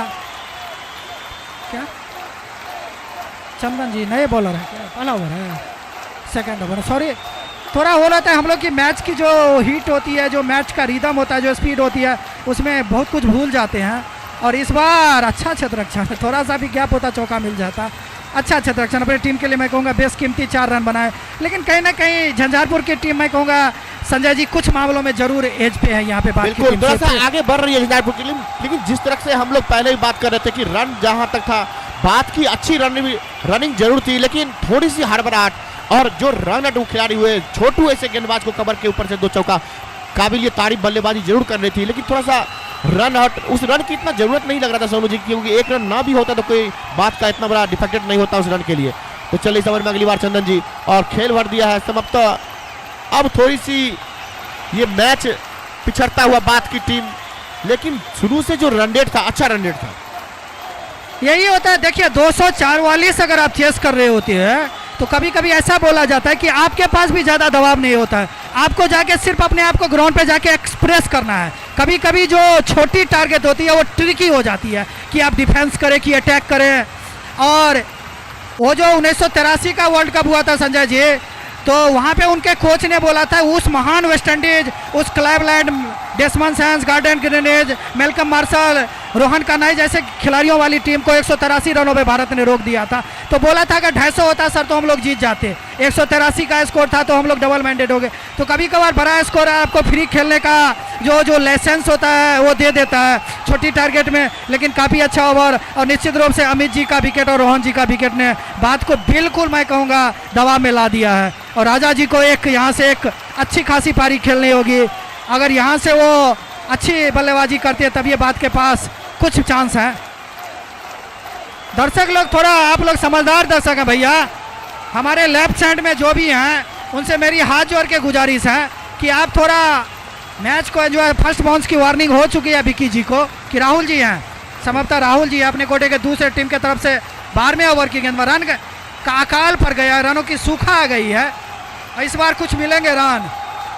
क्या चंदन जी नए बॉलर है क्या? पहला ओवर है, सेकंड ओवर, सॉरी। थोड़ा हो रहा था हम लोग की मैच की जो हीट होती है, जो मैच का रिदम होता है, जो स्पीड होती है, उसमें बहुत कुछ भूल जाते हैं। और इस बार अच्छा क्षेत्ररक्षण, थोड़ा सा भी गैप होता चौका मिल जाता। अच्छा क्षेत्ररक्षण अपनी टीम के लिए मैं कहूँगा बेशकीमती 4 रन बनाए। लेकिन कहीं ना कहीं झंझारपुर की टीम मैं कहूँगा संजय जी कुछ मामलों में जरूर एज पे है यहाँ पे।
बिल्कुल थोड़ा सा आगे बढ़ रही है झंझारपुर की टीम, लेकिन जिस तरह से हम लोग पहले ही बात कर रहे थे कि रन जहां तक था, बात की अच्छी रनिंग जरूर थी, लेकिन थोड़ी सी हड़बड़ाहट। और जो रन अट खिलाड़ी हुए, छोटू ऐसे गेंदबाज को कवर के ऊपर से 2 चौका, काबिल तारीफ बल्लेबाजी जरूर कर रही थी, लेकिन थोड़ा सा रन आउट, उस रन की इतना जरूरत नहीं लग रहा था सोनू जी, क्योंकि एक रन ना भी होता तो कोई बात का इतना बड़ा डिफेक्टेड नहीं होता उस रन के लिए। तो चलिए समझ में अगली बार चंदन जी, और खेल भर दिया है समाप्त। अब थोड़ी सी ये मैच पिछड़ता हुआ बात की टीम, लेकिन शुरू से जो रन रेट था, अच्छा रन रेट था।
यही होता है, देखिए 244 अगर आप चेस कर रहे होते हैं तो कभी कभी ऐसा बोला जाता है कि आपके पास भी ज़्यादा दबाव नहीं होता है, आपको जाके सिर्फ अपने आप को ग्राउंड पे जाके एक्सप्रेस करना है। कभी कभी जो छोटी टारगेट होती है वो ट्रिकी हो जाती है कि आप डिफेंस करें कि अटैक करें। और वो जो 1983 का वर्ल्ड कप हुआ था संजय जी, तो वहाँ पे उनके कोच ने बोला था उस महान वेस्ट इंडीज, उस Clive Lloyd, Desmond Haynes, Gordon Greenidge, Malcolm Marshall, Rohan Kanhai जैसे खिलाड़ियों वाली टीम को 183 रनों पे भारत ने रोक दिया था। तो बोला था कि 250 होता सर तो हम लोग जीत जाते, 183 का स्कोर था तो हम लोग डबल माइंडेड हो गए। तो कभी कभार बड़ा स्कोर आपको फ्री खेलने का जो लाइसेंस होता है वो दे देता है छोटी टारगेट में, लेकिन काफ़ी अच्छा ओवर। और निश्चित रूप से अमित जी का विकेट और रोहन जी का विकेट ने बात को बिल्कुल मैं कहूँगा दबाव में ला दिया है। और राजा जी को एक यहाँ से एक अच्छी खासी पारी खेलनी होगी। अगर यहाँ से वो अच्छी बल्लेबाजी करते हैं तब ये बात के पास कुछ चांस है। दर्शक लोग थोड़ा, आप लोग समझदार दर्शक हैं भैया, हमारे लेफ्ट साइड में जो भी हैं उनसे मेरी हाथ जोड़ के गुजारिश है कि आप थोड़ा मैच को जो है, फर्स्ट बाउंस की वार्निंग हो चुकी है विकी जी को कि राहुल जी हैं, संभवतः राहुल जी अपने कोटे के दूसरे टीम की तरफ से 12वें ओवर की गेंद में रन का अकाल पड़ गया, रनों की सूखा आ गई है। इस बार कुछ मिलेंगे रन,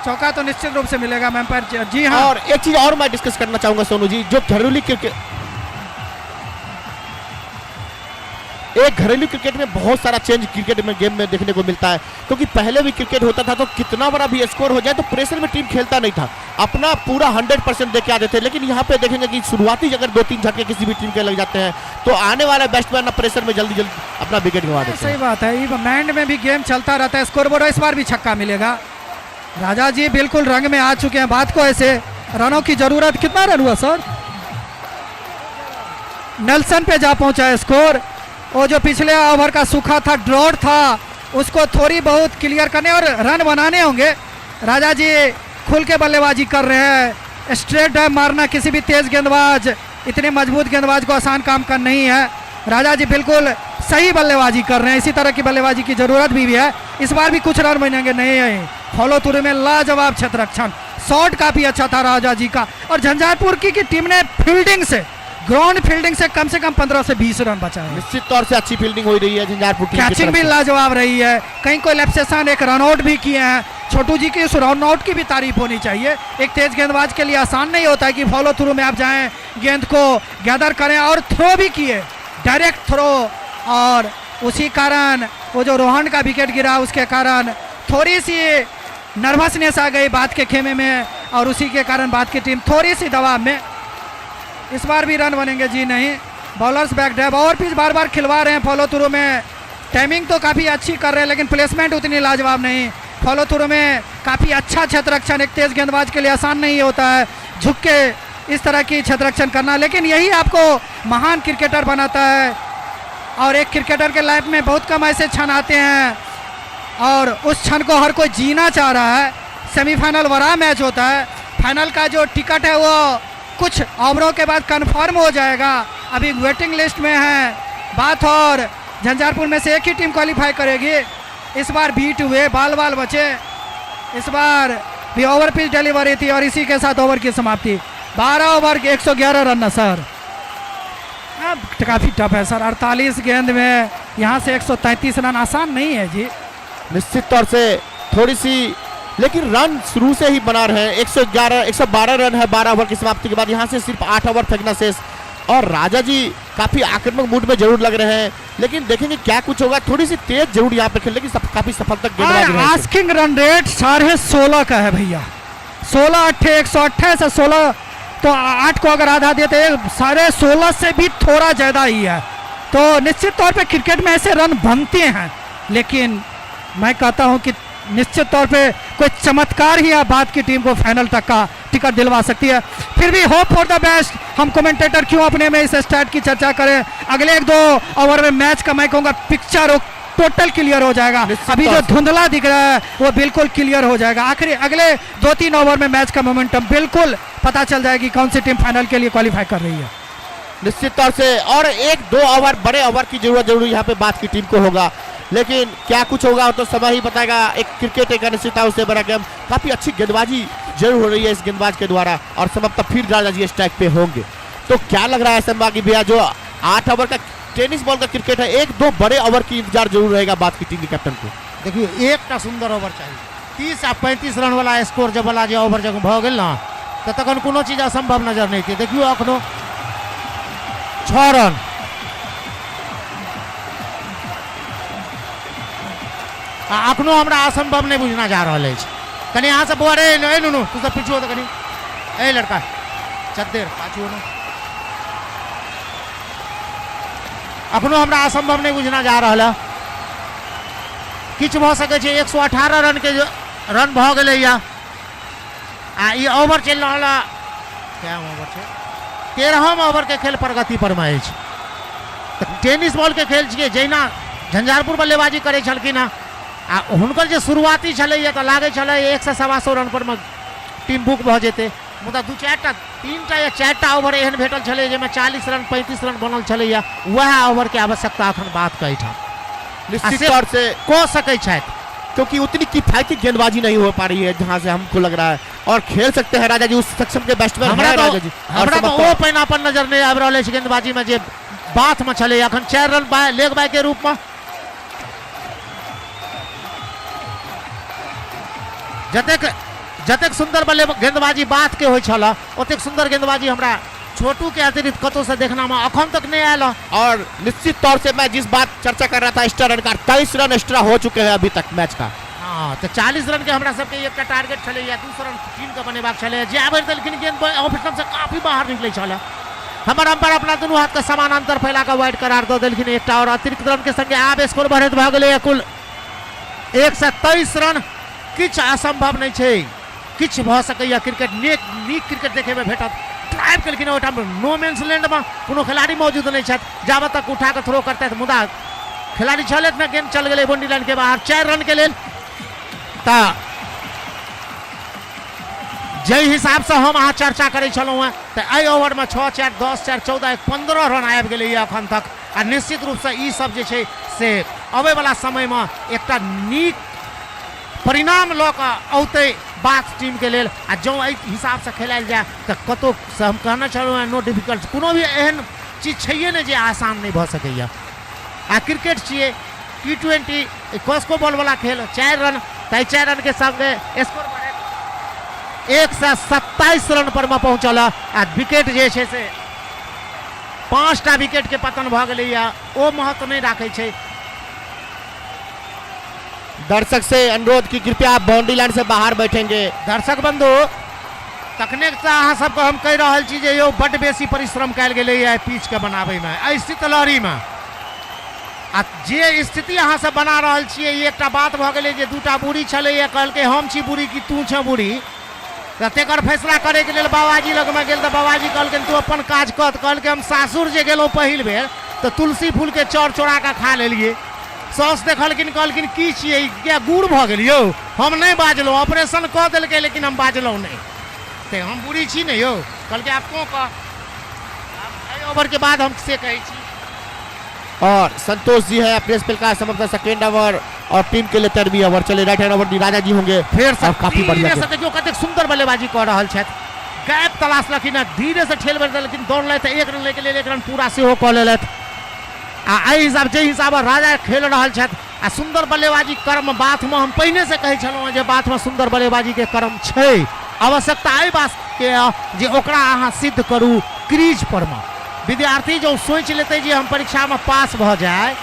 चौका तो निश्चित रूप से मिलेगा मैम पर। जी हाँ,
और एक चीज और मैं डिस्कस करना चाहूंगा सोनू जी, जो घरेलू क्रिकेट, एक घरेलू क्रिकेट में बहुत सारा चेंज क्रिकेट में गेम में देखने को मिलता है, क्योंकि पहले भी क्रिकेट होता था तो कितना बड़ा भी स्कोर हो जाए तो प्रेशर में टीम खेलता नहीं था, अपना पूरा 100% देके आते थे। लेकिन यहाँ पे देखेंगे कि शुरुआती अगर 2-3 झटके किसी भी टीम के लग जाते हैं तो आने वाला बैट्समैन प्रेशर में जल्दी अपना विकेट गंवा देते हैं।
सही बात है, मैंड में भी गेम चलता रहता है, स्कोर बोर्ड इस बार भी छक्का मिलेगा। राजा जी बिल्कुल रंग में आ चुके हैं, बात को ऐसे रनों की जरूरत। कितना रन हुआ सर? नेल्सन पे जा पहुंचा है स्कोर। वो जो पिछले ओवर का सूखा था, ड्रॉट था, उसको थोड़ी बहुत क्लियर करने और रन बनाने होंगे। राजा जी खुल के बल्लेबाजी कर रहे हैं, स्ट्रेट ड्राइव मारना किसी भी तेज गेंदबाज, इतने मजबूत गेंदबाज को आसान काम का नहीं है। राजा जी बिल्कुल सही बल्लेबाजी कर रहे हैं, इसी तरह की बल्लेबाजी की जरूरत भी है। इस बार भी कुछ रन बनेंगे नहीं। फॉलो थ्रू में लाजवाब क्षेत्ररक्षण, शॉट काफी अच्छा था राजा जी का। और झंझारपुर की टीम ने फील्डिंग से, ग्राउंड फील्डिंग से कम 15 से 20 रन बचाए।
निश्चित तौर से अच्छी फील्डिंग हो रही है झंझारपुर की,
कैचिंग भी लाजवाब रही है, कहीं कोई लेफ्ट एक रन आउट भी किए हैं। छोटू जी की उस रन आउट की भी तारीफ होनी चाहिए। एक तेज गेंदबाज के लिए आसान नहीं होता है कि फॉलो थ्रू में आप जाएं, गेंद को गैदर करें और थ्रो भी किए, डायरेक्ट थ्रो। और उसी कारण वो जो रोहन का विकेट गिरा उसके कारण थोड़ी सी नर्वसनेस आ गई बात के खेमे में, और उसी के कारण बात की टीम थोड़ी सी दबाव में। इस बार भी रन बनेंगे जी नहीं। बॉलर्स बैक ड्राइव और पिच बार बार खिलवा रहे हैं फॉलो थ्रू में। टाइमिंग तो काफ़ी अच्छी कर रहे हैं लेकिन प्लेसमेंट उतनी लाजवाब नहीं। फॉलो थ्रू में काफ़ी अच्छा क्षेत्ररक्षण एक तेज गेंदबाज के लिए आसान नहीं होता है झुक के इस तरह की क्षेत्ररक्षण करना, लेकिन यही आपको महान क्रिकेटर बनाता है। और एक क्रिकेटर के लाइफ में बहुत कम ऐसे क्षण आते हैं और उस क्षण को हर कोई जीना चाह रहा है। सेमीफाइनल बड़ा मैच होता है, फाइनल का जो टिकट है वो कुछ ओवरों के बाद कंफर्म हो जाएगा, अभी वेटिंग लिस्ट में है बात। और झंझारपुर में से एक ही टीम क्वालिफाई करेगी। इस बार बीट हुए, बाल बाल बचे। इस बार भी ओवर पिच डिलीवरी थी और इसी के साथ ओवर की समाप्ति। 12 ओवर 111 रन सर। अब काफ़ी टफ है सर, 48 गेंद में यहाँ से 133 रन आसान नहीं है जी।
निश्चित तौर से थोड़ी सी, लेकिन रन शुरू से ही बना रहे हैं। 112 रन है 12 ओवर की समाप्ति के बाद। यहाँ से सिर्फ 8 ओवर फेंकना शेष और राजा जी काफी आक्रामक मूड में जरूर लग रहे हैं, लेकिन देखेंगे क्या कुछ होगा। थोड़ी सी तेज जरूर यहाँ पे खेल, लेकिन काफी सफल तक गेंदबाजी है।
आस्किंग रन रेट 16.5 का है भैया। 16 8 128 16, तो 8 को अगर आधा देते 16.5 से भी थोड़ा ज्यादा ही है। तो निश्चित तौर पे क्रिकेट में ऐसे रन बनते हैं, लेकिन मैं कहता हूं कि निश्चित तौर पे कोई चमत्कार ही है बात की टीम को फाइनल तक का टिकट दिलवा सकती है। फिर भी होप फॉर द बेस्ट। हम कमेंटेटर क्यों अपने में इस स्टार्ट की चर्चा करें, अगले 1-2 ओवर में मैच का मैं कहूँगा पिक्चर टोटल क्लियर हो जाएगा। अभी जो धुंधला दिख रहा है वो बिल्कुल क्लियर हो जाएगा। आखिरी अगले 2-3 ओवर में मैच का मोमेंटम बिल्कुल पता चल जाएगी कौन सी टीम फाइनल के लिए क्वालिफाई कर रही है।
निश्चित तौर से और 1-2 ओवर बड़े ओवर की जरूरत जरूर यहाँ पे बात की टीम को होगा, लेकिन क्या कुछ होगा तो समय ही बताएगा। एक क्रिकेट एक अनिश्चितता उससे बड़ा गेम। काफी अच्छी गेंदबाजी जरूर हो रही है इस गेंदबाज के द्वारा और समाप्त फिर राजा जी स्ट्राइक पे होंगे। तो क्या लग रहा है संभागी भैया, जो 8 ओवर का टेनिस बॉल का क्रिकेट है, 1-2 बड़े ओवर की इंतजार जरूर रहेगा बात की टीम के कैप्टन को।
देखिए एक सुंदर ओवर चाहिए। 30 आ 35 रन वाला स्कोर जब वाला जो ओवर जब भ गेल ना तो तखन कोनो चीज असंभव नजर नहीं थी। देखियो अखनो 6 रन अखनो हमरा असंभव नहीं बुझना जा रहा है। कनी यहाँ से बुआ रे नुनू तू सब पीछू तो कनी ए लड़का चद्देर पाछू न अखनो हमरा असंभव नहीं बुझना जा रहा है। किछ भ सके छै। 118 रन के रन भ गेलै या आ ई ओवर चल रहा क्या ओवर छै 13हम ओवर के खेल प्रगति पर में अछि। टेनिस बॉल के खेल छियै जहिना झंझारपुर बल्लेबाजी करे छलखिन आ हुनकर जे शुरुआती छलैया तऽ लागे छलै 100-125 रन पर में टीम बुक भ जेतै, मुदा 2-4टा 3टा या 4टा ओवर एहन भेटल छलै जेमे 40 रन 35 रन बनल छलैया। वह ओवर के आवश्यकता अखन बात कही था
निश्चित तौर से
को सकै छथि,
क्योंकि उतनी किफायती गेंदबाजी नहीं हो पा रही है जहां से हमको लग रहा है। और खेल सकते हैं राजा जी, उस सक्षम के बैट्समैन हैं राजा जी।
हमरा तो ओ पैनापन नजर नहीं आबि रहल अछि गेंदबाजी में जे बात में छलै। अखन 4 रन लेग बाय के रूप में जतेक सुंदर बल्ले गेंदबाजी बात के होय छला ओतेक सुंदर गेंदबाजी हमरा छोटू के अतिरिक्त कतौ से देखना में अखन तक नहीं आयल।
और निश्चित तौर से मैं जिस बात चर्चा कर रहा था एक्स्ट्रा रन का 23 रन एक्स्ट्रा हो चुके हैं अभी तक मैच का।
हाँ तो 40 रन के हमरा सबके एकटा टारगेट छलै या 200 रन टीम के बनेबाक छलै जे आबि देलखिन गेंद ऑफ स्टंप से काफी बाहर निकलै छलै। हमर अंपायर अपना दुनू हाथ के समानांतर फैला के वाइड करार दऽ देलखिन एकटा और अतिरिक्त रन के संगे आब स्कोर बढ़ैत भ गेलै कुल 123 रन। किछ असंभव नहीं छै, किछ भ सकैया। क्रिकेट नीक क्रिकेट देखे में भेटत। ड्राइव केलखिन ओहि ठाम नो मेंस लैंड में कोनो खिलाड़ी मौजूद नहीं छथि जाबत तक उठा के थ्रो करते मुदा खिलाड़ी छलथि ना गेंद चल गेलै बाउंड्री लाइन के बाहर 4 रन के लेल। ता जै हिसाब से हम अहाँ चर्चा करै छलहुँ हैं तो एहि ओवर में 6-4 10-4 14 15 रन आबि गेलै अखन तक। आ निश्चित रूप से ई सब जे छै से अबै वाला समय में एकटा नीक परिणाम लऽ कऽ औतै बात टीम के लेल। आ जँ एहि हिसाब से खेलायल जाए तो कतौ से हम कहने छलहुँ हैं नो डिफिकल्ट कोनो भी एहन चीज छैहे नहि जे आसान नहीं भऽ सकैया। आ क्रिकेट छियै T20 कॉस्को बॉल वाला खेल। 4 रन 4 रन के संगे स्कोर बढ़े 127 रन पर में पहुंचल। आ विकेट जे छै से 5टा विकेट के पतन भ गेलैया ओ महत्व नहीं राखै छै।
दर्शक से अनुरोध की कृपया आप बाउंड्री लाइन से बाहर बैठेंगे।
दर्शक बंधु तखने से अहाँ सबके हम कहि रहल छी जे यौ बड्ड बेसी परिश्रम कयल गेलैया पिच के बनाबै में एहि शीतलहरी में। आ जे स्थिति अहाँ सब बना रहल छियै एकटा बात भ गेलै जे 2टा बूढ़ी छलैया कहलकै हम छी बूढ़ी कि तू छ बूढ़ी तऽ तेकर फैसला करैके लेल बाबाजी लग में गेल तऽ बाबाजी कहलखिन तू अपन काज कर। कहलकै हम सासुर जे गेलहुँ पहिल बेर तो तुलसी फूल के चौर चोरा के खा लेलिए। सौस देखलखिन कहलखिन की छियै क्या गुड़ भऽ गेल यौ, हम नहीं बाजलहुँ, ऑपरेशन कऽ देलकै लेकिन हम बाजलहुँ नहीं, ते हम बुरी छी नहीं यौ। कहलकै आप क्यों कह, ओवर के बाद हम से कहै छी।
और संतोष जी है अपने स्पेल का समग्र सेकेंड ओवर और टीम के लिए 13वीं ओवर। चले राइट हैंड ओवर राजा जी होंगे
फिर से
काफी बढ़िया
धीरे से देखियो कतेक सुंदर बल्लेबाजी कऽ रहल छथि। गैप तलाशलखिन है, धीरे से ठेल बैठ लेकिन दौड़लथि, 1 रन लेके लेल 1 रन पूरा सेहो कऽ लेलथि। आ एहि हिसाब जे हिसाब राजा खेल रहल छथि आ सुंदर बल्लेबाजी क्रम बात में हम पहिने से कहै छलहुँ जे बात में सुंदर बल्लेबाजी के क्रम छै। आवश्यकता एहि बात के जे ओकरा अहाँ सिद्ध करू क्रीज पर में। विद्यार्थी जो सोच लेते जे हम परीक्षा में पास भ जाए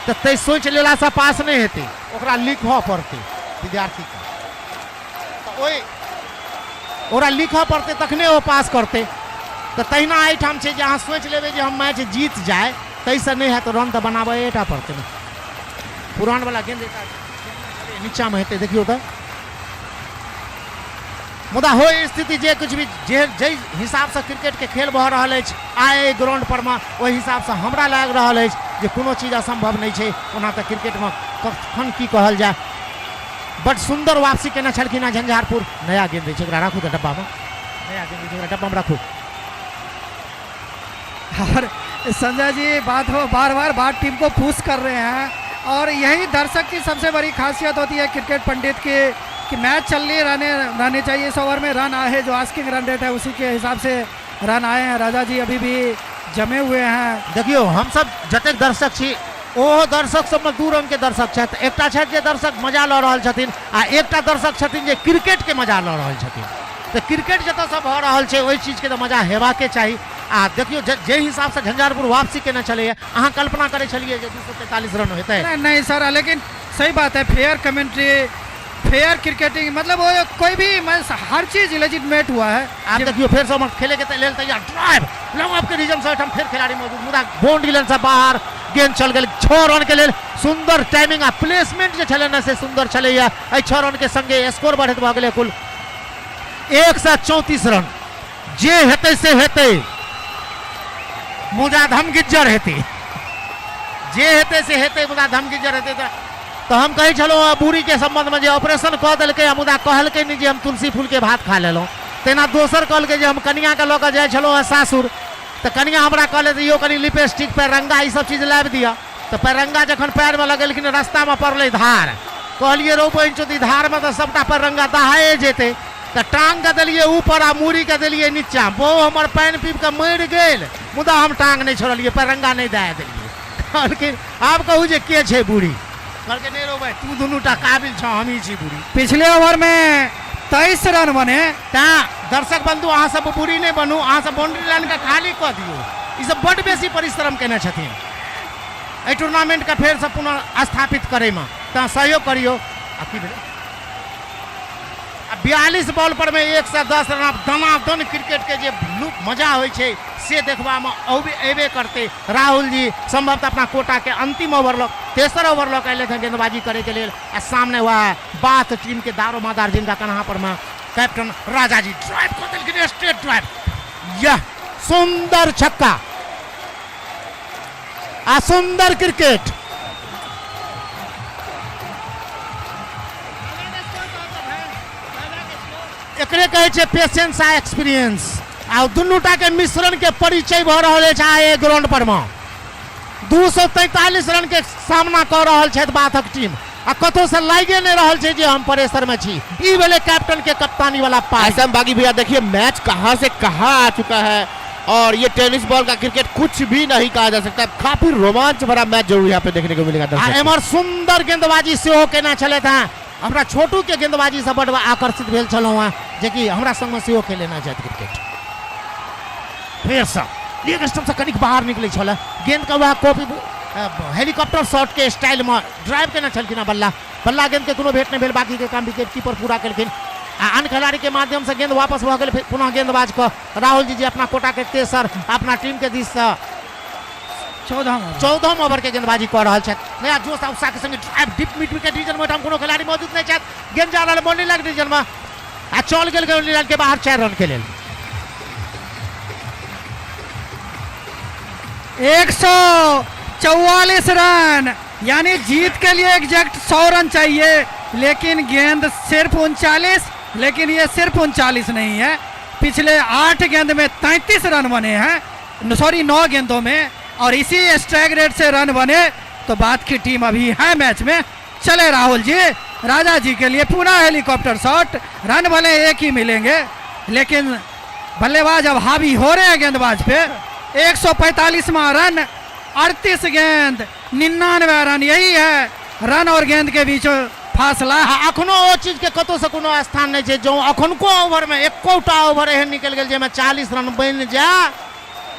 तो तै सोच लेला से पास नहीं हेतै, ओकरा लिखऽ पड़तै विद्यार्थी के, तो ओहि ओकरा लिखऽ पड़तै तखने वो पास करतै। तो तहिना एहिठाम छै जे अहाँ सोच लेबै जे हम मैच जीत जाए, तैसे नहीं है तो रन तो बनाबे टा पड़ते ना। पुरान वाला गेंद नीचा में हेतै देखियो तो, मुदा हो स्थिति जे कुछ भी जे हिसाब से क्रिकेट के खेल भऽ रहल अछि आए ग्राउंड पर में, ओहि हिसाब से हमरा लाग रहल अछि जे कोनो चीज असंभव नहीं छै। ओना तो क्रिकेट में कखन की कहल जाए, बड़ सुंदर वापसी केने छलखिन झंझारपुर। नया गेंद दै छै, एकरा राखू तो डब्बा में, नया गेंद दै छै, एकरा डब्बा में राखू।
और संजय जी बात हो बार बार टीम को पुश कर रहे हैं, और यही दर्शक की सबसे बड़ी खासियत होती है क्रिकेट पंडित की कि मैच चल रही रहने चाहिए। इस ओवर में रन आए जो आस्किंग रन रेट है उसी के हिसाब से रन आए हैं। राजा जी अभी भी जमे हुए हैं।
देखियो हम सब जतेक दर्शक छी ओ दर्शक सब में 2 रंग के दर्शक छथि। एकटा छथि जे दर्शक मजा लऽ रहल छथिन आ एकटा दर्शक छथिन जे क्रिकेट के मजा लऽ रहल छथिन। तो क्रिकेट जतऽ से भऽ रहल छै ओहि चीज के तो मजा हेबाके चाही। आ देखियो जे हिसाब से झंझारपुर वापसी केने चले अहाँ कल्पना करे छलिए जे 243 रन होते।
नहीं सर, लेकिन सही बात है, फेयर कमेंट्री, फेयर क्रिकेटिंग, मतलब वो कोई भी हर चीज लेजिटमेट हुआ है।
आप देखियो फिर से खेले के लेल तैयार, ड्राइव लॉन्ग ऑफ के रीजन से हम फिर खिलाड़ी मौजूद, मुदा बाउंड्री लाइन से बाहर गेंद चल गई। 6 रन के लेल सुंदर टाइमिंग आ प्लेसमेंट जे छले न से सुंदर चले। 6 रन के संगे स्कोर बढ़त भ गेलै कुल 134 रन। जे हेतै से हेतै, मुदा धमगिज्जर हेतै, जे हेतै से हेतै, मुदा धमगिज्जर हेतै। तो हम कहे चलो बूढ़ी के संबंध में जे ऑपरेशन कऽ देलकै मुदा कहलकै नहीं जे हम तुलसी फूल के भात खा लेलहुँ। तेना दोसर कहलकै जे हम कनिया के लऽ कऽ जाइ छलहुँ सासुर, तो कनिया हमरा कहले यो कनी लिपस्टिक पैरंगा ई सब चीज लाबि दिया। तो पैरंगा जखन पैर में लगेलखिन रास्ता में पड़लै धार, कहलिए रो बहिन चोदी धार में तो सबटा पैरंगा दहाए जेतै। तो टांग के देलिए ऊपर आ मूड़ी के देलिए नीचा, बहु हमर पानि पीब के मरि गेल, मुदा हम टांग नहीं छोड़लिए, पैरंगा नहीं दए देलिए। कहलखिन आब कहू जे के छै बूढ़ी, कहलकै नहीं रो भाई तू दुनू टा काबिल छ, हम ही छी बूढ़ी।
पिछले ओवर में 23 रन बने।
दर्शक बंधु अहाँ सब बूढ़ी नहीं बनू, अहाँ सब बाउंड्री लाइन के खाली कऽ दियौ। ई सब बड़ बेसी परिश्रम केने छथिन एहि टूर्नामेंट के फेर से पुनः स्थापित करे में, तऽ सहयोग करियो। आ की भेलै 42 बॉल पर में 110 रन। दनादन क्रिकेट के जे मजा होइ छै से देखबा में अबे करते। राहुल जी संभवतः अपना कोटा के अंतिम ओवरलॉक, तेसर ओवरलॉक अले थे गेंदबाजी करे के लिए। सामने वह बात टीम के दारोमदार जिनका कन्हा पर में कैप्टन राजा जी ड्राइव कर दिलखिन, स्ट्रेट ड्राइव, यह सुंदर छक्का आ सुंदर क्रिकेट। एकरे कहे छै पेशेंस आ एक्सपीरियंस, आ दुनूटा के मिश्रण के परिचय भ रहल है ग्राउंड पर में। 243 रन के सामना कर रहल छै बाथक टीम, आ कतौ से लागे नहीं रहल छै जे हम प्रेशर में छी। ई भेले कैप्टन के कप्तानी वाला पास।
ऐसा बागी भैया देखिए मैच कहां से कहां आ चुका है, और ये टेनिस बॉल का क्रिकेट कुछ भी नहीं कहा जा सकता। काफी रोमांच भरा मैच जरूर यहाँ पे देखने को मिलेगा।
एमर सुंदर गेंदबाजी सेहो केना छले था। हमरा छोटू के गेंदबाजी से बड़ आकर्षित भेल छलहुँ हैं, जे कि हमरा संग में सेहो खेलेना चाहत क्रिकेट। फिर से लेग स्टंप से कनिक बाहर निकले छल गेंद का, वह कॉपी हेलीकॉप्टर शॉट के स्टाइल में ड्राइव केना छलखिन बल्ला। बल्ला गेंद के कोनो भेट नहीं भेल, बाकी के काम विकेट कीपर पूरा केलखिन। अन्य खिलाड़ी के माध्यम से गेंद वापस भ गेल। पुनः गेंदबाज को राहुल जी अपना कोटा के तेसर अपना टीम के दिस से 14 ओवर के गेंदबाजी कर रहा है। नया जोश उत्साह के संगे drive deep mid wicket region में कोनो खिलाड़ी मौजूद नहीं है। गेंद जा रहा है बाउंड्री लाइन रीजन में, आ चल गेल बाउंड्री लाइन के बाहर 4 रन के लिए।
144 रन, यानी जीत के लिए एग्जैक्ट 100 रन चाहिए, लेकिन गेंद सिर्फ 39, लेकिन ये सिर्फ 39 नहीं है, पिछले 8 गेंद में 33 रन बने हैं, सॉरी 9 गेंदों में, और इसी स्ट्राइक रेट से रन बने, तो बात की टीम अभी है मैच में। चले राहुल जी, राजा जी के लिए पुनः हेलीकॉप्टर शॉट, रन भले एक ही मिलेंगे, लेकिन बल्लेबाज अब हावी हो रहे हैं गेंदबाज पे। 145वां रन, 38 गेंद, 99 रन, यही है रन और गेंद के बीच फासला।
अखनो वो चीज के कतो से कोनो स्थान नहीं है, जो अखनको ओवर में एकोटा ओवर एहन निकल गए जेमे 40 रन बन जा,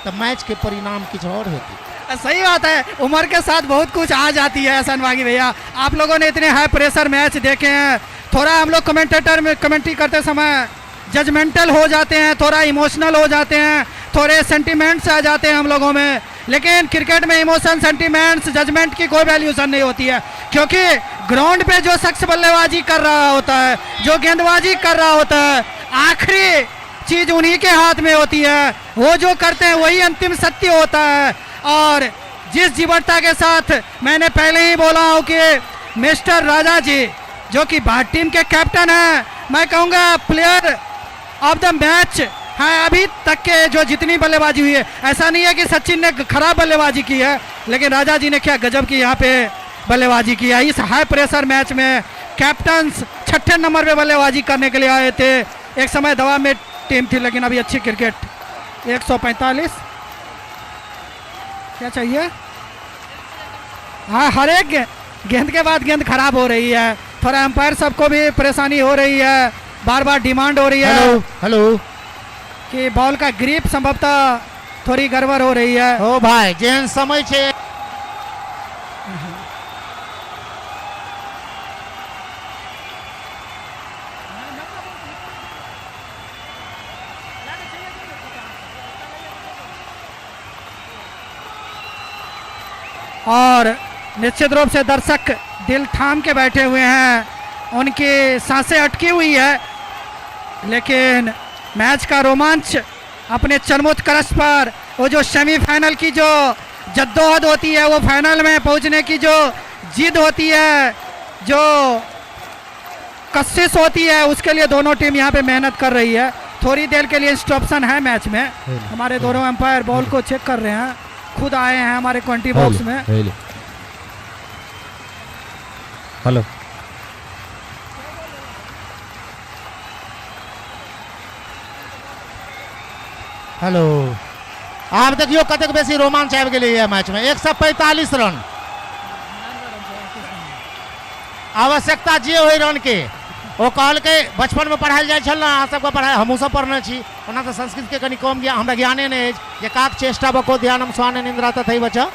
तो मैच के परिणाम कुछ और होती।
सही बात है, उम्र के साथ बहुत कुछ आ जाती है सनबागी भैया। आप लोगों ने इतने हाई प्रेशर मैच देखे हैं, थोड़ा हम लोग कमेंटेटर में कमेंट्री करते समय जजमेंटल हो जाते हैं, थोड़ा इमोशनल हो जाते हैं, थोड़े सेंटिमेंट्स आ जाते हैं हम लोगों में, लेकिन क्रिकेट में इमोशन, सेंटिमेंट्स, जजमेंट की कोई वैल्यूशन नहीं होती है, क्योंकि ग्राउंड पे जो शख्स बल्लेबाजी कर रहा होता है, जो गेंदबाजी कर रहा होता है, आखिरी चीज उन्हीं के हाथ में होती है, वो जो करते हैं वही अंतिम सत्य होता है। और जिस जीवटता के साथ मैंने पहले ही बोला हूं कि मिस्टर राजा जी जो कि भारत टीम के कैप्टन हैं, मैं कहूंगा प्लेयर ऑफ द मैच हैं अभी तक के, जो जितनी बल्लेबाजी हुई है। ऐसा नहीं है कि सचिन ने खराब बल्लेबाजी की है, लेकिन राजा जी ने क्या गजब की यहाँ पे बल्लेबाजी की है। इस हाई प्रेशर मैच में कैप्टन 6ठे नंबर पे बल्लेबाजी करने के लिए आए थे। एक समय दवा में टीम थी, लेकिन अभी अच्छी क्रिकेट। 145 क्या चाहिए? हाँ, हर एक गेंद के बाद गेंद खराब हो रही है, थोड़ा एम्पायर सबको भी परेशानी हो रही है, बार बार डिमांड हो रही है
हेलो
कि बॉल का ग्रिप संभवतः थोड़ी गड़बड़ हो रही है।
ओ भाई जेहन समय छे
और निश्चित रूप से दर्शक दिल थाम के बैठे हुए हैं, उनकी सांसें अटकी हुई है, लेकिन मैच का रोमांच अपने चरमोत्कर्ष पर, वो जो सेमीफाइनल की जो जद्दोजहद होती है, वो फाइनल में पहुंचने की जो जिद होती है, जो कशिश होती है, उसके लिए दोनों टीम यहाँ पे मेहनत कर रही है। थोड़ी देर के लिए इंस्ट्रप्शन है मैच में, हमारे दोनों एम्पायर बॉल को चेक कर रहे हैं, खुद आए हैं हमारे क्वेंटी बॉक्स में।
हेलो
हेलो आप देखियो कतक बेसी रोमांच आबि गेलै मैच में। 145 रन, आवश्यकता जे हो रन के, वो कहल के बचपन में पढ़ाई जाए छल, अहाँ सबके पढ़ाई हमहूँ सब पढ़ने छी, ओना तो संस्कृत के कनि कम हमरा ज्ञाने नहीं है, जे काक चेष्टा बको ध्यानम स्वान निंद्रा तथै बचा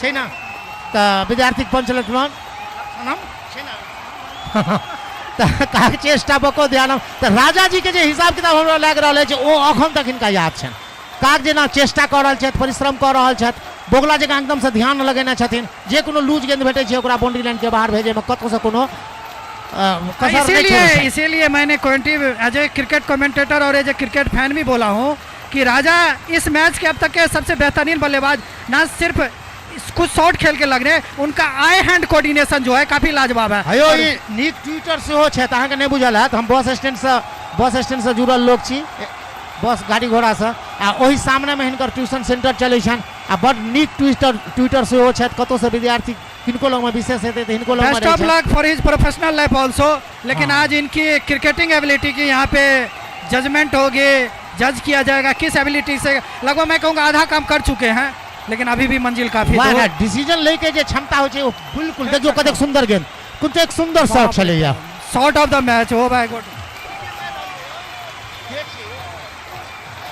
छै ना, तो विद्यार्थी पंचलक्ष्मण छै ना काक चेष्टा बको ध्यानम, तो राजा जी के जे हिसाब किताब हमरा लाग रहल छै, ओ अखन तक हिनका याद छनि। काक जेना चेष्टा कऽ रहल छथि, परिश्रम कऽ रहल छथि, बोगला जगह एकदम से ध्यान लगेने छथिन, जे कोनो लूज गेंद भेटै छै ओकरा बाउंड्री लाइन के बाहर भेजे में कतौ से कोनो
इसीलिए मैंने एज ए क्रिकेट कमेंटेटर और एज ए क्रिकेट फैन भी बोला हूँ कि राजा इस मैच के अब तक के सबसे बेहतरीन बल्लेबाज, ना सिर्फ कुछ शॉट खेल के लग रहे, उनका आई हैंड कोऑर्डिनेशन जो है काफी लाजवाब है।
अयो ये नीक ट्विटर से हो छै, अहाँ के नहीं बुझल है, हम बस स्टैंड से जुड़ल लोग छी, बस गाड़ी घोड़ा से, आ ओही सामने में हिनकर ट्यूशन सेंटर चलै छन, आ बड़ नीक ट्विटर से हो छै, कतो से विद्यार्थी किनको लोग में विशेष हेतै त हिनको लोग में।
Best of luck for his professional life also, लेकिन आज इनकी क्रिकेटिंग एबिलिटी की यहाँ पे जजमेंट होगी, जज किया जाएगा किस एबिलिटी से। लगभग मैं कहूँगा आधा काम कर चुके हैं, लेकिन अभी भी मंजिल काफी
है। डिसीजन लेके जे क्षमता हो छै, वो बिल्कुल देखियो कतेक सुंदर गेंद, कुछ एक सुंदर शॉट चलैया,
शॉट ऑफ द मैच हो भाई। गुड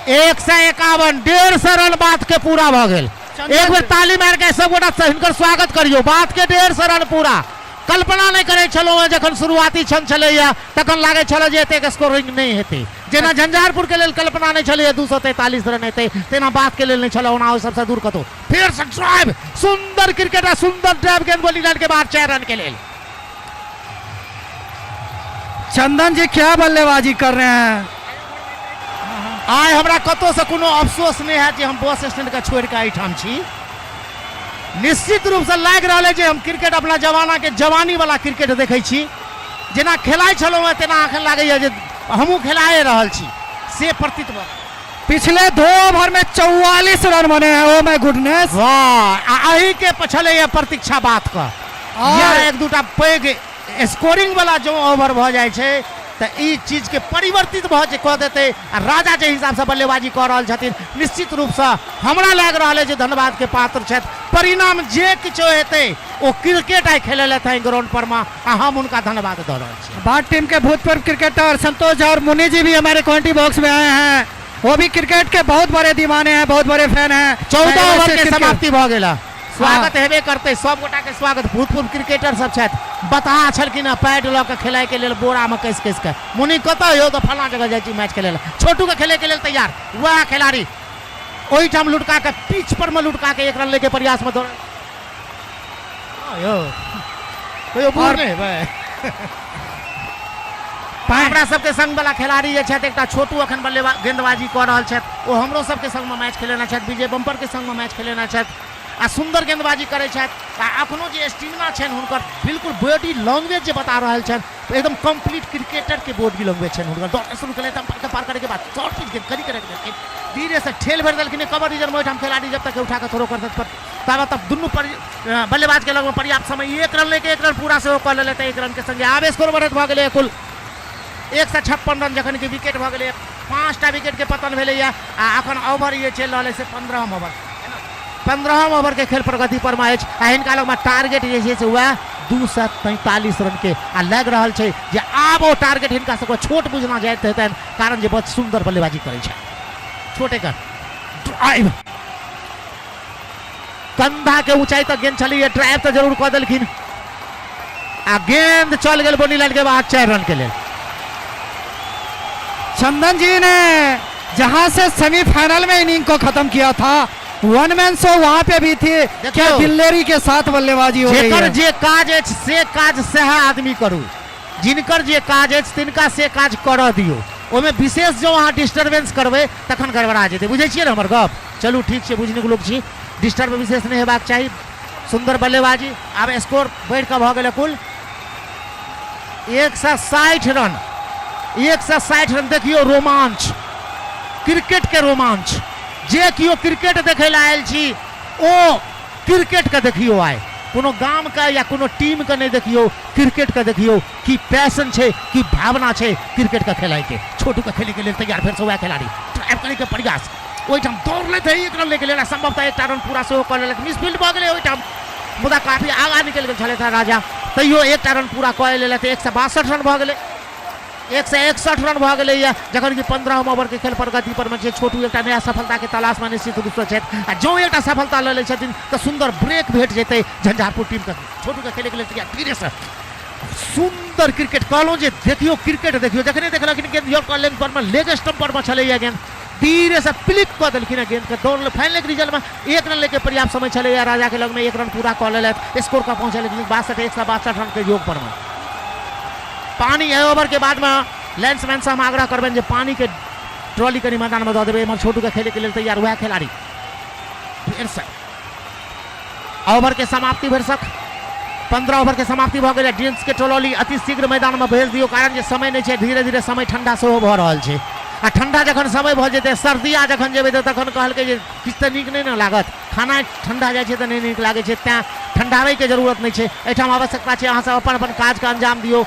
151 150 रन बात के पूरा भ गेल। एक बेर ताली मार के सब गोटा हिनकर स्वागत करियो, बात के 150 रन पूरा। कल्पना नहीं करे छलो जखन शुरुआती क्षण छलैया तखन लागे छल जे एतेक स्कोरिंग नहीं हेतै, जेना झंझारपुर के लेल कल्पना नहीं छलैया 243 रन हेतै, तेना बात के लेल नहीं छल, ओना ओइ सबसे दूर कतो। फिर से ड्राइव, सुंदर क्रिकेट, सुंदर ड्राइव गेंद बॉलिंग लाइन के बाद 4 रन के लेल।
चंदन जी क्या बल्लेबाजी कर रहे हैं,
आइ हमरा कतो से कोनो अफसोस नहीं है कि हम बस स्टैंड का छोड़ के एठाम छी। निश्चित रूप से लाग रहा है जे हम क्रिकेट अपना जमाना के जवानी वाला क्रिकेट देखे छी, जेना खेलाइ छलहुँ तेना अखन लागैए जे हमहूँ खेलाए रहल छी, से प्रतीत भ
पिछले 2 ओवर में 44 रन बने हैं। ओ माय गुडनेस,
वाह, अही के पछले ये प्रतीक्षा बात का
और-
या एक दूटा पैघ स्कोरिंग वाला जो ओवर भ जाय छै त ई चीज के परिवर्तित भ जे क देते आ राजा जे हिसाब से बल्लेबाजी क रहल छथिन, निश्चित रूप से हमरा लाग रहल है जे धन्यवाद के पात्र छथि। परिणाम जे किछो हेतै ओ क्रिकेट आइ खेले ले थाई ग्राउंड पर में आ हम उनका धन्यवाद द रहल छी।
भारत टीम के भूतपूर्व क्रिकेटर संतोष झा और मुनि जी भी हमारे कमेंट्री बॉक्स में आए हैं। वो भी क्रिकेट के बहुत बड़े दीवाने हैं, बहुत बड़े फैन हैं।
14 ओवर के
क्रिकेट-
समाप्ति भ गेला, स्वागत हेबे करते, सब गोटा के स्वागत। भूतपूर्व क्रिकेटर सब छथि, बता छलखिन पैड ल के खेलाय के लेल बोरा में कस कस के, मुनि कतऽ यो तो फला जगह जाइ छी मैच खेले ला, छोटू के खेले के लेल तैयार, वह खिलाड़ी ओही ठाम लुटका के पिच पर में लुटका के 1 रन लेके प्रयास में दौड़ यो
और-
हमरा सबके संग वाला खिलाड़ी जे छथि एकटा छोटू अखन बल्लेबाज गेंदबाजी कऽ रहल छथि, ओ हमरो सबके संग में मैच खेलेना छथि, विजय बम्पर के संग में मैच खेलेना छथि आ सुंदर गेंदबाजी करै छथि आ अखनो जे स्टेमिना छनि हुनकर बिल्कुल बॉडी लैंग्वेज जे बता रहल छनि एकदम कंप्लीट क्रिकेटर के बॉडी लैंग्वेज छनि हुनकर। दौड़ शुरू केलथि, अंपायर के पार करे के बाद शॉर्ट पिच के करी करे के धीरे से ठेल भर देलखिन कवर रीजन में, ओहिठाम खिलाड़ी जब तक उठा के थ्रो कर सकत तब तब दुनू बल्लेबाज के लग में पर्याप्त समय 1 रन लेके 1 रन पूरा से कऽ लेलथि। 1 रन के संगे आब स्कोर बढ़त भऽ गेलै कुल 156 रन, जखन कि विकेट भऽ गेलै 5टा विकेट के पतन भेलैया आ अखन ओवर ये चलि रहल है से 15 ओवर 15 ओवर के खेल प्रगति पर में अछि आ हिनका लग में टारगेट जे छै से वह 243 रन के आ लग रहल छै जे आब ओ टारगेट हिनका सबके छोट बुझना जाइत हेतनि, कारण जे बहुत सुंदर बल्लेबाजी करै छै। छोटे का ड्राइव, कंधा के ऊंचाई तक गेंद चली है, ड्राइव तो जरूर कऽ देलखिन आ गेंद चल गेल बोनी लाइन के बाद 4 रन के लेल।
चंदन जी ने जहां से सेमीफाइनल में इनिंग को खत्म किया था, 1 मैन शो वहां पे भी थी। क्या दिल्लेरी के साथ बल्लेबाजी हो रही
जेकर
है।
जे काज अछि से काज सह आदमी करू, जिनकर जे काज अछि तिनका से काज करऽ दियौ, ओमे विशेष जो अहाँ डिस्टर्बेंस करबै तखन गड़बड़ा जेतै। बुझै छियै ने हमर गप? चलू ठीक छै, बुझने के लोग छी, डिस्टर्ब विशेष नहीं हेबाक चाही। सुंदर बल्लेबाजी, आब स्कोर बढ़ि कऽ भऽ गेलै कुल 160 रन। 160 रन, देखियो रोमांच, क्रिकेट के रोमांच। जे कियो क्रिकेट देखे ला आयल छी ओ क्रिकेट के देखियो, आए कोनो गाम का या कोनो टीम का नहीं देखियो, क्रिकेट का देखियो कि पैशन छे कि भावना छे क्रिकेट का खेलाय के। छोटू का खेले के लिए तैयार, फिर से वह खिलाड़ी ड्राइव करे के प्रयास, ओहिठाम दौड़ लेते 1 रन लेके लेला, संभवतः 1 रन पूरा सेहो कऽ लेलक, मिसफील्ड भऽ गेलै ओहिठाम, मुदा काफी आगाँ निकलि गेल छलै राजा, तैयो 1 रन पूरा कऽ लेलक। 162 रन भऽ गेलै, 161 रन भऽ गेलै या, जखन कि 15 ओवर के खेल प्रगति पर में छोटू एकटा नया सफलता के तलाश में निश्चित रूप से छथि आ जो एकटा सफलता लऽ लै छथिन तऽ सुंदर ब्रेक भेट जेतै झंझारपुर टीम के। छोटू के खेले के लेल तैयार, धीरे से सुंदर क्रिकेट कहलहुँ जे देखियो क्रिकेट देखियो, जखने देखलखिन गेंद योर कॉल पर में लेग स्टंप पर में छलैया गेंद, धीरे से फ्लिक कऽ देलखिन गेंद के, दौड़ फाइनल के रिजल्ट में 1 रन लेके पर्याप्त समय छलैया राजा के लग में, 1 रन पूरा कऽ लेलथि, स्कोर का पहुंचे 62 रन के योग पर में। पानी है ओवर के बाद में लाइन्समैन से हम आग्रह करबेन जे पानी के ट्रॉली कनी मैदान में दऽ देबै। एमहर छोटू के खेले के लेल तैयार हुआ खिलाड़ी, फिर से ओवर के समाप्ति भरसक 15 ओवर के समाप्ति भऽ गेलै। ड्रिंक्स के ट्रॉली अति शीघ्र मैदान में भेज दियौ, कारण जे समय नहीं छै, धीरे धीरे समय ठंडा सेहो भऽ रहल छै आ ठंडा जखन समय भऽ जेतै, सर्दिया जखन जेबै तऽ तखन कहलकै जे किछु तऽ नीक नहि ने लागत, खाना ठंडा जाइ छै तऽ नहि नीक लागै छै, तेँ ठंडाबै के जरूरत नहीं छै। एहिठाम आवश्यकता छै अहाँ सब अपन अपन काज के अंजाम दियौ,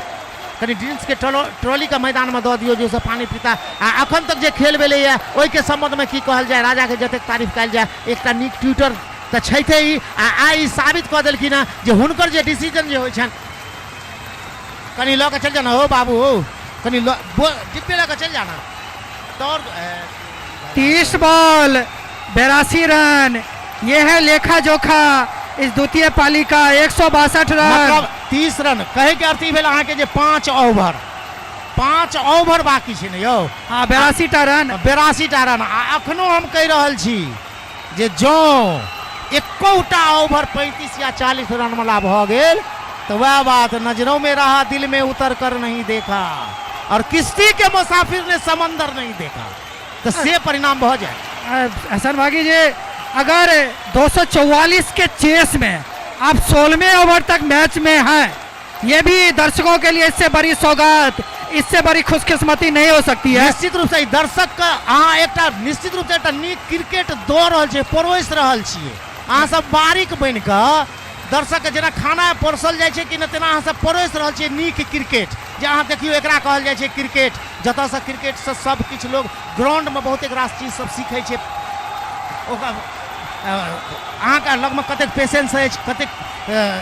कनी ड्रिंक्स के ट्रॉली का मैदान में दऽ दियौ जाहिसँ पानी पीता आ अखन तक जे खेल भेलैया ओहिके संबंध में की कहल जाय, राजा के जतेक तारीफ कयल जाय, एकटा नीक ट्विटर तऽ छैथे ही आ आइ साबित कऽ देलखिन हँ जे हुनकर जे डिसीजन जे होइ छनि, कनी लऽ के चल जाना हो बाबू, हो कनी डिब्बे लऽ के चल जाना, दौड़
30 बॉल 82 रन, ये है लेखा जोखा इस द्वितीय पाली का। 162 रन,
मतलब 30 रन कहे के अर्थ ई भेल अहाँके जे 5 ओवर बाकी छै ने यौ।
हाँ 82 टा रन,
82 टा रन आ अखनो हम कहि रहल छी जे जँ एकोटा ओवर 35 या 40 रन वाला भऽ गेल तो वह बात नजरों में रहा, दिल में उतर कर नहीं देखा, और किश्ती के मुसाफिर ने समंदर नहीं देखा, तो से परिणाम भऽ जाए।
हसन भागी जी अगर 244 के चेस में आप 16वें ओवर तक मैच में हैं, ये भी दर्शकों के लिए इससे बड़ी सौगात, इससे बड़ी खुशकिस्मती नहीं हो सकती है।
निश्चित रूप से दर्शक का अहाँ एकटा निश्चित रूप से एकटा नीक क्रिकेट दऽ रहल छै, परोस रहल छियै। अहाँ सब बारीक बनि कऽ दर्शक के जेना खाना परोसल जाइ छै कि न, तेना अहाँ सब परोस रहल छियै नीक क्रिकेट। जे अहाँ देखियो एकरा कहल जाइ छै क्रिकेट, जतऽ से क्रिकेट से सब किछु लोग ग्राउंड में बहुत एक रास चीज सब सीखै छै। ओकर अहाँके लगमे कतेक पेशेंस अछि, कतेक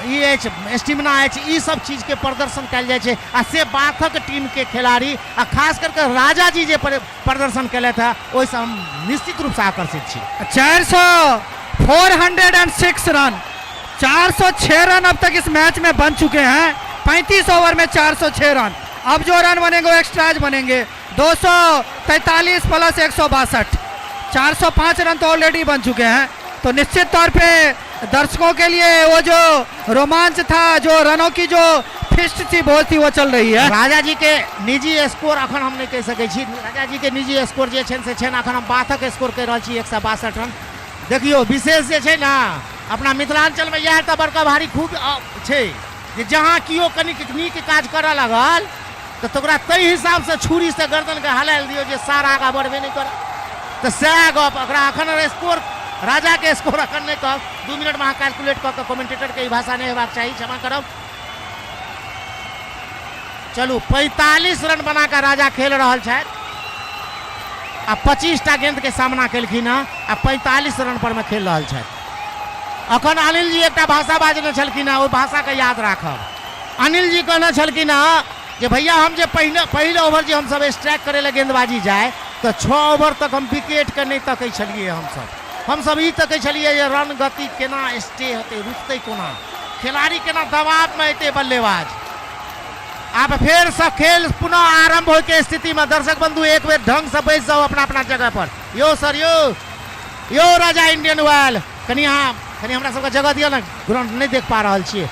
ई अछि, स्टेमिना अछि, ई सब चीज के प्रदर्शन कयल जाइ छै। आ से बाथक टीम के खिलाड़ी आ खास करके राजा जी जे प्रदर्शन केलथि है, ओहिसँ हम निश्चित रूप से आकर्षित छी।
406 रन, 406 रन अब तक इस मैच में बन चुके हैं। 35 ओवर में 406 रन। अब जो रन बनेंगे वो एक्स्ट्राज बनेंगे। 243 प्लस 162, 405 रन तो ऑलरेडी बन चुके हैं। तो निश्चित तौर पे दर्शकों के लिए वो जो रोमांच था, जो रनों की जो फिस्ट थी बहुत ही वो चल रही है।
राजा जी के निजी स्कोर अखन हम नहीं कह सकै छी। राजा जी के निजी स्कोर जे छनि से छनि, अखन हम बाथक स्कोर कहि रहल छी 162 रन। देखियो विशेष जे छै ना, अपना मिथिलांचल में यह बड़का भारी खूब छै जे जहाँ कियो कनिक नीक काज करऽ लागल तो तोरा तै हिसाब से छुरी से गर्दन के हलाल दियो जे सारा आगा बढ़बे नहीं कर। तो सएह गप ओकरा अखन स्कोर राजा के स्कोर अखन नहीं कहब। 2 मिनट में अहाँ कैलकुलेट कऽ के कमेंटेटर के ई भाषा नहीं हेबाक चाही, क्षमा करब। चलू 45 रन बना कर राजा खेल रहल छथि आ 25 टा गेंद के सामना केलखिन हँ आ 45 रन पर में खेल रहल छथि। अखन अनिल जी एकटा भाषा बाजने छलखिन हँ, ओहि भाषा के याद राखब। अनिल जी कहने छलखिन हँ जे भैया हम जे पहले ओवर जे हम सब स्ट्राइक करे ले गेंदबाजी जाए तो 6 ओवर तक हम विकेट के नहीं तकै छलिए। हम सब ई तकै छलिए जे रन गति केना स्टे हेतै, रुकतै कोना, खिलाड़ी केना दबाव में एतै बल्लेबाज। अब फिर से खेल पुनः आरंभ हो के स्थिति में दर्शक बंधु एक बेर ढंग से बैस जाओ अपना अपना जगह पर। यो सर यो राजा इंडियन ऑयल कनी हमरा सबके जगह दिया ना, ग्राउंड नहीं देख पा रहल छियै।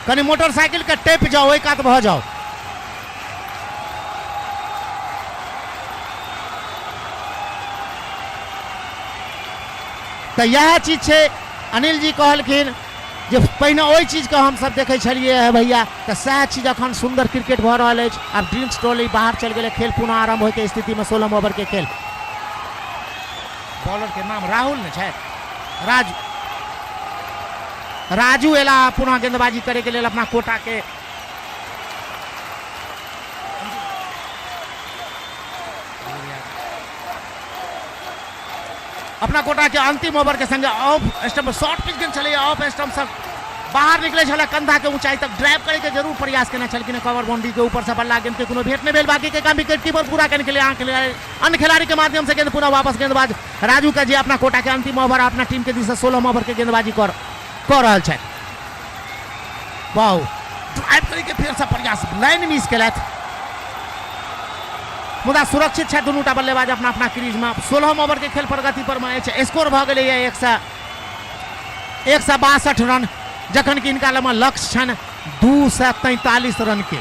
कनी मोटरसाइकिल के टेप जाओ, ओहि कात भऽ जाओ। तो यह चीज छै अनिल जी कहलखिन जे पहिने ओहि चीज के हम सब देखे छलिए है भैया। तो सएह चीज अखन सुंदर क्रिकेट भऽ रहल अछि। आब ड्रीम्स टोली बाहर चल गए, खेल पुनः आरंभ होय के स्थिति में 16 ओवर के खेल। बॉलर के नाम राहुल ने छथि, राजू एला पुनः गेंदबाजी करे के लेल अपना कोटा के। अपना कोटा के अंतिम ओवर के संगे ऑफ स्टंप शॉर्ट पिच गेंद चले, ऑफ स्टंप से बाहर निकले छले, कंधा के ऊंचाई तक ड्राइव करे के जरूर प्रयास करना छलखिन। कवर बाउंड्री के ऊपर से बल्ला गेंद के कोनो भेट नहीं भेल। बाकी के काम विकेट कीपर पूरा करने के लिए अन्य खिलाड़ी के माध्यम से गेंद पुनः वापस गेंदबाज राजू का जी अपना कोटा के अंतिम ओवर अपना टीम के दिशा 16 ओवर के गेंदबाजी कर रहल छथि। वाओ, ड्राइव करे के फिर से प्रयास, लाइन मिस केलथि, मुदा सुरक्षित छथि दुनूटा बल्लेबाज अपना अपना क्रीज में। 16 ओवर के खेल प्रगति पर में स्कोर भऽ गेलै 162 रन, जखन कि इनका लग लक्ष्य छनि 243 रन के।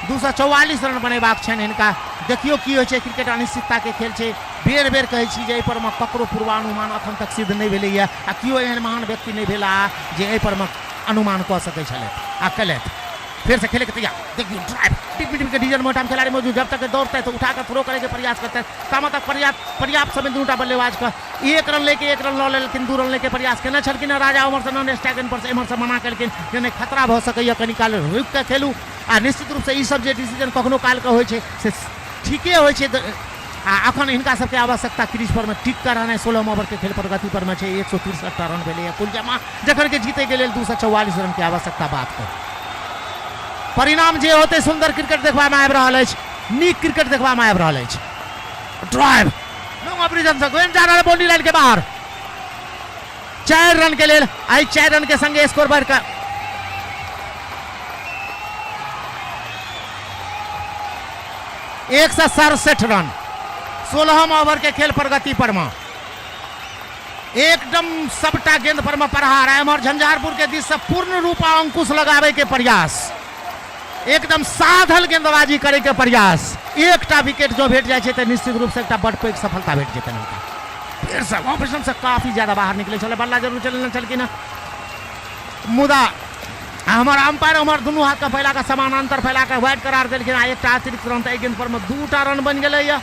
244 रन बनेबाक छनि हिनका। देखियो की होइ छै, क्रिकेट अनिश्चितता के खेल छै। बेर बेर कहै छी जे एहि पर में ककरो पूर्वानुमान अखन तक सिद्ध नहीं भेलैया आ कियो एहन महान व्यक्ति नहीं भेला जे एहि पर में अनुमान कऽ सकै छलथि आ केलथि। फिर से खेले के तैयार, देखिए ड्राइव टिप के डिजन मोटाम खिलाड़ी मौजूद, जब तक दौड़ता है तो उठाकर थ्रो करने के प्रयास करते हैं। तब तक पर्याप्त समय दूटा बल्लेबाज का 1 रन लेके 1 रन लऽ लेकिन 2 रन लेके प्रयास केने छलखिन। राजा उमर से नॉन स्ट्राइक पर से एमहर से मना केलखिन जे खतरा भऽ सकैया, कनी काल रुकि के खेलू। आ निश्चित रूप से ई सब जे डिसीजन कखनो काल के होइ छै से ठीके होइ छै। आ अखन हिनका सबके आवश्यकता क्रीज पर में टिक कर रहनाइ। 16 ओवर के खेल प्रगति पर में छै, 163 रन भेलै कुल जमा, जखन के जीते के लेल 244 रन के आवश्यकता बात कर। परिणाम जे होते सुंदर क्रिकेट देखबा में आबि रहल अछि, नीक क्रिकेट देखबा में आबि रहल अछि। ड्राइव लॉन्ग ऑपरेशन से गेंद जा रहल बाउंड्री लाइन के बाहर। 4 रन के लेल आई 4 रन के संगे स्कोर बढ़ कर 167 रन। 16 ओवर के खेल प्रगति पर में एकदम सबटा गेंद पर में प्रहार। एमहर झंझारपुर के दिस से पूर्ण रूपा अंकुश लगावे के प्रयास, एकदम साधल गेंदबाजी करे के प्रयास। एकटा विकेट जो भेट जाए तो निश्चित रूप से एक बड़ पैघ सफलता भेट जेतन। फिर से ऑपरेशन से काफी ज्यादा बाहर निकले चले बल्ला जरूर चलना चल के ना मुदा हमारा अंपायर हमार दोनों हाथ का फैला का समानांतर फैला का वाइड करार दिलखिन एक अतिरिक्त रन तय गेंद पर में 2टा रन बन गए या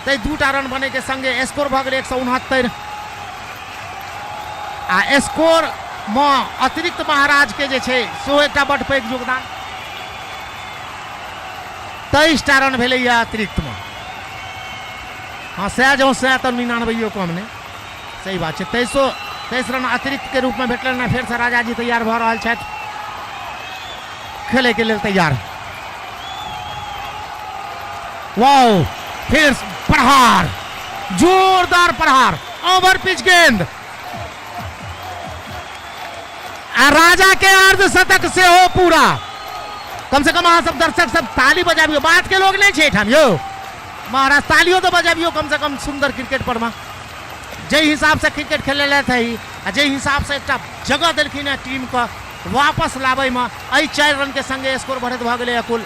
तय 2टा रन बने के संगे स्कोर भ गेल 169 आ स्कोर में अतिरिक्त महाराज के जे छे सो एकटा बड़ पैघ योगदान 23टा रन भेले या अतिरिक्त में हाँ सह जो सह तो 99 कम ने सही बात है 23 रन अतिरिक्त के रूप में भेटल फिर से राजा जी तैयार भ रहल छथि खेले के लिए तैयार वाओ फिर प्रहार जोरदार प्रहार ओवर पिच गेंद राजा के अर्धशतक से हो पूरा कम से कम अहाँ सब दर्शक सब ताली बजाबियो बात के लोग नहीं छे ठाम यो महाराज तालियों तो बजाबियो कम से कम सुंदर क्रिकेट पर में जे हिसाब से क्रिकेट खेले ले थे जे हिसाब से एक जगह दिलखिन टीम को वापस लाबे में 4 रन के संगे स्कोर बढ़त भ गेलै कुल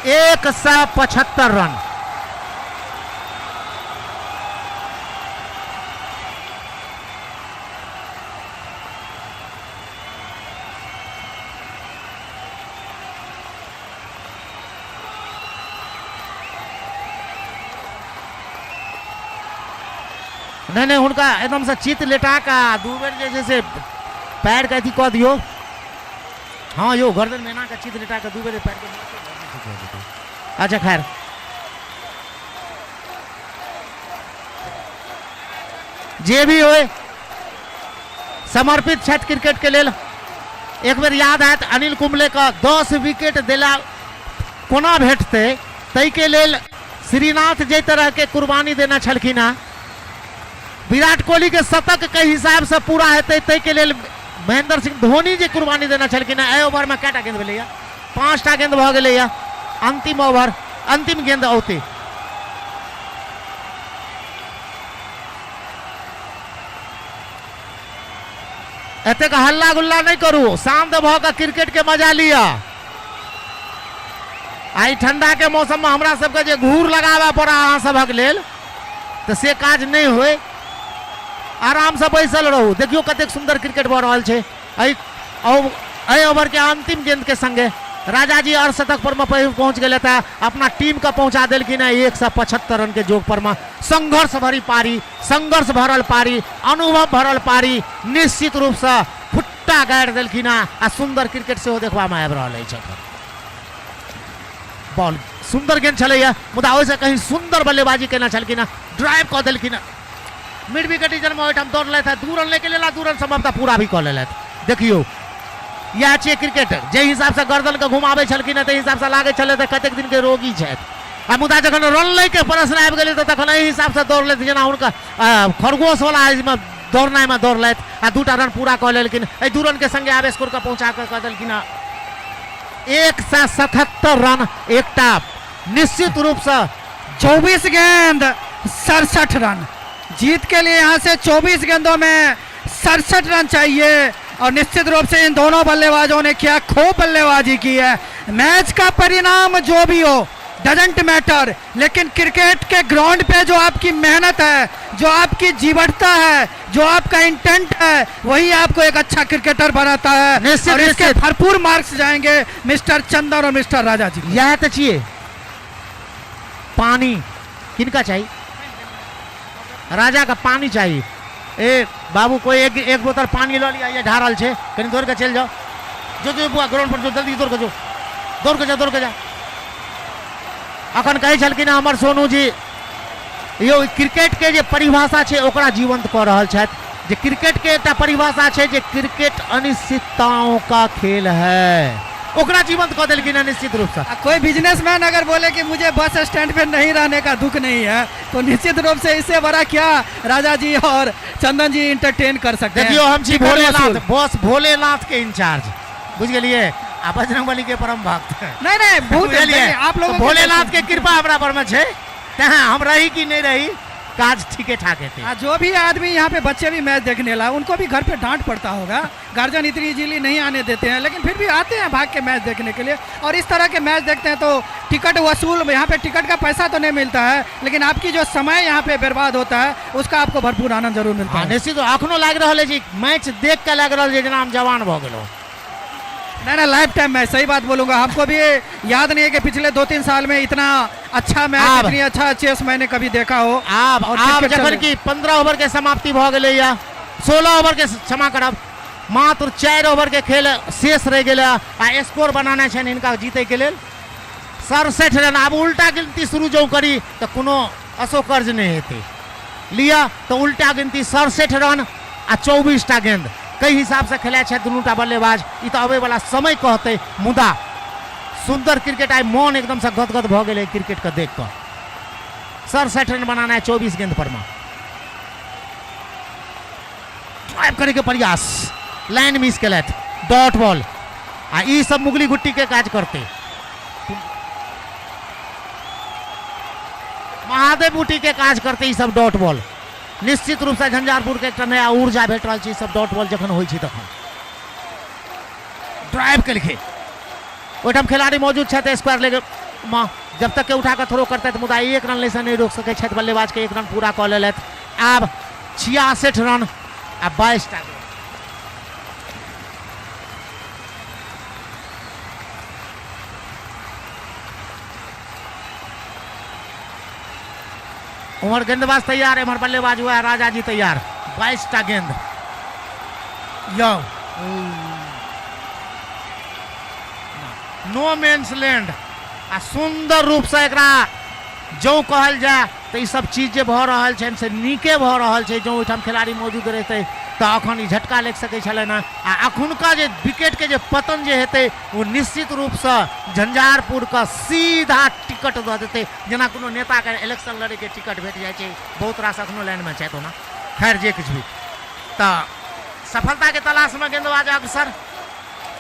175 रन नहीं उनका एकदम से चित लेटा का 2 बेर जैसे पैर का कह दियो हाँ यो गर्दन मेना का चित लेटा का 2 बेर पैर के अच्छा खैर जे भी हो समर्पित छथि क्रिकेट के लेल एक बेर याद आयत अनिल कुंबले का 10 विकेट दिला कोना भेटते तई के लेल श्रीनाथ जे तरह के कुर्बानी देना छलखिन विराट कोहली के शतक के हिसाब से पूरा हेतै तै के लेल महेंद्र सिंह धोनी जे कुर्बानी देना छलखिन ए ओवर में कएटा गेंद भेलै 5टा गेंद भ गेलै अंतिम ओवर अंतिम गेंद औते एतेक हल्ला गुल्ला नहीं करू शांत भ के क्रिकेट के मजा लिया आई ठंडा के मौसम में हमरा सबके जे घूर लगाबे पड़ा अहाँ सबक लेल तो से काज नहीं होय आराम से बैसल रहू देखियो कतेक सुंदर क्रिकेट भ रहल छै एहि ओवर के अंतिम गेंद के संगे राजा जी अर्धशतक पर में पहुंच गए था अपना टीम का पहुंचा दिलखिन 175 रन के जोग पर में संघर्ष भरी पारी संघर्ष भरल पारी अनुभव भरल पारी निश्चित रूप से फुट्टा गाड़ दिलखिन आ सुंदर क्रिकेट से देखबा में आबि रहल अछि बॉल सुंदर गेंद छलैया मुदा ओइसे कहीं सुंदर बल्लेबाजी केना छलखिन ड्राइव कऽ देलखिन मिड विकेट जन्म ओहिठाम दौड़ लेता 2 रन लेके लेला 2 रन संभवतः पूरा भी कऽ लेलथि देखियो यह छै क्रिकेट जे हिसाब से गर्दन के घुमाबै छलखिन ताहि हिसाब से लागे छलै तऽ कतेक दिन के रोगी छथि आ मुदा जखन रन लै के प्रश्न आबि गेलै तऽ तखन एहि हिसाब से दौड़ लेथि जेना हुनका खरगोश वाला में दौड़नाइ में दौड़ लेथि आ 2टा रन पूरा कऽ लेलखिन एहि 2 रन के संगे आब स्कोर के पहुंचा कऽ देलखिन 177 रन एकटा निश्चित रूप से
24 गेंद 67 रन जीत के लिए यहाँ से 24 गेंदों में 67 रन चाहिए और निश्चित रूप से इन दोनों बल्लेबाजों ने क्या खूब बल्लेबाजी की है मैच का परिणाम जो भी हो डजंट मैटर लेकिन क्रिकेट के ग्राउंड पे जो आपकी मेहनत है जो आपकी जीवटता है जो आपका इंटेंट है वही आपको एक अच्छा क्रिकेटर बनाता है और इसके भरपूर मार्क्स जाएंगे मिस्टर चंदन और मिस्टर राजा जी
यह तो चाहिए पानी किनका चाहिए राजा का पानी चाहिए ए बाबू कोई एक बोतल पानी लो लिया ये ढारल छे कहीं दौड़ के चल जाओ जो बुआ ग्राउंड पर जो जल्दी दौड़ के जा अखन कहे छलखिन हमर सोनू जी यो क्रिकेट के जे परिभाषा छे ओकरा जीवंत कऽ रहल छथि जे क्रिकेट के एकटा परिभाषा छे जे क्रिकेट अनिश्चितताओं का खेल है ओकरा जीवंत कऽ देलखिन निश्चित रूप से
कोई बिजनेसमैन अगर बोले कि मुझे बस स्टैंड पे नहीं रहने का दुख नहीं है तो निश्चित रूप से इससे बड़ा क्या राजा जी और चंदन जी इंटरटेन कर सकते हैं।
देखियो हम छी भोलेनाथ बॉस भोलेनाथ के इंचार्ज बुझ गेलिए आ बजरंगबली के परम भक्त
नहीं बहुत आप लोगों
भोलेनाथ के कृपा हमरा पर में छे तहाँ हम रही कि नहीं रही काज ठीके ठाक है थे।
जो भी आदमी यहाँ पे बच्चे भी मैच देखने ला उनको भी घर पे डांट पड़ता होगा, गार्जियन इतनी इजीली नहीं आने देते हैं, लेकिन फिर भी आते हैं भाग के मैच देखने के लिए। और इस तरह के मैच देखते हैं तो टिकट वसूल, यहाँ पे टिकट का पैसा तो नहीं मिलता है, लेकिन आपकी जो समय यहाँ पे बर्बाद होता है उसका आपको भरपूर आनंद जरूर मिलता है।
निश्चित अखनो लाग रहा है जी मैच देख के लग रहा है जेना हम जवान भ गेलो।
नहीं ना, लाइफ टाइम मैच, सही बात बोलूंगा। हमको भी याद नहीं है कि पिछले 2-3 साल में इतना अच्छा मैच, इतनी अच्छा चेस मैंने कभी देखा हो।
अब जखन की 15 ओवर के समाप्ति भ गेलै या 16 ओवर के क्षमा करब, मात्र 4 ओवर के खेल शेष रह गेलै आ स्कोर बनाना छै इनका जीते के लेल 67 रन। अब उल्टा गिनती शुरू जो करी तो कोनो असोकर्ज नहीं हेते, लिया तो उल्टा गिनती 67 रन आ 24 टा गेंद कई हिसाब से खेला है दुनूटा बल्लेबाज। इ तो आवे वाला समय कहते, मुदा सुंदर क्रिकेट आई मन एकदम से गदगद भ गेलै क्रिकेट के देख कर। 67 रन बनाना है 24 गेंद पर। ड्राइव करे के प्रयास, लाइन मिस केलथ, डॉट बॉल आ ई सब मुगली गुट्टी के काज करते। महादेव बूटी के काज करते ई सब डॉट बॉल। निश्चित रूप से झंझारपुर के एक नया ऊर्जा भेट रहा है सब डॉट बॉल जखन होई छै तखन। ड्राइव केलकै ओठम खिलाड़ी मौजूद छै स्क्वायर लेग जब तक के उठा के थ्रो करते तो मुदा 1 रन से नहीं रोक सके छै बल्लेबाज के 1 रन पूरा कऽ लेलथि। आब 66 रन आ 22 टा। उमर गेंदबाज तैयार है, उमर बल्लेबाज हुआ है राजा जी तैयार। 22 टा गेंद यो नो मेंस लैंड आ सुंदर रूप से एकरा जो कहल जाए तो ये सब चीज जे भ रहल छै से नीके भ रहल छै। जो ओइठाम खिलाड़ी मौजूद रहते तो अखन ई झटका लग सकै छलै ना आ अखुनका जे विकेट के जे पतन जे हेतै वो निश्चित रूप से झंझारपुर का सीधा टिकट दऽ देतै। जेना कोनो नेता के इलेक्शन लड़े के टिकट भेट जाय छै, बहुत रास अखनो लाइन में छै तो ना। खैर जे किछु भी तो सफलता के तलाश में गेंदबाज अक्सर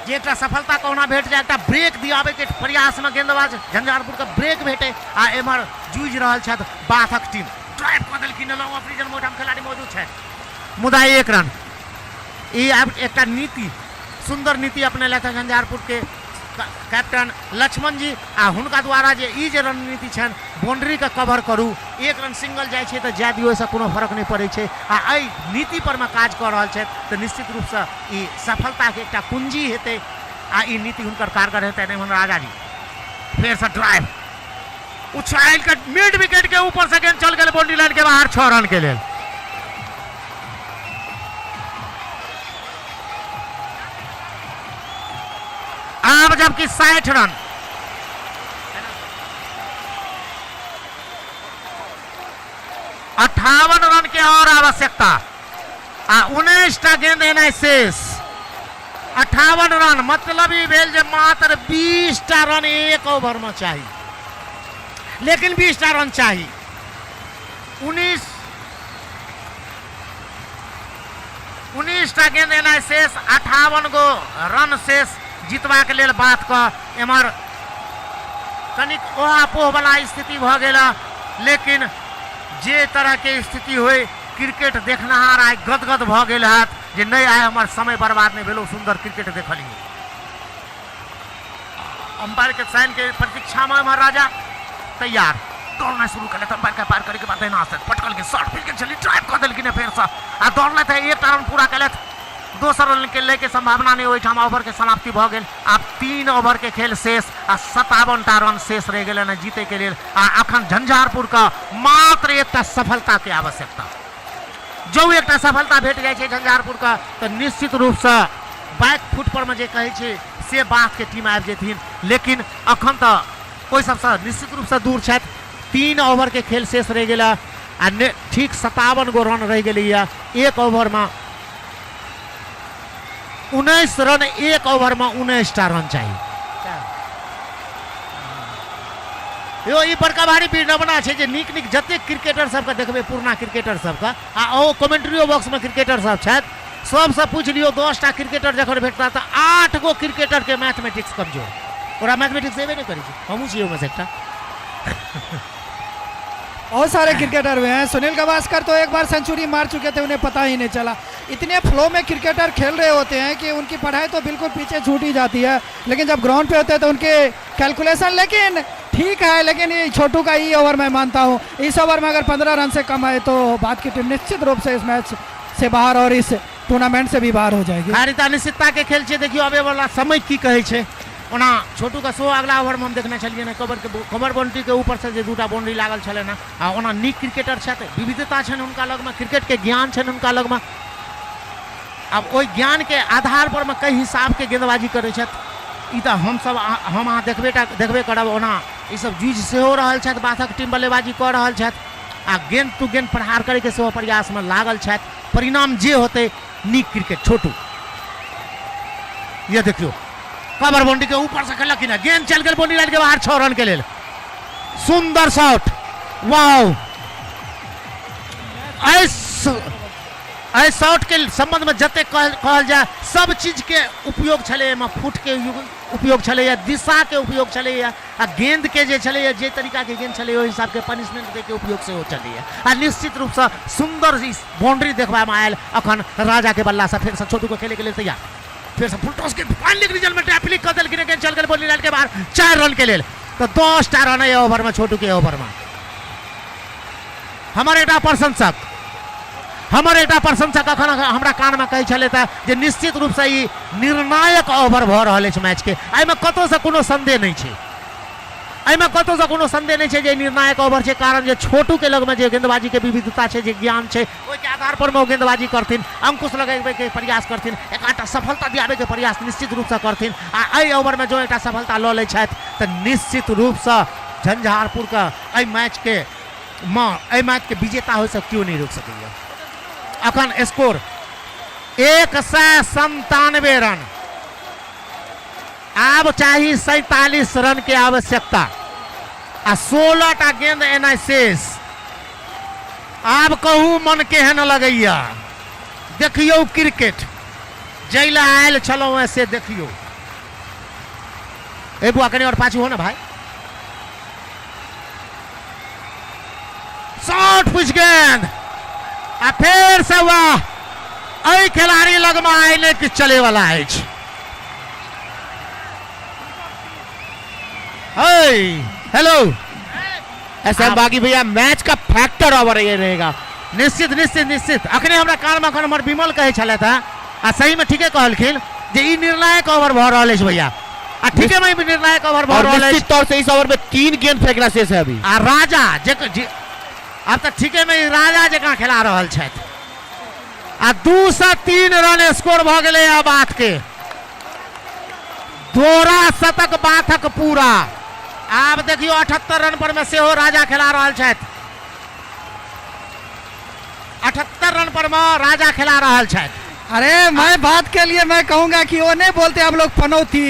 जे एकटा सफलता कोना भेट जाए, एकटा ब्रेक दियाबे के प्रयास में गेंदबाज झंझारपुर का ब्रेक भेटे आ एमहर जूझ रहल छथि बाथक टीम। ड्राइव कऽ देलखिन लॉन्ग ऑफ रीजन में खिलाड़ी मौजूद छै, मुदा 1 रन। ई एक नीति, सुंदर नीति अपने लेते झंझारपुर के कैप्टन लक्ष्मण जी आ हुनका द्वारा जे ई जे रणनीति छन बाउंड्री का कवर करू, 1 रन सिंगल जाय छै तो जाय दियो, ऐसा कोनो फर्क नहीं पड़े छै आ एहि नीति पर में काज कर रहल छै तो निश्चित रूप से ई सफलता के एकटा कुंजी हेतै आ ई नीति हुनकर कारगर हेतै। नहीं राजा जी फिर से ड्राइव उछाल के मिड विकेट के ऊपर से गेंद चल गए बाउंड्री लाइन के बाहर 6 रन के लिए। अब जबकि 60 रन 58 रन के और आवश्यकता आ 19 टा गेंद एना शेष। 58 रन मतलब ही भेल जे मात्र 20 टा रन 1 ओवर में चाहिए, लेकिन 20 टा रन चाहिए। 19 टा गेंद एना शेष, 58 गो रन शेष जीतवा के लिए बात का एमर कनिक ओहापोह वाला स्थिति भ गेला। लेकिन जे तरह के स्थिति हुई क्रिकेट देखनहार आइ गदगद भ गेल हाथ जे नहीं आए हमार समय बर्बाद नहीं भेलो, सुंदर क्रिकेट देखलिए। अंपायर के साइन के प्रतीक्षा में महाराजा तैयार दौड़ना शुरू कर लेते। अंपायर के पार करे के बाद देना से पटकल के शॉट फिर के चली ड्राइव कर देलकिन फिर से आ दौड़ लेते 1 रन पूरा कर लेते। 2 रन के लेके संभावना नहीं हुई, ओवर के समाप्ति भ गेल। अब 3 ओवर के खेल शेष आ 57 टा रन शेष रह गए न जीते के लिए। आ अखन झंझारपुर का मात्र एक सफलता के आवश्यकता, जो एक सफलता भेट जाए झंझारपुर का तो निश्चित रूप से बैक फुट पर में जे कहे छे से बात के टीम आबि जेथिन। लेकिन अखन तो कोई सबसे निश्चित रूप से दूर छथि। 3 ओवर के खेल शेष रह गया आ ठीक 57 गो रन रह गए। 1 ओवर में 19 रन, 1 ओवर में 19 टा रन चाहिए। यो ई बड़का भारी विडम्बना छै जे नीक नीक जते क्रिकेटर सबके देखबे, पुरना क्रिकेटर सबके आ ओ कमेंट्रियो बॉक्स में क्रिकेटर सब छथि, सबसे पूछ लियो 10 टा क्रिकेटर जखन भेटता तो 8 गो क्रिकेटर के मैथमेटिक्स कमजोर। ओरा मैथमेटिक्स एबे नहीं करै छै, हमहू छियै ओमे से एकटा।
बहुत सारे क्रिकेटर हुए हैं। सुनील गावस्कर तो एक बार सेंचुरी मार चुके थे, उन्हें पता ही नहीं चला। इतने फ्लो में क्रिकेटर खेल रहे होते हैं कि उनकी पढ़ाई तो बिल्कुल पीछे छूट ही जाती है, लेकिन जब ग्राउंड पे होते हैं तो उनके कैलकुलेशन, लेकिन ठीक है। लेकिन ये छोटू का ई ओवर मैं मानता हूँ, इस ओवर में अगर 15 रन से कम आए तो भारत की टीम निश्चित रूप से इस मैच से बाहर और इस टूर्नामेंट से भी बाहर हो जाएगी।
हारिता निश्चितता के खेल छे। देखियो आबे वाला समय की कहे छे। ओना छोटू का 100 अगला ओवर में हम देखने चलिए ना, कवर बाउंड्री के ऊपर से जे दूटा बाउंड्री लागल छले ना, आ ओना नीक क्रिकेटर छथि, विविधता छन उनका लग में, क्रिकेट के ज्ञान छन उनका लग में। अब ओई ज्ञान के आधार पर में कई हिसाब के गेंदबाजी करे छथि। ई त हम सब हम अहाँ देखबे करब। ओना ई सब जूझ से हो रहल छथि, बाथक टीम बल्लेबाजी कर रहल छथि आ गेंद टू गेंद प्रहार करे के सेहो प्रयास में लागल छथि। परिणाम जे होते नीक क्रिकेट छोटू। ये देखियो कवर बाउंड्री के ऊपर से खेलक कि ना, गेंद चल गई बाउंड्री लाइन के बाहर, 6 रन के लिए सुंदर शॉट। वाओ, शॉट के संबंध में जते कहल जाए सब चीज के उपयोग छले में, फुट के उपयोग छले या दिशा के उपयोग छले या गेंद के जे छले या जे तरीका के गेंद छले ओहि हिसाब के पनिशमेंट दे के उपयोग से हो छले आ निश्चित रूप से सुंदर बाउंड्री देखबा में आयल। अखन राजा के बल्ला से फिर से छोटू को खेले के लिए तैयार, फिर से फुल टॉस के फाइनल रिजल्ट में टैपलिक कर देल, गेंद चल गई बॉल लाइन के बाहर, 4 रन के लिए। तो 10 रन है ओवर में छोटू के ओवर में। हमारे एकटा प्रशंसक अखन हमरा कान में कहे छले था जे निश्चित रूप से ई निर्णायक ओवर भ रहल अछि मैच के। एहि में कतो से कोनो संदेह नहीं छै, एहि में कतो से कोनो संदेह नहीं छै जे निर्णायक ओवर छै। कारण जे छोटू के लग में जे गेंदबाजी के विविधता छै, जे ज्ञान छै, ओहि के आधार पर में वो गेंदबाजी करथिन, अंकुश लगाबे के प्रयास करथिन, एकटा सफलता दियाबे के प्रयास निश्चित रूप से करथिन। आ एहि ओवर में जो एकटा सफलता ल लै छथि त निश्चित रूप से झंझारपुर का एहि मैच के विजेता हो से क्यों नहीं रोक सकैया। अखन स्कोर 197 रन, अब चाहिए 47 रन के आवश्यकता आ 16 टा गेंद एनाइ शेष। आब कहू मन केहन लगैया, देखियो क्रिकेट जैला आयल छलौ से देखियो। ए बुआ कनी और पाछू हो ना भाई। शॉट पुछ गेंद आ फिर से वाह, ऐ खिलाड़ी लग में आइले कि चले वाला है। हेलो
ऐसा बाकी भैया मैच का फैक्टर ओवर ये रहेगा।
निश्चित निश्चित निश्चित। अखने हमरा कान में हमर विमल कहे छले था आ सही में ठीके कहलखिन जे ई निर्णायक ओवर भ रहल अछि भैया। आ ठीके में निर्णायक ओवर भ रहल अछि।
निश्चित तौर से इस ओवर में 3 गेंद फेंकना शेष है अभी।
आ राजा जे अब तो ठीके में राजा जगह खेला रहल छथि आ 2 से 3 रन स्कोर भ गेलै। आ बात के दोहरा शतक बाथक पूरा। आप देखियो 78 रन पर में सेहो राजा खेला रहल छथि, 78 रन पर में राजा खेला रहल छथि।
अरे मैं बात के लिए मैं कहूंगा कि वो नहीं बोलते हम लोग पनौती।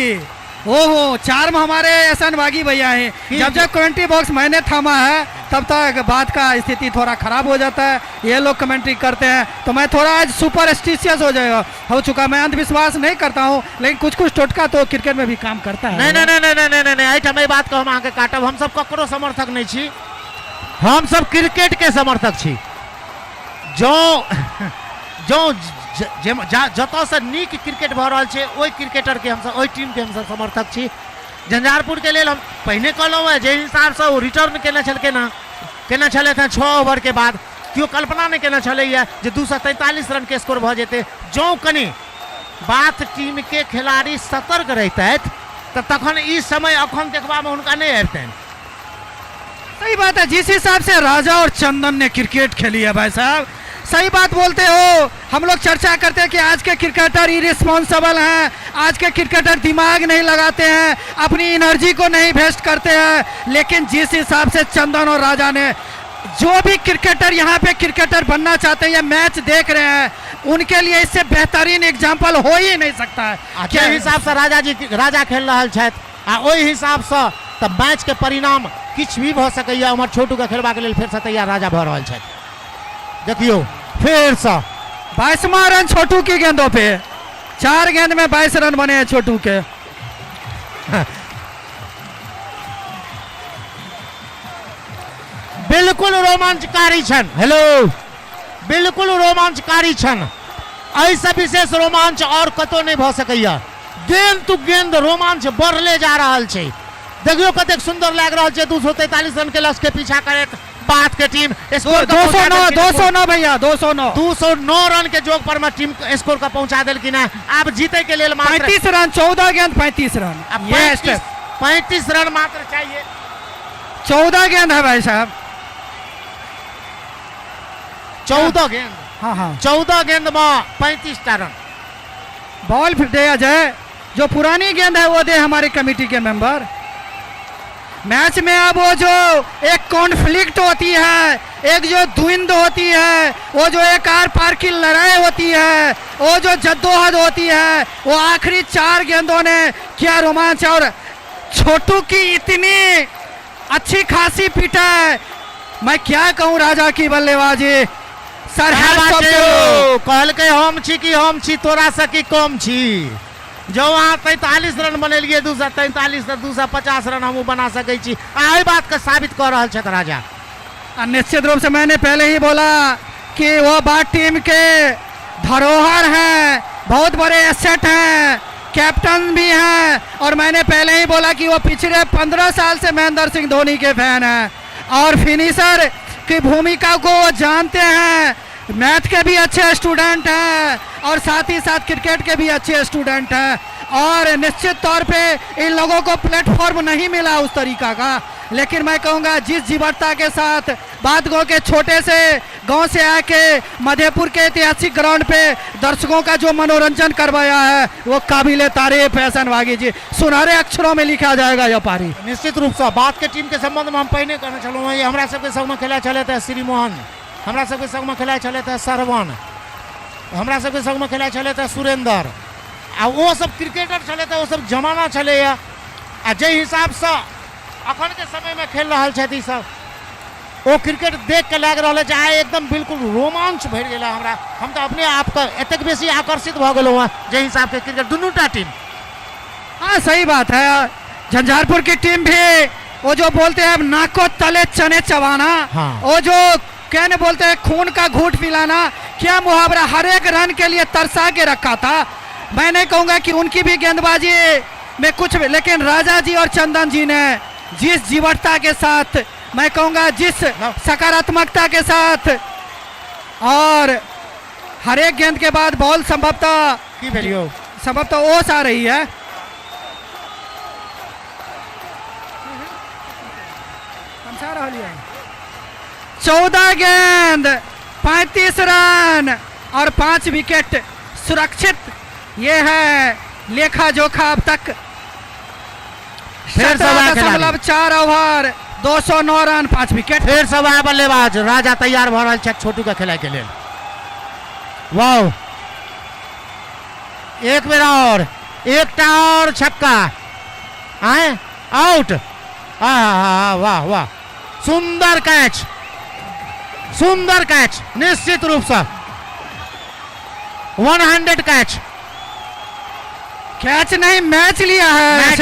ओहो, 4 में हमारे एहसान बागी भैया हैं। जब जब कमेंट्री बॉक्स मैंने थामा है तब तक बात का स्थिति थोड़ा खराब हो जाता है। ये लोग कमेंट्री करते हैं तो मैं थोड़ा आज सुपरस्टिशियस हो चुका। मैं अंधविश्वास नहीं करता हूँ, लेकिन कुछ कुछ टोटका तो क्रिकेट में भी काम करता है।
नहीं, एहिठाम एहि बात को हम आगे काटब। हम सब ककरो समर्थक नहीं छी, हम सब क्रिकेट के समर्थक छी। जो जतऽ से नीक क्रिकेट भ रहल छै ओहि क्रिकेटर के हमसब, ओहि टीम के हमसब समर्थक छी। झंझारपुर के लेल हम पहिने कहलहुँ है जे हिसाब से वो रिटर्न केने छले 6 ओवर के बाद क्यों कल्पना नहीं केने छलैया जे 243 रन के स्कोर भ जेतै। जो कनी बात टीम के खिलाड़ी सतर्क रहितथि तऽ तखन ई समय अखन देखबा में हुनका नहीं अबितनि।
सही बात है, जिस हिसाब से राजा और चंदन ने क्रिकेट खेली है भाई साहब, सही बात बोलते हो। हम लोग चर्चा करते हैं कि आज के क्रिकेटर इरिस्पॉन्सिबल हैं, आज के क्रिकेटर दिमाग नहीं लगाते हैं, अपनी एनर्जी को नहीं वेस्ट करते हैं। लेकिन जिस हिसाब से चंदन और राजा ने, जो भी क्रिकेटर यहाँ पे क्रिकेटर बनना चाहते हैं या मैच देख रहे हैं, उनके लिए इससे बेहतरीन एग्जाम्पल हो ही नहीं सकता है।
क्या हिसाब से राजा खेल रहा छथि आ ओहि हिसाब से तब मैच के परिणाम किछ भी भ सकैया। हमर छोटू के खेलबा के लेल फिर से तैयार राजा भ रहल छथि। देखियो फिर से
22वां रन छोटू की गेंदों पे, 4 गेंद में 22 रन बने हैं छोटू के।
बिल्कुल रोमांचकारी क्षण। हेलो, बिल्कुल रोमांचकारी क्षण। ऐसा विशेष रोमांच और कतो नहीं भ सकैया। गेंद टू गेंद रोमांच बढ़ले जा रहा है। देखियो कतेक सुंदर लग रहा है। 243 रन के लक्ष्य के पीछा करे बात के टीम स्कोर
209 भैया
209 रन के जोग पर में टीम स्कोर का पहुंचा दिल कि ना। अब जीते के लिए
35 रन 14 गेंद 35 रन। ये
35 रन मात्र चाहिए।
14 गेंद है भाई साहब।
14 गेंद,
हाँ
14 गेंद में 35 रन।
बॉल फिर दे जाए, जो पुरानी गेंद है वो दे हमारी कमेटी के मेंबर। मैच में अब वो जो एक कॉन्फ्लिक्ट होती है, एक जो द्वंद्व होती है, वो जो एक आर पार की लड़ाई होती है, वो जो जद्दोजहद होती है, वो आखिरी 4 गेंदों ने क्या रोमांच। और छोटू की इतनी अच्छी खासी पिटा है, मैं क्या कहूँ राजा की बल्लेबाजी। सर
कहल के हम छी कि हम छी तोरा से की कम छी। जो वहाँ 43 रन बनेलिए 243 250 रन हम बना सके छी। आई बात का साबित कर रहा है राजा।
निश्चित रूप से मैंने पहले ही बोला कि वो बात टीम के धरोहर हैं, बहुत बड़े एसेट हैं, कैप्टन भी हैं। और मैंने पहले ही बोला कि वो पिछले 15 साल से महेंद्र सिंह धोनी के फैन हैं और फिनिशर की भूमिका को वो जानते हैं। मैथ के भी अच्छे स्टूडेंट हैं और साथ ही साथ क्रिकेट के भी अच्छे स्टूडेंट हैं। और निश्चित तौर पे इन लोगों को प्लेटफॉर्म नहीं मिला उस तरीका का, लेकिन मैं कहूँगा जिस जीवटता के साथ बादगांव के छोटे से गांव से आके मधेपुर के ऐतिहासिक ग्राउंड पे दर्शकों का जो मनोरंजन करवाया है वो काबिले तारीफ है। भागी जी, सुनहरे अक्षरों में लिखा जाएगा यह पारी।
निश्चित रूप से बात के टीम के संबंध में हम पहले कहना चलूँ, हमारा सबके संग में खेला चले थे श्रीमोहन, हमरा सबके संग में खेला चले थे सरवन, हमरा सबके संग में खेला चले थे सुरेंद्र। आ वो सब क्रिकेटर चले थे, वो सब जमाना चले। आ जे हिसाब से अखन के समय में खेल रहा है सब, वो क्रिकेट देख के लग रहा है एकदम बिल्कुल रोमांच भर गया हमरा। हम तो अपने आप का एतक बेसी आकर्षित भ गेलहुँ हैं जे हिसाब के क्रिकेट दुनूटा टीम।
हाँ सही बात है। झंझारपुर की टीम भी वो जो बोलते हैं नाको तले चने चबाना,
हाँ।
वो जो कहने बोलते हैं खून का घूंट पिलाना, क्या मुहावरा हर एक रन के लिए तरसा के रखा था। मैं नहीं कहूँगा कि उनकी भी गेंदबाजी में कुछ, लेकिन राजा जी और चंदन जी ने जिस जीवटता के साथ, मैं कहूँगा जिस सकारात्मकता के साथ, और हर एक गेंद के बाद बॉल संभवतः ओस आ रही है। समझा रहा है 14 गेंद 35 रन और 5 विकेट सुरक्षित। ये है लेखा जोखा अब तक। 17.4 ओवर 209 रन 5 विकेट।
फिर सब बल्लेबाज राजा तैयार भ रहल छै छोटू के खेलाय के लेल। वाह, एक बेर और, एकटा और छक्का, आए आउट। वाह वाह, सुंदर कैच, सुंदर कैच। निश्चित रूप से 100
कैच नहीं मैच लिया है।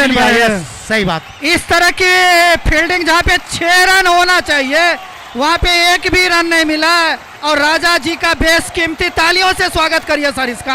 सही बात।
इस तरह की फील्डिंग जहाँ पे 6 रन होना चाहिए वहाँ पे एक भी रन नहीं मिला। और राजा जी का बेशकीमती तालियों से स्वागत करिए सर इसका।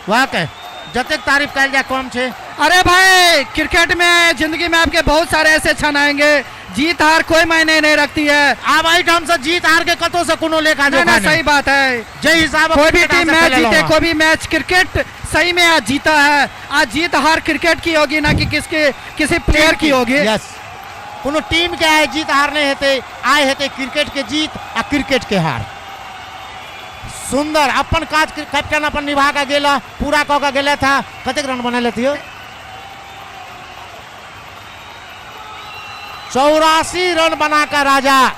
वाकई जतक तारीफ कल जाए कम छे।
अरे भाई क्रिकेट में जिंदगी में आपके बहुत सारे ऐसे क्षण आएंगे, जीत हार कोई मायने नहीं रखती है।
अब आई ढंग से जीत हार के कतो से कोनो लेखा जोखा नहीं।
सही बात है।
जय हिसाब
कोई भी टीम मैच जीते, कोई भी मैच, क्रिकेट सही में आज जीता है। आज जीत हार क्रिकेट की होगी ना कि किसी प्लेयर की होगी।
यस, कोनो टीम के आए जीत हार नहीं हेते, आए हेते क्रिकेट के जीत आ क्रिकेट के हार। सुंदर अपन काज कैप्टन अपन निभा का गेला, पूरा कह का गेला था। कतेक रन बना लेती हो? 84 रन बनाकर राजा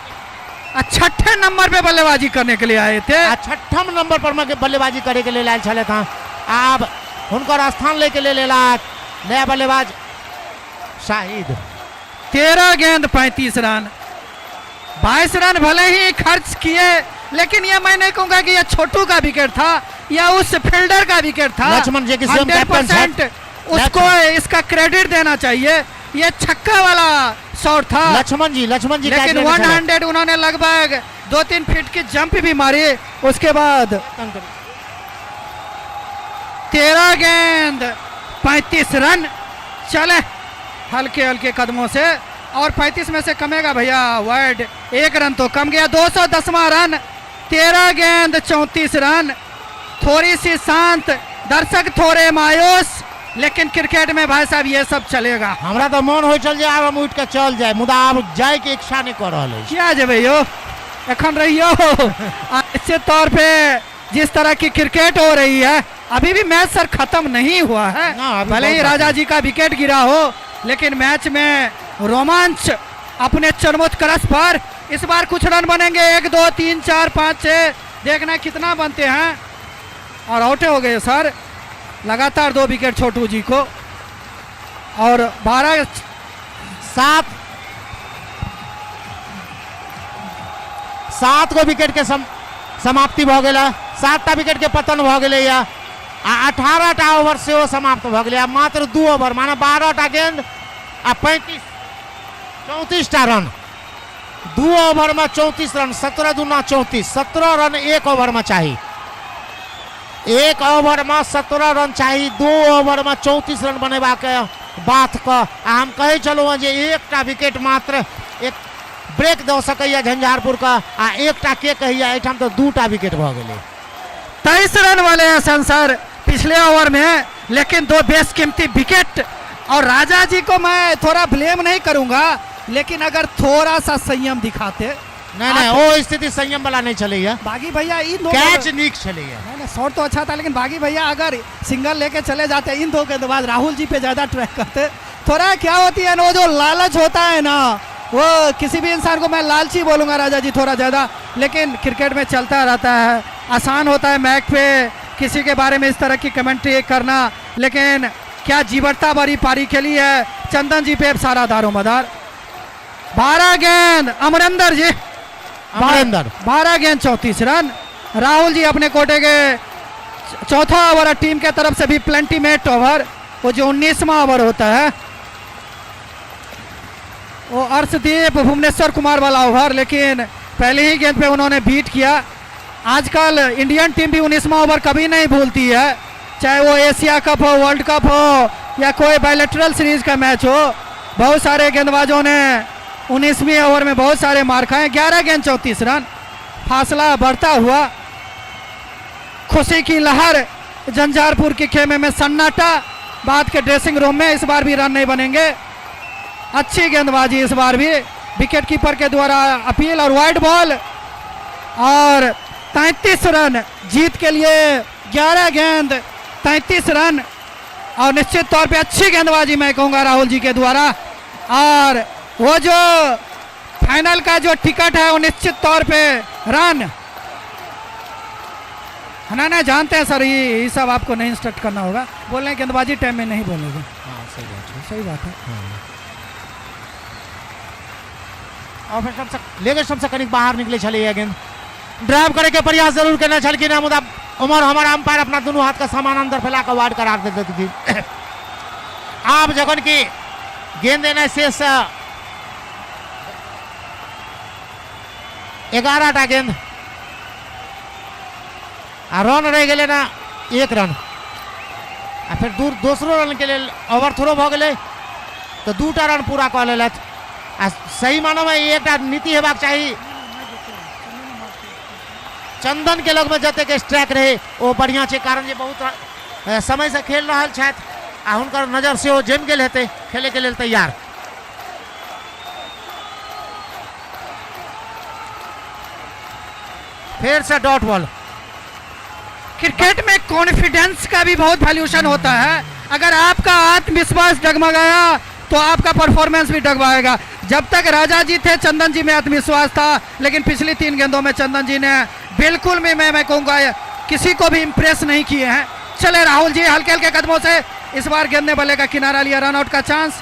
6ठे नंबर पे बल्लेबाजी करने के लिए आए थे।
6ठम नंबर पर बल्लेबाजी करे के लिए लाल चले था। अब उनका स्थान लेके ले लेला नया बल्लेबाज शाहिद।
13 गेंद 35 रन, 22 रन भले ही खर्च किए, लेकिन ये मैं नहीं कहूंगा कि ये छोटू का विकेट था या उस फील्डर का विकेट था।
लक्ष्मण जी की
100% उसको इसका क्रेडिट देना चाहिए। ये छक्का वाला शॉट था,
लक्ष्मण जी
लेकिन
कैच लेना
100 उन्होंने लगभग 2-3 फीट की जंप भी मारी। उसके बाद 13 गेंद 35 रन चले हल्के हल्के कदमों से, और 35 में से कमेगा भैया वाइड 1 रन तो कम गया। 210वां रन, 13 गेंद 34 रन। थोड़ी सी शांत, दर्शक थोड़े मायूस, लेकिन क्रिकेट में भाई साहब ये सब चलेगा।
हमरा तो मन हो चल जाए, हम उठ के चल जाए, मुदा अब जाए के इच्छा नहीं कर रहा है।
क्या जे भैया एखन रहियो निश्चित तौर पे जिस तरह की क्रिकेट हो रही है, अभी भी मैच सर खत्म नहीं हुआ है। भले ही राजा जी का विकेट गिरा हो, लेकिन मैच में रोमांच अपने चरमोत्कर्ष पर। इस बार कुछ रन बनेंगे, 1 2 3 4 5 6, देखना कितना बनते हैं। और आउट हो गए सर, लगातार 2 विकेट छोटू जी को, और
7 गो विकेट के समाप्ति भ गेल, 7टा विकेट के पतन भ गेल, 18टा ओवर से वो समाप्त भ गेल। मात्र 2 ओवर माने 12टा गेंद आ 34टा रन, 2 ओवर में 34 रन, 17 दूना 34, 17 रन 1 ओवर में चाहिए। 1 ओवर में 17 रन चाहिए, 2 ओवर में 34 रन बनेबा के बात का हम कहे चलो जे 1टा विकेट मात्र एक ब्रेक दे सकैया झंझारपुर का, आ 1टा के कहिया एठाम तो 2टा विकेट भ गेले।
23 रन वाले हैं संसार पिछले ओवर में, लेकिन 2 बेशकीमती विकेट। और राजा जी को मैं थोड़ा ब्लेम नहीं करूंगा, लेकिन अगर थोड़ा सा संयम दिखाते।
नहीं वो स्थिति संयम वाला नहीं चलेगा।
बागी भैया इन 2
कैच नीक चलेगा,
नहीं शॉट तो अच्छा था, लेकिन बागी भैया अगर सिंगल लेके चले जाते इन 2 गेंदबाज राहुल जी पे ज्यादा ट्रैक करते। थोड़ा क्या होती है ना, वो जो लालच होता है ना, वो किसी भी इंसान को मैं लालची बोलूंगा राजा जी थोड़ा ज्यादा, लेकिन क्रिकेट में चलता रहता है। आसान होता है मैच पे किसी के बारे में इस तरह की कमेंट्री करना, लेकिन क्या जीवटता भरी पारी खेली है चंदन जी पे सारा दारोमदार। 12 गेंद अमरिंदर जी, 12 गेंद 34 रन। राहुल जी अपने कोटे के चौथा ओवर, टीम के तरफ से भी प्लेंटीमेट ओवर, वो जो 19वां ओवर होता है, वो अर्शदीप भुवनेश्वर कुमार वाला ओवर, लेकिन पहले ही गेंद पे उन्होंने बीट किया। आजकल इंडियन टीम भी 19वां ओवर कभी नहीं भूलती है, चाहे वो एशिया कप हो, वर्ल्ड कप हो, या कोई बायलैटरल सीरीज का मैच हो। बहुत सारे गेंदबाजों ने 19वीं ओवर में बहुत सारे मार खाए। 11 गेंद 34 रन, फासला बढ़ता हुआ। खुशी की लहर झंझारपुर के खेमे में सन्नाटा, बाद के ड्रेसिंग रूम में। इस बार भी रन नहीं बनेंगे, अच्छी गेंदबाजी इस बार भी, विकेट कीपर के द्वारा अपील और वाइड बॉल, और 33 रन जीत के लिए। 11 गेंद 33 रन, और निश्चित तौर पे अच्छी गेंदबाजी मैं कहूँगा राहुल जी के द्वारा। और वो जो फाइनल का जो टिकट है वो निश्चित तौर पे रन ना जानते हैं सर, ये सब आपको नहीं स्टार्ट करना होगा, बोल रहे हैं गेंदबाजी टाइम में नहीं बोलेगा। सही बात है।
और फिर लेगे सबसे कनिक बाहर निकले चले गेंद, ड्राइव करे के प्रयास जरूर करना चल कि ना, मुदा उमर हमारा अंपायर अपना दोनों हाथ का सामान अंदर फैला कर वार्ड करार देते थी। आप जगन की गेंद देना शेष 11टा गेंद, रन रह गए ना 1 रन, फिर दूसरो रन के लिए ओवर थ्रो भ गए तो 2टा रन पूरा कर ले। सही मानो में एक नीति हेबाक चाहिए, चंदन के लग में जते के स्ट्राइक रहे वो बढ़िया छे, कारण जे बहुत समय से खेल रहा छथि, आ हुनकर नजर से वो जम गेल हेतै खेले के लेल तैयार। फिर से डॉट बॉल।
क्रिकेट में कॉन्फिडेंस का भी बहुत वैल्यूशन होता है। अगर आपका आत्मविश्वास डगमगाया तो आपका परफॉर्मेंस भी डगमगाएगा। जब तक राजा जी थे चंदन जी में आत्मविश्वास था, लेकिन पिछली 3 गेंदों में चंदन जी ने बिल्कुल भी मैं कहूँगा किसी को भी इम्प्रेस नहीं किए हैं। चले राहुल जी हल्के हल्के कदमों से, इस बार गेंदने वाले का किनारा लिया, रन आउट का चांस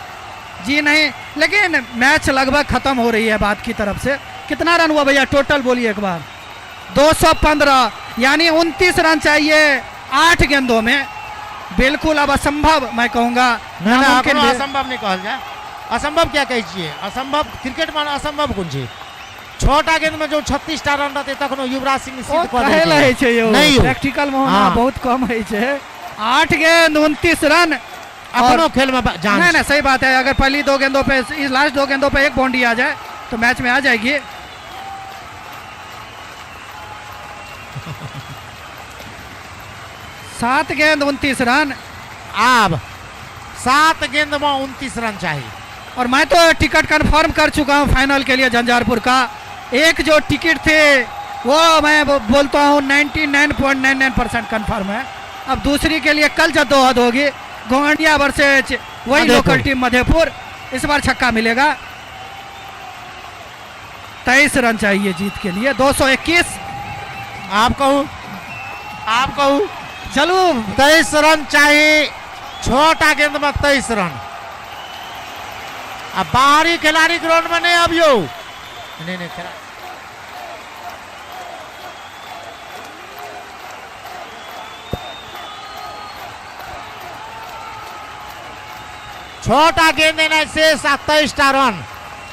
जी नहीं, लेकिन मैच लगभग खत्म हो रही है बात की तरफ से। कितना रन हुआ भैया टोटल बोलिए एक बार? 215, यानी 29 रन चाहिए 8 गेंदों में। बिल्कुल अब असंभव मैं कहूँगा,
असंभव नहीं कहल जाए। असंभव क्या कहै छियै असंभव क्रिकेट में असंभव कोन छै छोटा गेंद में जो 36 टा रन रहते तखनो युवराज सिंह
ओ
सिद्ध कऽ
कहै
दै
छै छै यो
नहीं यौ।
प्रैक्टिकल में होना
हाँ।
बहुत कम है छै 8 गेंद 29 रन
अपनो खेल में जान
नहीं नहीं सही बात है अगर पहली 2 गेंदों पे इस लास्ट 2 गेंदों पे एक बाउंड्री आ जाए तो मैच में आ जाएगी 7 गेंद 29 रन
आब 7 गेंद में 29 रन चाहिए
और मैं तो टिकट कंफर्म कर चुका हूं फाइनल के लिए झंझारपुर का एक जो टिकट थे वो मैं बोलता हूं 99.99% कंफर्म है अब दूसरी के लिए कल जद्दोजहद होगी गोंडिया वर्सेज वही
मधेपुर।
लोकल टीम मधेपुर इस बार छक्का मिलेगा 23 रन चाहिए जीत के लिए 221
आप कहूँ
चलो
23 रन चाहिए छोटा गेंद में 23 रन अब बाहरी खिलाड़ी ग्राउंड में नहीं अब यो नहीं खिलाड़ी छोटा गेंद देना शेष 23 टा रन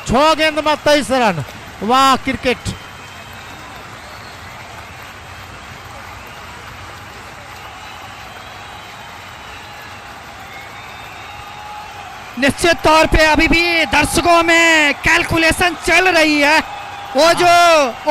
6 गेंद में 23 रन वाह क्रिकेट
निश्चित तौर पे अभी भी दर्शकों में कैलकुलेशन चल रही है वो जो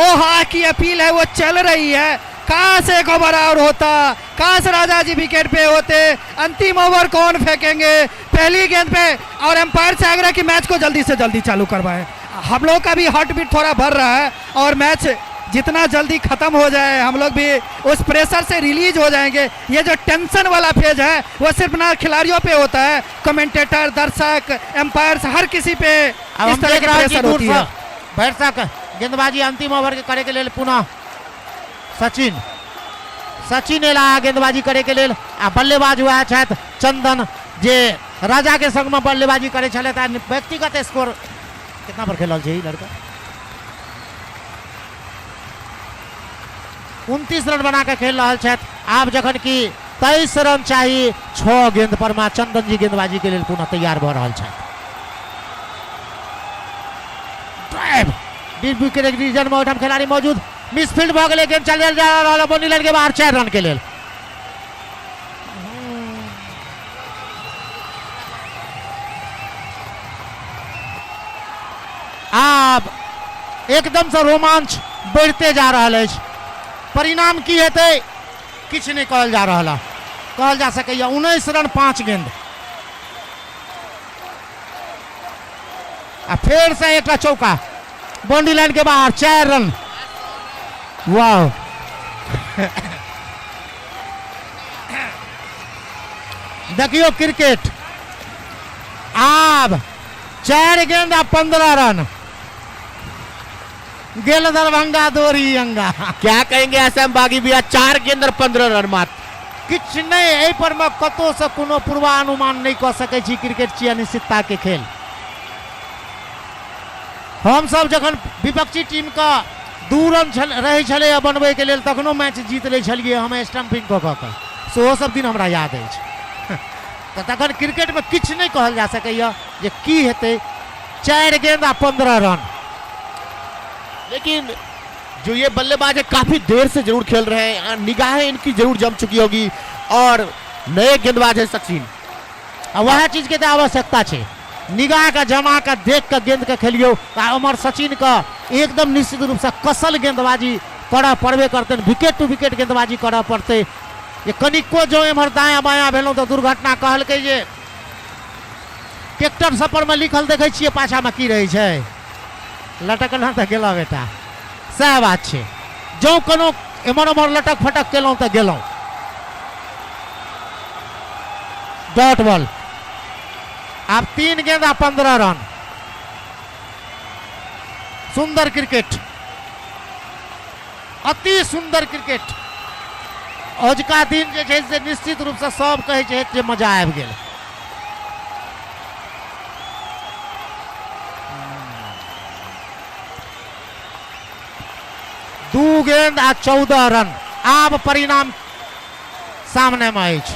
ओहा की अपील है वो चल रही है कहां से एक ओवर और होता कहां से राजा जी विकेट पे होते अंतिम ओवर कौन फेंकेंगे पहली गेंद पे और एम्पायर से आग्रह की मैच को जल्दी से जल्दी चालू करवाएं हम लोग का भी हार्ट बीट थोड़ा बढ़ रहा है और मैच जितना जल्दी खत्म हो जाए हम लोग भी उस प्रेशर से रिलीज हो जाएंगे ये जो टेंशन वाला फेज है वो सिर्फ ना खिलाड़ियों पे होता है कमेंटेटर दर्शक एम्पायर हर किसी पे
अब
इस
हम
तरह
देख
की
रहे
प्रेशर होती है
बैठक गेंदबाजी अंतिम ओवर के करे के लेल पुनः सचिन एला गेंदबाजी करे के लेल आ बल्लेबाज हुआ छथि चंदन जे राजा के संग में बल्लेबाजी करे छले व्यक्तिगत स्कोर कितना पर खेलल छै ई लड़का 29 रन बना के खेल रहा छथि आब जखन की 23 रन चाहिए 6 गेंद पर में चंदन जी गेंदबाजी के लिए पुनः तैयार भ रहल छथि ड्राइव डीप विकेट रीजन में ओठम खिलाड़ी मौजूद मिसफील्ड भ गेलै गेंद चल जा रहल बनी लाइन के बाहर 4 रन के लेल आब एकदम से रोमांच बढ़ते जा रहा है परिणाम की हेतै किछ नहीं कहल जा रहा कहल जा सके 19 रन 5 गेंद आ फिर से एक चौका बाउंड्री लाइन के बाहर 4 रन वाह देखियो क्रिकेट आब 4 गेंद आ 15 रन गेल दरभंगा दोरी अंगा
क्या कहेंगे एसएम बागी भैया 4 गेंद और 15 रन मात्र
किछ नहीं एहि पर में कतो से कोनो पूर्वानुमान नहीं कह सकै छी क्रिकेट छी अनिश्चितता के खेल हम सब जखन विपक्षी टीम का 2 रन रहे छले बनबे के लेल तखनो मैच जीत ले छलिए हम स्टम्पिंग कऽ कऽ सेहो सब दिन हमरा याद अछि तो तखन क्रिकेट में किछ नहीं कहल जा सकैया जे की हेतै 4 गेंद आ 15 रन
लेकिन जो ये बल्लेबाज है काफी देर से जरूर खेल रहे हैं निगाहें इनकी जरूर जम चुकी होगी और नए गेंदबाज है सचिन
वह चीज के आवश्यकता है निगाह का जमा का देख कर गेंद के खेलियो अमर सचिन का एकदम निश्चित रूप से कसल गेंदबाजी करऽ पड़बे करते विकेट टू विकेट गेंदबाजी करऽ पड़ते ये कनिको जो एम्हर दायां बायां भेलौं तो दुर्घटना कहलकै जे ट्रैक्टर सब पर में लिखल देखे छियै पाछा में की रहे छै लटकल तो गेलौ बेटा सह बात छै जो कोनो एमर उमर लटक फटक केलौं तो गेलौं डॉट बॉल अब 3 गेंद आ 15 रन सुंदर क्रिकेट अति सुंदर क्रिकेट अजुका दिन जे छै से निश्चित रूप से सब कहै छै जे मजा आबि गेल दू गेंद आ 14 रन आब परिणाम सामने में अछि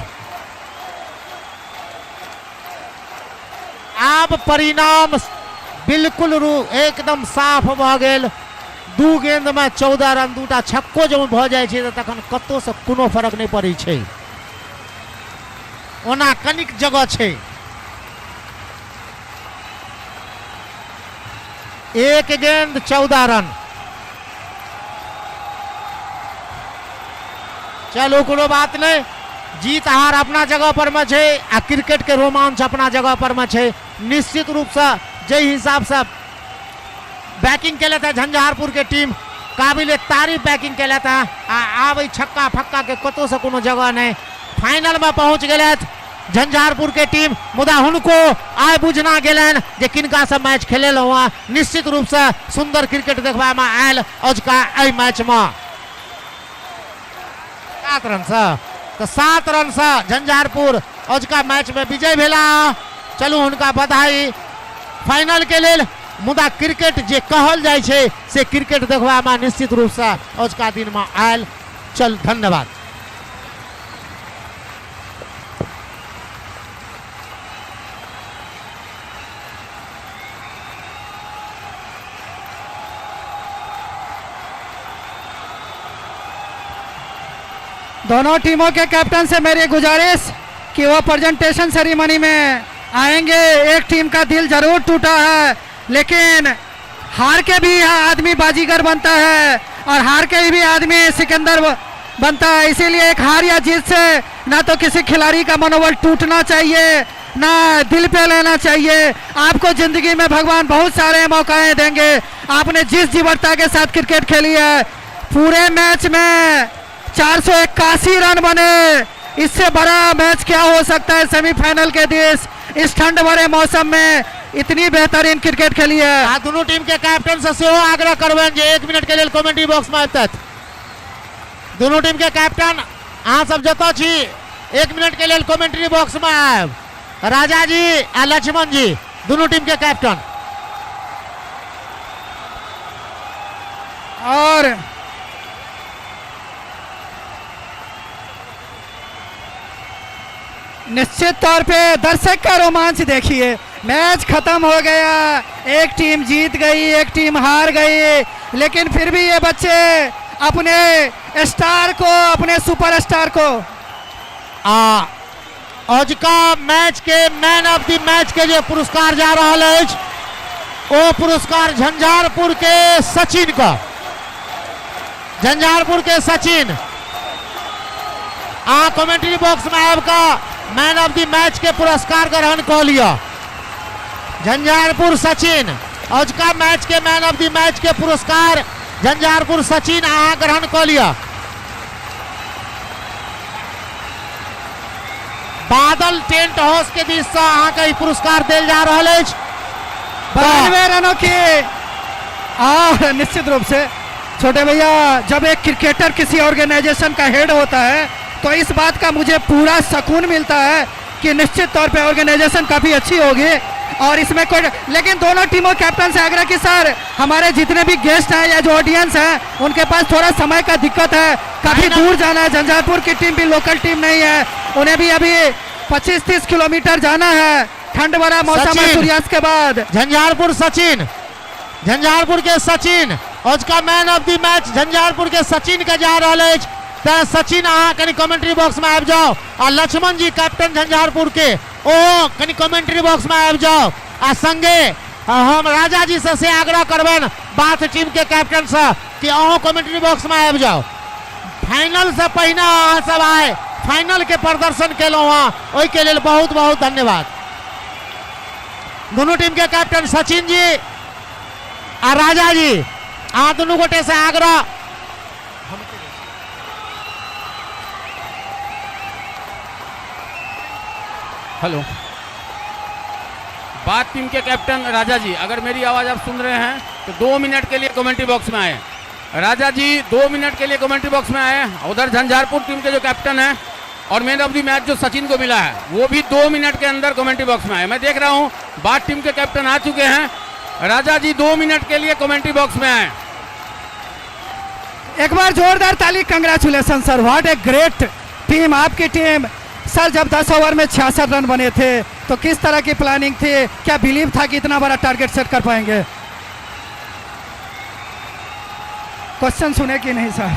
आब परिणाम बिल्कुल एकदम साफ भ गेल। 2 गेंद में 14 रन, 2टा छक्को जब भ जाय छै त तखन कतौ से कोनो फर्क नहीं पड़ै छै। ओना कनिक जगह छै। 1 गेंद 14 रन। चलो कोनो बात नहीं, जीत हार अपना जगह पर में छै आ क्रिकेट के रोमांच अपना जगह पर में छै। निश्चित रूप से जै हिसाब से बैटिंग के लेता झंझारपुर के टीम काबिल तारीफ बैटिंग के लेता आब छक्का फक्का के कतो से कोनो जगह नहीं। फाइनल में पहुंच गए झंझारपुर के टीम, मुदा हुनको आय बुझना गेलन जे किनका से मैच खेले हुआ। निश्चित रूप से सुंदर क्रिकेट देखबा में आयल अजुका एहि मैच में। 7 रन से तो 7 रन से झंझारपुर अजुका मैच में विजय भेला। चलू हुनका बधाई फाइनल के लेल। मुदा क्रिकेट जे कहल जाय छै से क्रिकेट देखबा में निश्चित रूप से अजुका दिन में आयल। चल धन्यवाद।
दोनों टीमों के कैप्टन से मेरी गुजारिश कि वो प्रेजेंटेशन सेरेमनी में आएंगे। एक टीम का दिल जरूर टूटा है, लेकिन हार के भी आदमी बाजीगर बनता है और हार के भी आदमी सिकंदर बनता है। इसीलिए एक हार या जीत से ना तो किसी खिलाड़ी का मनोबल टूटना चाहिए, ना दिल पे लेना चाहिए। आपको जिंदगी में भगवान बहुत सारे मौकाएं देंगे। आपने जिस जीवटता के साथ क्रिकेट खेली है, पूरे मैच में 481 रन बने, इससे बड़ा मैच क्या हो सकता है। सेमीफाइनल के देश इस ठंड भरे मौसम में इतनी बेहतरीन क्रिकेट खेली है।
दोनों टीम के कैप्टन से आग्रह करबेन जे 1 मिनट के लिए कमेंट्री बॉक्स में आते। दोनों टीम के कैप्टन अहाँ सब जतऽ छी 1 मिनट के लिए कमेंट्री बॉक्स में आयब। राजा जी आ लक्ष्मण जी दोनों टीम के कैप्टन।
और निश्चित तौर पे दर्शक का रोमांच देखिए। मैच खत्म हो गया, एक टीम जीत गई, एक टीम हार गई, लेकिन फिर भी ये बच्चे अपने स्टार को, अपने सुपरस्टार को
आज का मैच के मैन ऑफ द मैच के जो पुरस्कार जा रहा है वो पुरस्कार झंझारपुर के सचिन का। झंझारपुर के सचिन कमेंट्री बॉक्स में आपका मैन ऑफ द मैच के पुरस्कार ग्रहण कर लिया। झंझारपुर सचिन आज का मैच के मैन ऑफ द मैच के पुरस्कार झंझारपुर सचिन ग्रहण कर लिया। बादल टेंट हाउस के दिश से अहाँ पुरस्कार दिल जा रहा है
92 रनों की। और निश्चित रूप से छोटे भैया, जब एक क्रिकेटर किसी ऑर्गेनाइजेशन का हेड होता है तो इस बात का मुझे पूरा सुकून मिलता है कि निश्चित तौर पे ऑर्गेनाइजेशन काफ़ी अच्छी होगी। और इसमें कोई, लेकिन दोनों टीमों कैप्टन से आग्रह कि सर हमारे जितने भी गेस्ट हैं या जो ऑडियंस हैं उनके पास थोड़ा समय का दिक्कत है, काफ़ी दूर जाना है। झंझारपुर की टीम भी लोकल टीम नहीं है, उन्हें भी अभी 25-30 किलोमीटर जाना है ठंड भरा मौसम है सूर्यास्त के बाद।
झंझारपुर सचिन, झंझारपुर के सचिन आज का man of the match Jhanjharpur के सचिन का जा रहा है। तो सचिन कहीं कमेंट्री बॉक्स में आ जाओ। और लक्ष्मण जी कैप्टन झंझारपुर के ओ कहीं कमेंट्री बॉक्स में आ जाओ। आ संगे हम राजा जी से आग्रह करबेन बात टीम के कैप्टन से कि अहों कमेंट्री बॉक्स में आ जाओ। फाइनल से पहले अहाँ सब आए, फाइनल के प्रदर्शन केलहुँ वहाँ, के लिए बहुत बहुत धन्यवाद। दोनों टीम के कैप्टन सचिन जी और राजा जी दोनों गोटे से आग्रह।
हेलो, बात टीम के कैप्टन राजा जी, अगर मेरी आवाज़ आप सुन रहे हैं तो 2 मिनट के लिए कमेंट्री बॉक्स में आए। राजा जी 2 मिनट के लिए कमेंट्री बॉक्स में आए। उधर झंझारपुर टीम के जो कैप्टन है और मैन ऑफ द मैच जो सचिन को मिला है वो भी 2 मिनट के अंदर कमेंट्री बॉक्स में आए। मैं देख रहा हूँ बात टीम के कैप्टन आ चुके हैं। राजा जी 2 मिनट के लिए कमेंट्री बॉक्स में आए।
एक बार जोरदार ताली। Congratulation sir, what a great team आपकी टीम। सर जब 10 ओवर में 66 रन बने थे तो किस तरह की प्लानिंग थी, क्या बिलीव था कि इतना बड़ा टारगेट सेट कर पाएंगे? क्वेश्चन सुने कि नहीं सर?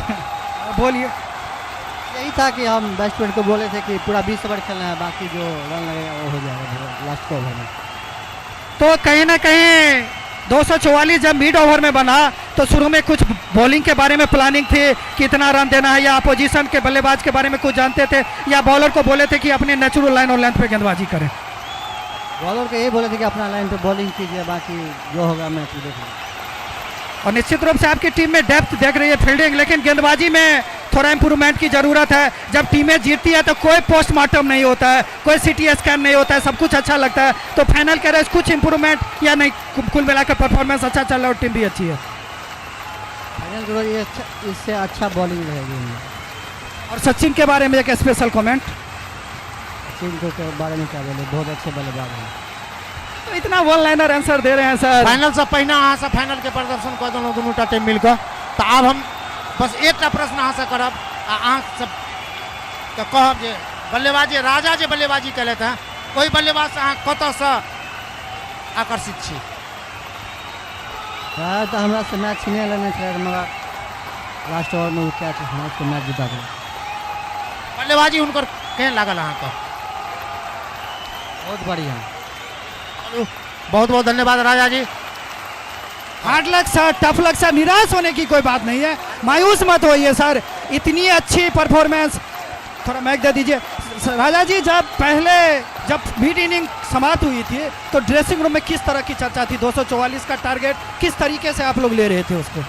बोलिए।
यही था कि हम बैट्समैन को बोले थे कि पूरा 20 ओवर खेलना है, बाकी जो रन लगेगा वो हो जाएगा लास्ट ओवर में।
तो कहीं ना कहीं 244 जब मिड ओवर में बना तो शुरू में कुछ बॉलिंग के बारे में प्लानिंग थी कि इतना रन देना है, या अपोजिशन के बल्लेबाज के बारे में कुछ जानते थे, या बॉलर को बोले थे कि अपने नेचुरल लाइन और लेंथ पे गेंदबाजी करें?
बॉलर को यही बोले थे कि अपना लाइन पे बॉलिंग कीजिए, बाकी जो होगा मैच देखेंगे।
और निश्चित रूप से आपकी टीम में डेप्थ देख रही है फील्डिंग, लेकिन गेंदबाजी में थोड़ा इंप्रूवमेंट की जरूरत है। जब टीमें जीतती है तो कोई पोस्टमार्टम नहीं होता है, कोई सीटी स्कैन नहीं होता है, सब कुछ अच्छा लगता है। तो फाइनल कह रहे हैं कुछ इंप्रूवमेंट या नहीं? कुल मिलाकर परफॉर्मेंस अच्छा चल रहा है और टीम भी अच्छी है।
फाइनल करो ये इससे अच्छा बॉलिंग रहेगी।
और सचिन के बारे में एक स्पेशल कमेंट।
सचिन के बारे में क्या बोले, बहुत अच्छे बल्लेबाज हैं।
तो इतना वन लाइनर आंसर दे रहे हैं सर।
फाइनल से पहले अहाँ से फाइनल के प्रदर्शन कर देलहुँ दुनूटा टीम मिलकर। तो अब हम बस एक प्रश्न अहाँ से करब, अहाँ सब कहब जे बल्लेबाजी राजा जे बल्लेबाजी कयलथि हैं, ओहि बल्लेबाज से अहाँ कतऽसँ आकर्षित छी?
तो हमरा से मैच छीने लेने छलै, मगर लास्ट ओवर में कैच मैच मैच जिता देलक।
बल्लेबाजी हुनकर केहन लागल अहाँके?
बहुत बढ़िया।
बहुत बहुत धन्यवाद Raja ji.
Hard luck sir, tough luck sir, निराश होने की कोई बात नहीं है, मायूस मत होइए सर, इतनी अच्छी परफॉर्मेंस। थोड़ा मैच दे दीजिए राजा जी। जब मिड इनिंग समाप्त हुई थी तो ड्रेसिंग रूम में किस तरह की चर्चा थी? 244 का टारगेट किस तरीके से आप लोग ले रहे थे उसको?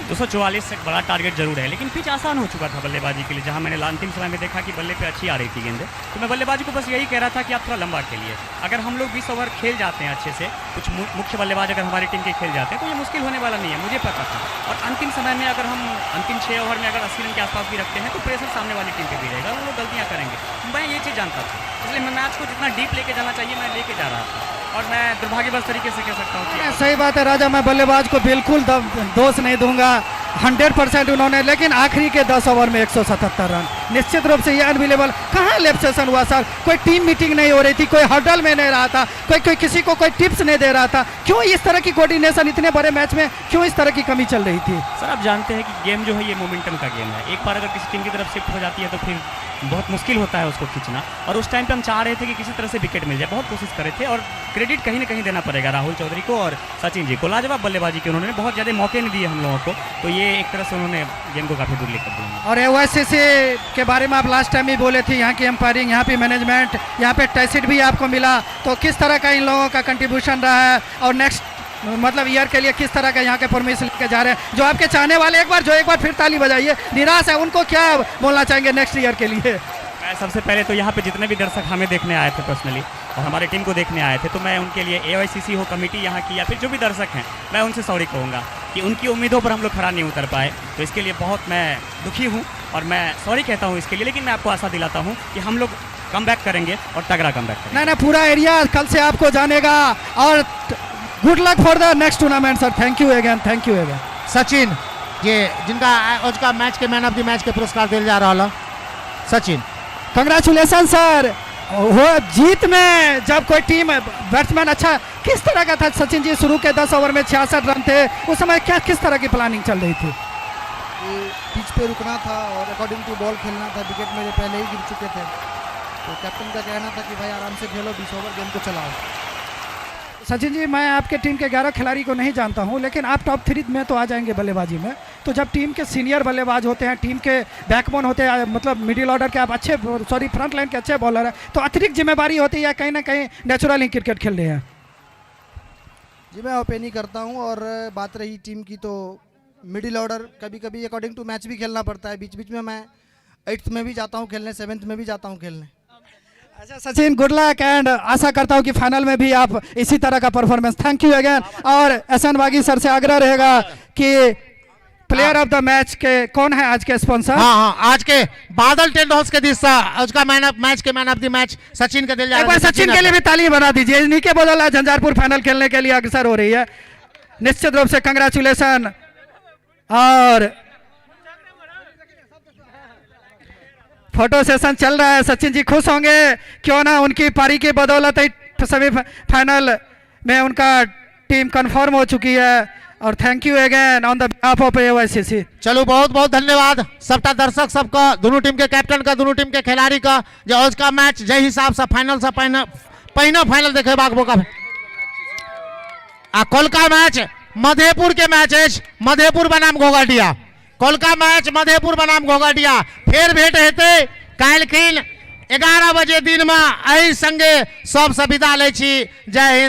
244 से बड़ा टारगेट जरूर है, लेकिन पिच आसान हो चुका था बल्लेबाजी के लिए। जहां मैंने अंतिम समय में देखा कि बल्ले पे अच्छी आ रही थी गेंदें, तो मैं बल्लेबाजी को बस यही कह रहा था कि आप थोड़ा लंबा खेलिए। अगर हम लोग 20 ओवर खेल जाते हैं अच्छे से, कुछ मुख्य बल्लेबाज अगर हमारी टीम के खेल जाते हैं, तो ये मुश्किल होने वाला नहीं है, मुझे पता था। और अंतिम समय में अगर हम अंतिम 6 ओवर में अगर 80 रन के आसपास भी रखते हैं तो प्रेशर सामने वाली टीम पर भी रहेगा, वो लोग गलतियाँ करेंगे। मैं ये चीज़ जानता था, इसलिए मैं मैच को जितना डीप लेके जाना चाहिए मैं लेके जा रहा था। और मैं दुर्भाग्यवश तरीके से कह सकता हूँ कि
सही बात है राजा, मैं बल्लेबाज को बिल्कुल दोष नहीं दूंगा, 100% उन्होंने, लेकिन आखिरी के 10 ओवर में 177 रन, निश्चित रूप से ये अनबिलेबल। कहाँ लेफ्ट सेशन हुआ सर? कोई टीम मीटिंग नहीं हो रही थी, कोई हर्डल में नहीं रहा था, कोई किसी को कोई टिप्स नहीं दे रहा था। क्यों इस तरह की कोऑर्डिनेशन इतने बड़े मैच में, क्यों इस तरह की कमी चल रही थी?
सर आप जानते हैं कि गेम जो है ये मोमेंटम का गेम है। एक बार अगर किसी टीम की तरफ शिफ्ट हो जाती है तो फिर बहुत मुश्किल होता है उसको खींचना। और उस टाइम पे हम चाह रहे थे कि किसी तरह से विकेट मिल जाए, बहुत कोशिश कर रहे थे। और क्रेडिट कहीं ना कहीं देना पड़ेगा राहुल चौधरी को और सचिन जी को, लाजवाब बल्लेबाजी की उन्होंने, बहुत ज़्यादा मौके नहीं दिए हम लोगों को, तो ये एक तरह से उन्होंने गेम को काफ़ी दूर लेकर दिया।
और ओएससीसी के बारे में आप लास्ट टाइम ही बोले थे, यहाँ की एम्पायरिंग, यहाँ पे मैनेजमेंट, यहाँ पे टैसिड भी आपको मिला, तो किस तरह का इन लोगों का कंट्रीब्यूशन रहा है और नेक्स्ट मतलब ईयर के लिए किस तरह का यहाँ के परमिशन लेके जा रहे हैं? जो आपके चाहने वाले एक बार फिर ताली बजाइए, निराश है, उनको क्या बोलना चाहेंगे नेक्स्ट ईयर के लिए?
मैं सबसे पहले तो यहाँ पे जितने भी दर्शक हमें देखने आए थे पर्सनली और हमारे टीम को देखने आए थे, तो मैं उनके लिए AICC हो कमेटी यहाँ की या फिर जो भी दर्शक हैं, मैं उनसे सॉरी कहूँगा कि उनकी उम्मीदों पर हम लोग खरा नहीं उतर पाए। तो इसके लिए बहुत मैं दुखी हूँ और मैं सॉरी कहता हूँ इसके लिए। लेकिन मैं आपको आशा दिलाता हूँ कि हम लोग कम बैक करेंगे और तगड़ा कम बैक करेंगे।
नहीं, पूरा एरिया कल से आपको जानेगा और good luck for the next tournament sir. Thank you again, thank you again.
Sachin ये जिनका आज का मैच के मैन ऑफ द मैच के पुरस्कार दिया जा रहा है, सचिन
कंग्रेचुलेसन सर। वो जीत में जब कोई टीम बैट्समैन अच्छा किस तरह का था सचिन जी? शुरू के 10 ओवर में 66 रन थे, उस समय क्या किस तरह की प्लानिंग चल रही थी?
पिच पे रुकना था और अकॉर्डिंग टू बॉल खेलना था, विकेट मेरे पहले ही गिर चुके थे, तो कैप्टन का कहना था कि भाई आराम से खेलो, 20 ओवर गेम को चलाओ।
सचिन जी, मैं आपके टीम के 11 खिलाड़ी को नहीं जानता हूं, लेकिन आप टॉप 3 में तो आ जाएंगे बल्लेबाजी में। तो जब टीम के सीनियर बल्लेबाज होते हैं, टीम के बैकबोन होते हैं, मतलब मिडिल ऑर्डर के आप अच्छे, सॉरी फ्रंट लाइन के अच्छे बॉलर हैं, तो अतिरिक्त जिम्मेदारी होती है, कहीं ना कहीं नेचुरली क्रिकेट खेल रहे हैं?
जी मैं ओपनिंग करता हूं, और बात रही टीम की तो मिडिल ऑर्डर कभी कभी अकॉर्डिंग टू मैच भी खेलना पड़ता है। बीच बीच में मैं 8th में भी जाता हूं खेलने, 7th में भी जाता हूं खेलने।
अच्छा सचिन, गुड लक एंड आशा करता हूं कि फाइनल में भी आप इसी तरह का परफॉर्मेंस। Thank you again. और एसएन बागी सर से आग्रह रहेगा कि प्लेयर ऑफ द मैच के कौन है आज के स्पॉन्सर?
हाँ, आज के बादल टेंट हाउस के दिशा आज का मैच के man of the match Sachin के दिल जा
एक बार सचिन के लिए भी ताली बना दीजिए। इन्हीं के बदौलत झंझारपुर फाइनल खेलने के लिए अग्रसर हो रही है। निश्चित रूप से कंग्रेचुलेसन। और फोटो सेशन चल रहा है, सचिन जी खुश होंगे, क्यों ना उनकी पारी की बदौलत सेमीफाइनल में उनका टीम कंफर्म हो चुकी है और thank you again on the behalf of AOICC।
चलो बहुत बहुत धन्यवाद सबका दर्शक सबका, दोनों टीम के कैप्टन का, दोनों टीम के खिलाड़ी का, जो आज का मैच जय हिसाब से फाइनल से पहिना फाइनल देखे बाग मौका आ कल का मैच मधेपुर के मैच है, मधेपुर बनाम घोघाटिया, कल का मैच मधेपुर बनाम घोघाटिया। फिर भेंट हेते काल्हिखिन 11 बजे दिन में एहि संगे सब विदा लै छी। जय हिंद।